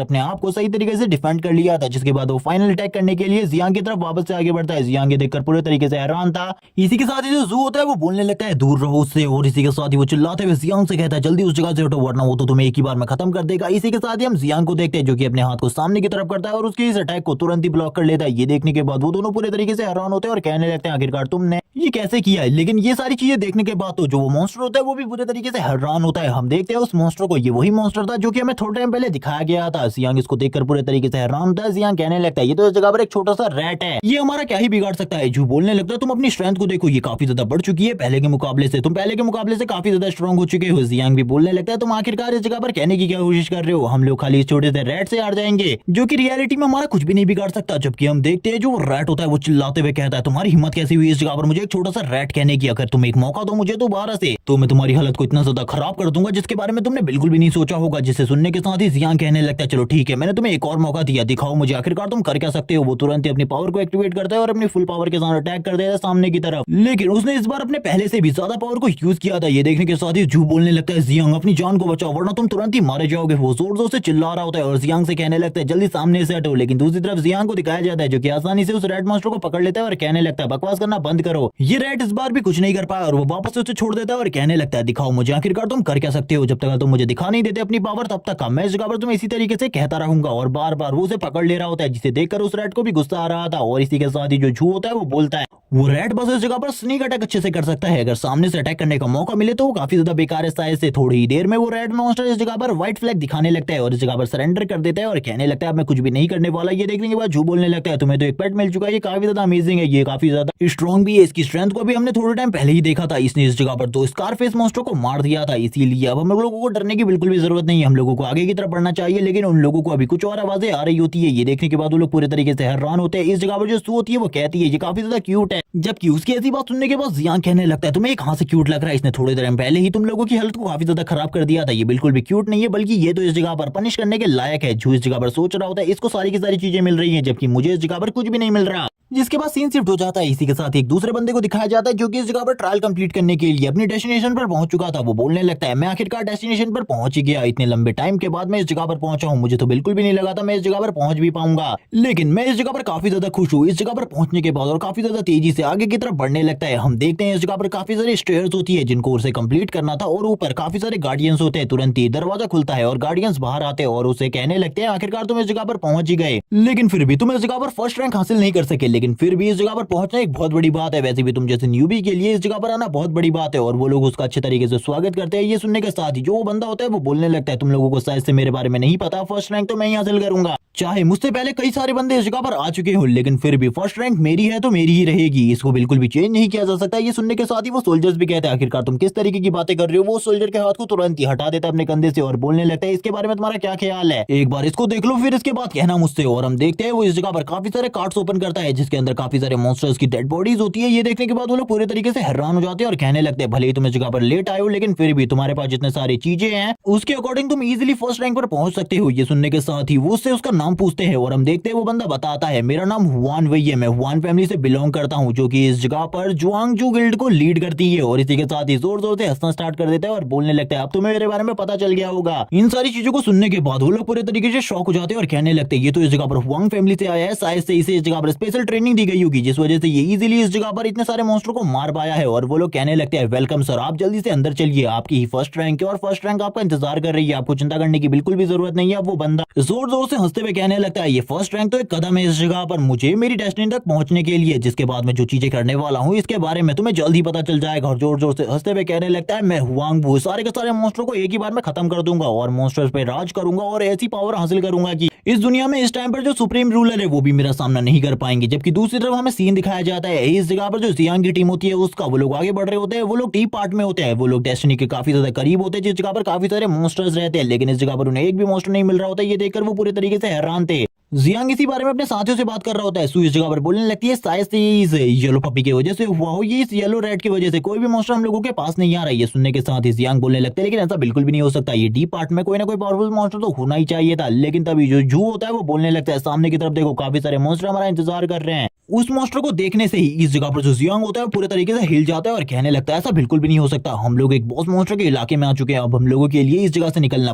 अपने आप को सही तरीके से डिफेंड कर लिया था, जिसके बाद वो फाइनल अटैक करने के लिए जियांग की तरफ वापस से आगे बढ़ता है। जियांग देखकर पूरे तरीके से हैरान था। इसी के साथ ही जो जू होता है वो बोलने लगता है दूर रहो उससे, और इसी के साथ ही वो चिल्लाते हुए जियांग से कहता है जल्दी उस जगह से हटो वरना वो तो तुम्हें एक ही बार में खत्म कर देगा। इसी के साथ ही हम जियांग को देखते हैं जो कि अपने हाथ को सामने की तरफ करता है और उसके इस अटैक को तुरंत ही ब्लॉक कर लेता है। ये देखने के बाद वो दोनों पूरे तरीके से हैरान होते हैं और कहने लगते हैं आखिरकार तुमने ये कैसे किया है। लेकिन ये सारी चीजें देखने के बाद तो जो वो मॉन्स्टर होता है वो भी पूरे तरीके से हैरान होता है। हम देखते हैं उस मॉन्स्टर को, ये वही मॉन्स्टर था जो कि हमें थोड़े टाइम पहले दिखाया गया था। जियांग इसको देखकर पूरे तरीके से हैरान होता है। जियांग कहने लगता है ये तो इस जगह पर एक छोटा सा रैट है, ये हमारा क्या ही बिगाड़ सकता है। जो बोलने लगता है तुम अपनी स्ट्रेंथ को देखो, ये काफी ज्यादा बढ़ चुकी है पहले के मुकाबले से, तुम पहले के मुकाबले से काफी ज्यादा स्ट्रॉन्ग हो चुके हो। जियांग भी बोलने लगता है तुम आखिरकार इस जगह पर कहने की क्या कोशिश कर रहे हो, हम लोग खाली इस छोटे से रैट से हार जाएंगे जो कि रियलिटी में हमारा कुछ भी नहीं बिगाड़ सकता। जबकि हम देखते हैं जो वो रैट होता है वो चिल्लाते हुए कहता है तुम्हारी हिम्मत कैसी हुई इस जगह पर मुझे एक छोटा सा रैट कहने की, अगर तुम एक मौका दो मुझे दोबारा से तो मैं तुम्हारी हालत को इतना ज्यादा खराब कर दूंगा जिसके बारे में तुमने बिल्कुल भी नहीं सोचा होगा। जिसे सुनने के साथ ही जियांग कहने लगता है चलो ठीक है मैंने तुम्हें एक और मौका दिया, दिखाओ मुझे आखिरकार तुम कर क्या सकते हो। वो तुरंत ही अपनी पावर को एक्टिवेट करता है और अपनी फुल पावर के साथ अटैक कर देता है सामने की तरफ, लेकिन उसने इस बार अपने पहले से भी ज्यादा पावर को यूज किया था। ये देखने के साथ ही जू बोलने लगता है जियांग अपनी जान को बचाओ वरना तुम तुरंत ही मारे जाओगे। वो जोर जोर से चिल्ला रहा होता है और जियांग से कहने लगता है जल्दी सामने से हटो, लेकिन दूसरी तरफ जियांग को दिखाया जाता है जो कि आसानी से उस रेड मॉन्स्टर को पकड़ लेता है और कहने लगता है बकवास करना बंद करो। ये रेड इस बार भी कुछ नहीं कर पाया और वो वापस से उसे छोड़ देता है और कहने लगता है दिखाओ मुझे आखिरकार तुम कर क्या सकते हो, जब तक तुम मुझे दिखा नहीं देते अपनी पावर तब तक मैं इस जगह पर तुम्हें इसी तरीके से कहता रहूंगा। और बार बार वो उसे पकड़ ले रहा होता है जिसे देखकर उस रेड को भी गुस्सा आ रहा था। और इसी के साथ ही जो जू होता है वो बोलता है वो रेड बस इस जगह पर स्नीक अटैक अच्छे से कर सकता है। अगर सामने से अटैक करने का मौका मिले तो वो काफी ज्यादा बेकार है। शायद से थोड़ी ही देर में वो रेड मॉन्स्टर इस जगह पर व्हाइट फ्लैग दिखाने लगता है और इस जगह पर सरेंडर कर देता है और कहने लगता है मैं कुछ भी नहीं करने वाला। ये देखने के बाद झूठ बोलने लगता है तुम्हें तो एक पेट मिल चुका है, ये काफी ज्यादा अमेजिंग है, ये काफी ज्यादा स्ट्रॉन्ग भी है, इसकी स्ट्रेंथ को भी हमने थोड़े टाइम पहले ही देखा था। इसने इस जगह पर दो स्कारफेस मॉन्स्टर को मार दिया था, इसीलिए अब हम लोगों को डरने की बिल्कुल भी जरूरत नहीं है। हम लोगों को आगे की तरफ बढ़ना चाहिए, लेकिन उन लोगों को अभी कुछ और आवाजें आ रही होती है। ये देखने के बाद वो लोग पूरे तरीके से हैरान होते हैं। इस जगह पर जो सू होती है वो कहती है ये काफी ज्यादा क्यूट है, जबकि उसकी ऐसी बात सुनने के बाद जियांग कहने लगता है तुम्हें कहां से क्यूट लग रहा है, इसने थोड़ी देर पहले ही तुम लोगों की हालत को काफी ज्यादा खराब कर दिया था, ये बिल्कुल भी क्यूट नहीं है, बल्कि ये तो इस जगह पर पनिश करने के लायक है। जो इस जगह पर सोच रहा होता है इसको सारी की सारी चीजें मिल रही है, जबकि मुझे इस जगह पर कुछ भी नहीं मिल रहा। जिसके बाद सीन शिफ्ट हो जाता है। इसी के साथ एक दूसरे बंदे को दिखाया जाता है जो कि इस जगह पर ट्रायल कंप्लीट करने के लिए अपनी डेस्टिनेशन पर पहुंच चुका था। वो बोलने लगता है मैं आखिरकार डेस्टिनेशन पर पहुंच ही गया, इतने लंबे टाइम के बाद मैं इस जगह पर पहुंचा हूं, मुझे तो बिल्कुल भी नहीं लगा था मैं इस जगह पर पहुंच भी पाऊंगा, लेकिन मैं इस जगह पर काफी ज्यादा खुश हूँ। इस जगह पर पहुंचने के बाद और काफी ज्यादा तेजी से आगे की तरफ बढ़ने लगता है। हम देखते हैं इस जगह पर काफी सारी स्टेयर्स होती है जिनको उसे कंप्लीट करना था और ऊपर काफी सारे गार्डियंस होते हैं। तुरंत ही दरवाजा खुलता है और गार्डियंस बाहर आते हैं और उसे कहने लगते हैं आखिरकार तुम इस जगह पर पहुंच ही गए, लेकिन फिर भी तुम इस जगह पर फर्स्ट रैंक हासिल नहीं कर सके, लेकिन फिर भी इस जगह पहुंचना एक बहुत बड़ी बात है। वैसे भी तुम जैसे न्यूबी के लिए इस जगह पर आना बहुत बड़ी बात है और वो लोग उसका अच्छे तरीके से स्वागत करते हैं। ये सुनने के साथ ही जो वो बंदा होता है वो बोलने लगता है तुम लोगों को शायद से मेरे बारे में नहीं पता, फर्स्ट रैंक तो मैं ही हासिल करूंगा, चाहे मुझसे पहले कई सारे बंदे इस जगह पर आ चुके हो, लेकिन फिर भी फर्स्ट रैंक मेरी है तो मेरी ही रहेगी, इसको बिल्कुल भी चेंज नहीं किया जा सकता। ये सुनने के साथ ही वो सोल्जर्स भी कहते हैं आखिरकार तुम किस तरीके की बातें कर रहे हो। वो सोल्जर के हाथ को तुरंत ही हटा देता है अपने कंधे से और बोलने लगता है इसके बारे में तुम्हारा क्या ख्याल है, एक बार इसको देख लो फिर इसके बाद कहना मुझसे। और हम देखते हैं वो इस जगह पर काफी सारे कार्ड्स ओपन करता है जिसके अंदर काफी सारे मॉन्स्टर्स की डेड बॉडीज होती है। ये देखने के बाद वो लोग पूरे तरीके से हैरान हो जाते हैं और कहने लगते हैं भले ही तुम इस जगह पर लेट आए हो, लेकिन फिर भी तुम्हारे पास जितने सारी चीजें हैं उसके अकॉर्डिंग तुम इजीली फर्स्ट रैंक पर पहुंच सकते हो। ये सुनने के साथ ही वो उससे उसका नाम पूछते हैं और हम देखते हैं वो बंदा बताता है मेरा नाम हुआन वही है, मैं हुआन फैमिली से बिलोंग करता हूं जो कि इस जगह पर जुआंगजू गिल्ड को लीड करती है। और इसी के साथ ही जोर जोर से हंसना स्टार्ट कर देता है और बोलने लगता है अब तुम्हें मेरे बारे में पता चल गया होगा। इन सारी चीजों को सुनने के बाद वो लोग पूरे तरीके से शॉक हो जाते हैं और कहने लगते हैं ये तो इस जगह पर हुआंग फैमिली से आया है, शायद से इसे इस जगह पर स्पेशल ट्रेनिंग दी गई होगी जिस वजह से ये इजीली इस जगह पर इतने सारे मॉन्स्टर को मार पाया है। और वो लोग कहने लगते हैं वेलकम सर, आप जल्दी से अंदर चलिए, आपकी ही फर्स्ट रैंक है और फर्स्ट रैंक आपका इंतजार कर रही है, आपको चिंता करने की बिल्कुल भी जरूरत नहीं है। अब वो बंदा जोर जोर से हंसते हुए कहने लगता है ये फर्स्ट रैंक तो एक कदम है इस जगह पर मुझे मेरी डेस्टिनी तक पहुंचने के लिए, जिसके बाद मैं जो चीजें करने वाला हूँ इसके बारे में तुम्हें जल्द ही पता चल जाएगा। और जोर जोर से हंसते हुए कहने लगता है मैं हुआंग सारे के सारे मॉन्स्टर को एक ही बार में खत्म कर दूंगा और मॉन्स्टर्स पे राज करूंगा और ऐसी पावर हासिल करूंगा कि इस दुनिया में इस टाइम पर जो सुप्रीम रूलर है वो भी मेरा सामना नहीं कर पाएंगे। जबकि दूसरी तरफ हमें सीन दिखाया जाता है इस जगह पर जो जियांग की टीम होती है उसका वो लोग आगे बढ़ रहे होते हैं, वो लोग टी पार्ट में होते हैं, वो लोग डेस्टिनी के काफी ज्यादा करीब होते हैं जिस जगह पर काफी सारे मॉन्स्टर्स रहते हैं, लेकिन इस जगह पर उन्हें एक भी मॉन्स्टर नहीं मिल रहा होता। ये देखकर वो पूरे तरीके से हैरान थे। जियांग इसी बारे में अपने साथियों से बात कर रहा होता है। सू इस जगह पर बोलने लगती है शायद से इस येलो पपी की वजह से हुआ हो, ये इस येलो रेड की वजह से कोई भी मॉन्स्टर हम लोगों के पास नहीं आ रहा है। ये सुनने के साथ ही जियांग बोलने लगते हैं लेकिन ऐसा बिल्कुल भी नहीं हो सकता, ये डी पार्ट में कोई ना कोई पावरफुल मॉन्स्टर तो होना ही चाहिए था। लेकिन तभी जो जू होता है वो बोलने लगता है सामने की तरफ देखो काफी सारे मॉन्स्टर हमारा इंतजार कर रहे हैं। उस मॉन्स्टर को देखने से ही इस जगह पर जो जियांग होता है वो पूरे तरीके से हिल जाता है और कहने लगता है ऐसा बिल्कुल भी नहीं हो सकता, हम लोग एक बॉस मॉन्स्टर के इलाके में आ चुके हैं, अब हम लोगों के लिए इस जगह से निकलना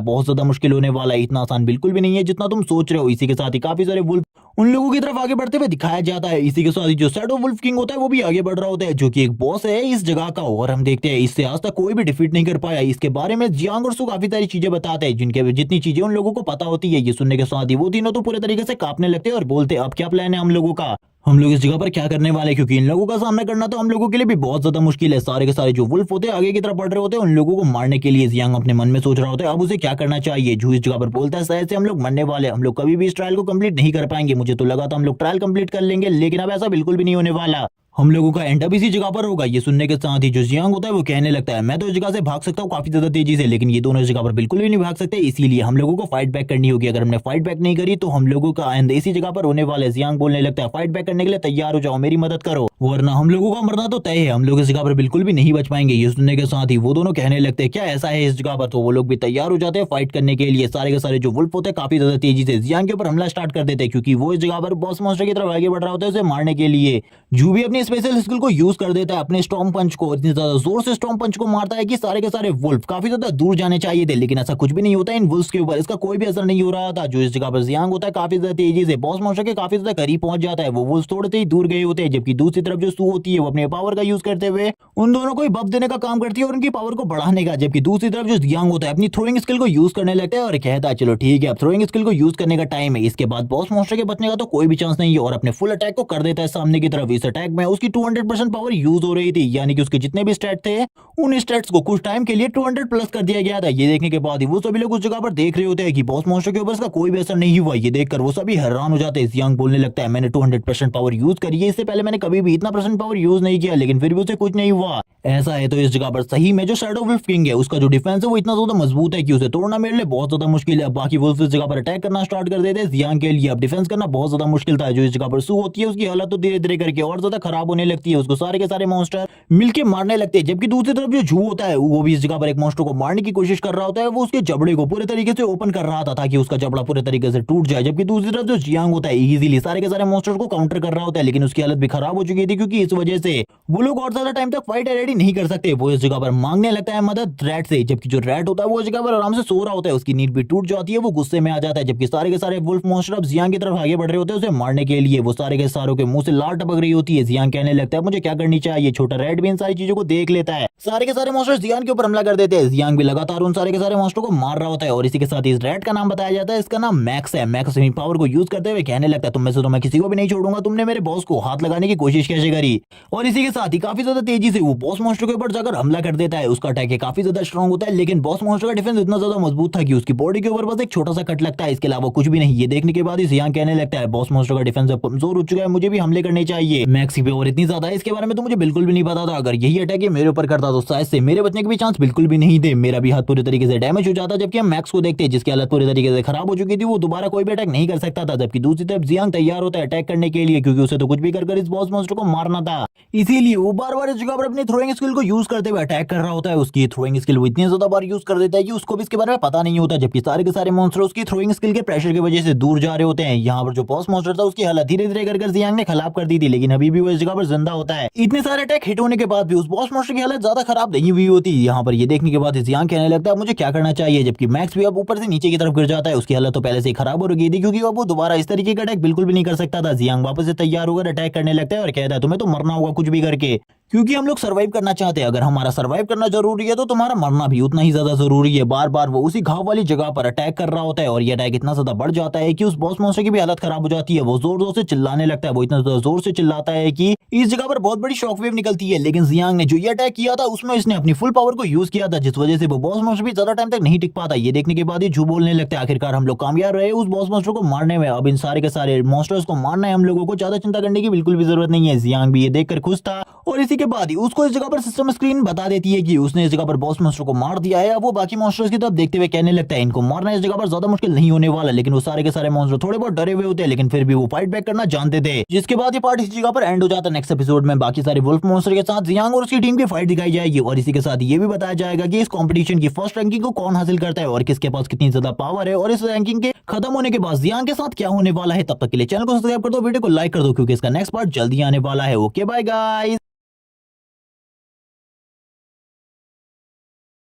बहुत ज्यादा मुश्किल होने वाला है, इतना आसान बिल्कुल भी नहीं है जितना तुम सोच रहे हो। इसी के साथ ही काफी सारे वुल्फ उन लोगों की तरफ आगे बढ़ते हुए दिखाया जाता है। इसी के साथ ही जो शैडो वुल्फ किंग होता है वो भी आगे बढ़ रहा होता है जो कि एक बॉस है इस जगह का, और हम देखते हैं इससे आज तक कोई भी डिफीट नहीं कर पाया। इसके बारे में जियांग और सू काफी सारी चीजें बताते हैं जिनके जितनी चीजें उन लोगों को पता होती है। ये सुनने के साथ ही वो तीनों तो पूरे तरीके से कांपने लगते हैं और बोलते हैं अब क्या प्लान है हम लोगों का, हम लोग इस जगह पर क्या करने वाले हैं, क्योंकि इन लोगों का सामना करना तो हम लोगों के लिए भी बहुत ज्यादा मुश्किल है। सारे के सारे जो वुल्फ होते हैं आगे की तरफ बढ़ रहे होते हैं, उन लोगों को मारने के लिए जियांग अपने मन में सोच रहा होता है अब उसे क्या करना चाहिए। जू इस जगह पर बोलता है शायद से हम लोग मरने वाले, हम लोग कभी भी इस ट्रायल को कंप्लीट नहीं कर पाएंगे, मुझे तो लगा था हम लोग ट्रायल कंप्लीट कर लेंगे लेकिन अब ऐसा बिल्कुल भी नहीं होने वाला, हम लोगों का एंड अब इसी जगह पर होगा। ये सुनने के साथ ही जो जियांग होता है वो कहने लगता है मैं तो इस जगह से भाग सकता हूँ काफी ज्यादा तेजी से, लेकिन ये दोनों इस जगह पर बिल्कुल भी नहीं भाग सकते, इसीलिए हम लोगों को फाइट बैक करनी होगी। अगर हमने फाइट बैक नहीं करी तो हम लोगों का एंड इसी जगह पर होने वाला है। जियांग बोलने लगता है फाइट बैक करने के लिए तैयार हो जाओ, मेरी मदद करो वरना हम लोगों का मरना तो तय है, हम लोग इस जगह पर बिल्कुल भी नहीं बच पाएंगे। ये सुनने के साथ ही वो दोनों कहने लगते हैं क्या ऐसा है इस जगह पर, तो वो लोग भी तैयार हो जाते हैं फाइट करने के लिए। सारे के सारे जो वुल्फ होते हैं काफी ज्यादा तेजी से जियांग के ऊपर हमला स्टार्ट कर देते हैं क्योंकि वो इस जगह पर बॉस मॉन्स्टर की तरफ आगे बढ़ रहा होता है उसे मारने के लिए। जू भी अपनी स्पेशल स्किल को यूज कर देता है, अपने स्टॉर्म पंच को इतनी ज्यादा जोर से स्टॉर्म पंच को मारता है कि सारे के सारे वुल्फ काफी ज्यादा दूर जाने चाहिए थे, लेकिन ऐसा कुछ भी नहीं होता इन वुल्फ्स के ऊपर, इसका कोई भी असर नहीं हो रहा था। जो इस जगह पर जियांग होता है काफी ज्यादा तेजी से बॉस मॉन्स्टर के काफी ज्यादा करीब पहुंच जाता है, वो वुल्फ थोड़े से ही दूर गए होते हैं, जबकि दूसरी तरफ जो सू होती है वो अपने पावर का यूज करते हुए उन दोनों को बफ देने का काम करती है और उनकी पावर को बढ़ाने का। जबकि दूसरी तरफ जो जियांग होता है अपनी थ्रोइंग स्किल को यूज करने लगता है और कहता है चलो ठीक है अब थ्रोइंग स्किल को यूज करने का टाइम है, इसके बाद बॉस मॉन्स्टर के बचने का तो कोई भी चांस नहीं है, और अपने फुल अटैक को कर देता है सामने की तरफ। इस अटैक में उसकी 200% पावर यूज हो रही थी, यानी कि उसके जितने भी स्टैट थे उन स्टैट्स को कुछ टाइम के लिए 200 प्लस कर दिया गया था। ये देखने के बाद ही वो सभी लोग उस जगह पर देख रहे होते हैं कि बॉस मॉन्स्टर के ऊपर इसका कोई भी असर नहीं हुआ। ये देखकर वो सभी हैरान हो जाते हैं। जियांग बोलने लगता है मैंने 200% पावर यूज करी है, इससे पहले मैंने कभी भी इतना % पावर यूज नहीं किया, लेकिन फिर भी उसे कुछ नहीं हुआ। ऐसा है तो इस जगह पर सही में जो शैडो वुल्फ किंग है उसका जो डिफेंस है वो इतना ज्यादा मजबूत है कि उसे तोड़ना मेरे लिए बहुत ज्यादा मुश्किल है। बाकी वुल्फ इस जगह पर अटैक करना स्टार्ट कर देते हैं। जियांग के लिए अब डिफेंस करना बहुत ज्यादा मुश्किल था। जो इस जगह पर सू होती है उसकी हालत तो धीरे धीरे करके और ज्यादा खराब होने लगती है, उसको सारे के सारे मॉन्स्टर मिलके मारने लगते हैं। जबकि दूसरी तरफ जो जू होता है वो भी इस जगह पर एक मॉन्स्टर को मारने की कोशिश कर रहा होता है। वो उसके जबड़े को पूरे तरीके से ओपन कर रहा था ताकि उसका जबड़ा पूरे तरीके से टूट जाए। जबकि दूसरी तरफ जो जियांग होता है इजीली सारे के सारे मॉन्स्टर्स को काउंटर कर रहा होता है, लेकिन उसकी हालत भी खराब हो चुकी थी क्योंकि इस वजह से वो लोग और ज्यादा टाइम तक फाइट रेडी नहीं कर सकते। वो इस जगह पर मांगने लगता है मदद रैट से, जबकि जो रैट होता है वो इस जगह पर आराम से सो रहा होता है, उसकी नींद भी टूट जाती है, वो गुस्से में आ जाता है। जबकि सारे के सारे वुल्फ मॉन्स्टर अब जियांग की तरफ आगे बढ़ रहे होते हैं उसे मारने के लिए। वो सारे के सारों के मुंह से लार टपक रही होती है। जियांग कहने लगता है मुझे क्या करनी चाहिए। छोटा रैट भी इन सारी चीजों को देख लेता है। सारे के सारे मॉन्स्टर्स जियांग के ऊपर हमला कर देते हैं। जियांग भी लगातार उन सारे के सारे मॉन्स्टर को मार रहा होता है और इसी के साथ इस रैट का नाम बताया जाता है, इसका नाम मैक्स है। मैक्स अपनी पावर को यूज करते हुए कहने लगता है तुम में से तो मैं किसी को भी नहीं छोड़ूंगा, तुमने मेरे बॉस को हाथ लगाने की कोशिश कैसे करी। और इसी के साथ ही काफी ज्यादा तेजी से वो बॉस मॉन्स्टर के ऊपर जाकर हमला कर देता है। उसका अटैक काफी ज्यादा स्ट्रॉन्ग होता है, लेकिन बॉस मॉन्स्टर का डिफेंस इतना ज्यादा मजबूत था कि उसकी बॉडी के ऊपर बस एक छोटा सा कट लगता है, इसके अलावा कुछ भी नहीं। ये देखने के बाद जियांग कहने लगता है बॉस मॉन्स्टर का डिफेंस अब कमजोर हो चुका है, मुझे भी हमले करने चाहिए। मैक्स की पावर इतनी ज्यादा है इसके बारे में तो मुझे बिल्कुल भी नहीं पता था। अगर यही अटैक ये मेरे ऊपर करता तो शायद से मेरे बचने के भी चांस बिल्कुल भी नहीं थे, मेरा भी हाथ पूरी तरीके से डैमेज हो जाता। जबकि हम मैक्स को देखते हैं जिसकी हालत पूरी तरीके से खराब हो चुकी थी, वो दोबारा कोई भी अटैक नहीं कर सकता था। जबकि दूसरी तरफ जियांग तैयार होता है अटैक करने के लिए, क्योंकि उसे तो कुछ भी कर इस बॉस मॉन्स्टर को मारना था। इसीलिए वो बार बार इस जगह पर अपनी थ्रोइंग स्किल को यूज करते हुए अटैक कर रहा होता है। उसकी थ्रोइंग स्किल वो इतनी ज्यादा बार यूज कर देता है कि उसको भी इसके बारे में पता नहीं होता। जबकि सारे के सारे मॉन्स्टर उसकी थ्रोइंग स्किल के प्रेशर की वजह से दूर जा रहे होते हैं। यहाँ पर जो बॉस मॉन्स्टर था उसकी हालत धीरे धीरे कर जियांग ने खराब कर दी थी, लेकिन अभी भी वो इस जगह पर जिंदा होता है। इतने सारे अटैक हिट होने के बाद भी उस बॉस मॉन्स्टर की हालत ज्यादा खराब नहीं हुई होती। यहाँ पर ये देखने के बाद जियांग कहने लगता है मुझे क्या करना चाहिए। जबकि मैक्स भी अब ऊपर से नीचे की तरफ गिर जाता है। उसकी हालत तो पहले से ही खराब हो गई थी क्योंकि अब वो दोबारा इस तरीके का अटैक बिल्कुल भी नहीं कर सकता था। जियांग वापस से तैयार होकर अटैक करने लगता है और कहता है तुम्हें तो मरना होगा कुछ भी करके, क्योंकि हम लोग सर्वाइव करना चाहते हैं। अगर हमारा सर्वाइव करना जरूरी है तो तुम्हारा मरना भी उतना ही ज्यादा जरूरी है। बार बार वो उसी घाव वाली जगह पर अटैक कर रहा होता है और ये अटैक इतना ज्यादा बढ़ जाता है कि उस बॉस मॉन्स्टर की भी हालत खराब हो जाती है। वो जोर जोर से चिल्लाने लगता है। वो इतना ज्यादा जोर से चिल्लाता है कि इस जगह पर बहुत बड़ी शॉकवेव निकलती है। लेकिन जियांग ने जो ये अटैक किया था उसमें इसने अपनी फुल पावर को यूज किया था, जिस वजह से वो बॉस मॉन्स्टर भी ज्यादा टाइम तक नहीं टिक पाता। ये देखने के बाद ही झू बोलने लगता है आखिरकार हम लोग कामयाब रहे उस बॉस मॉन्स्टर को मारने में। अब इन सारे के सारे मॉन्स्टर्स को मारना है हम लोगों को, ज्यादा चिंता करने की बिल्कुल भी जरूरत नहीं है। जियांग भी ये देखकर खुश था और इसी के बाद ही उसको इस जगह पर सिस्टम स्क्रीन बता देती है कि उसने इस जगह पर बॉस मॉन्स्टर को मार दिया है। अब वो बाकी मॉन्स्टर्स की तरफ देखते हुए कहने लगता है इनको मारना इस जगह पर ज्यादा मुश्किल नहीं होने वाला। लेकिन वो सारे के सारे मॉन्स्टर थोड़े बहुत डरे हुए होते हैं, लेकिन फिर भी वो फाइट बैक करना जानते थे। जिसके बाद ये पार्ट इस जगह पर एंड हो जाता है। नेक्स्ट एपिसोड में बाकी सारे वुल्फ मॉन्स्टर के साथ जियांग और उसकी टीम की फाइट दिखाई जाएगी और इसी के साथ ये भी बताया जाएगा कि इस कंपटीशन की फर्स्ट रैंकिंग को कौन हासिल करता है और किसके पास कितनी ज्यादा पावर है, और इस रैंकिंग के खत्म होने के बाद जियांग के साथ क्या होने वाला है। तब तक के लिए चैनल को सब्सक्राइब कर दो, वीडियो को लाइक कर दो, क्योंकि इसका नेक्स्ट पार्ट जल्दी आने वाला है। Okay bye guys.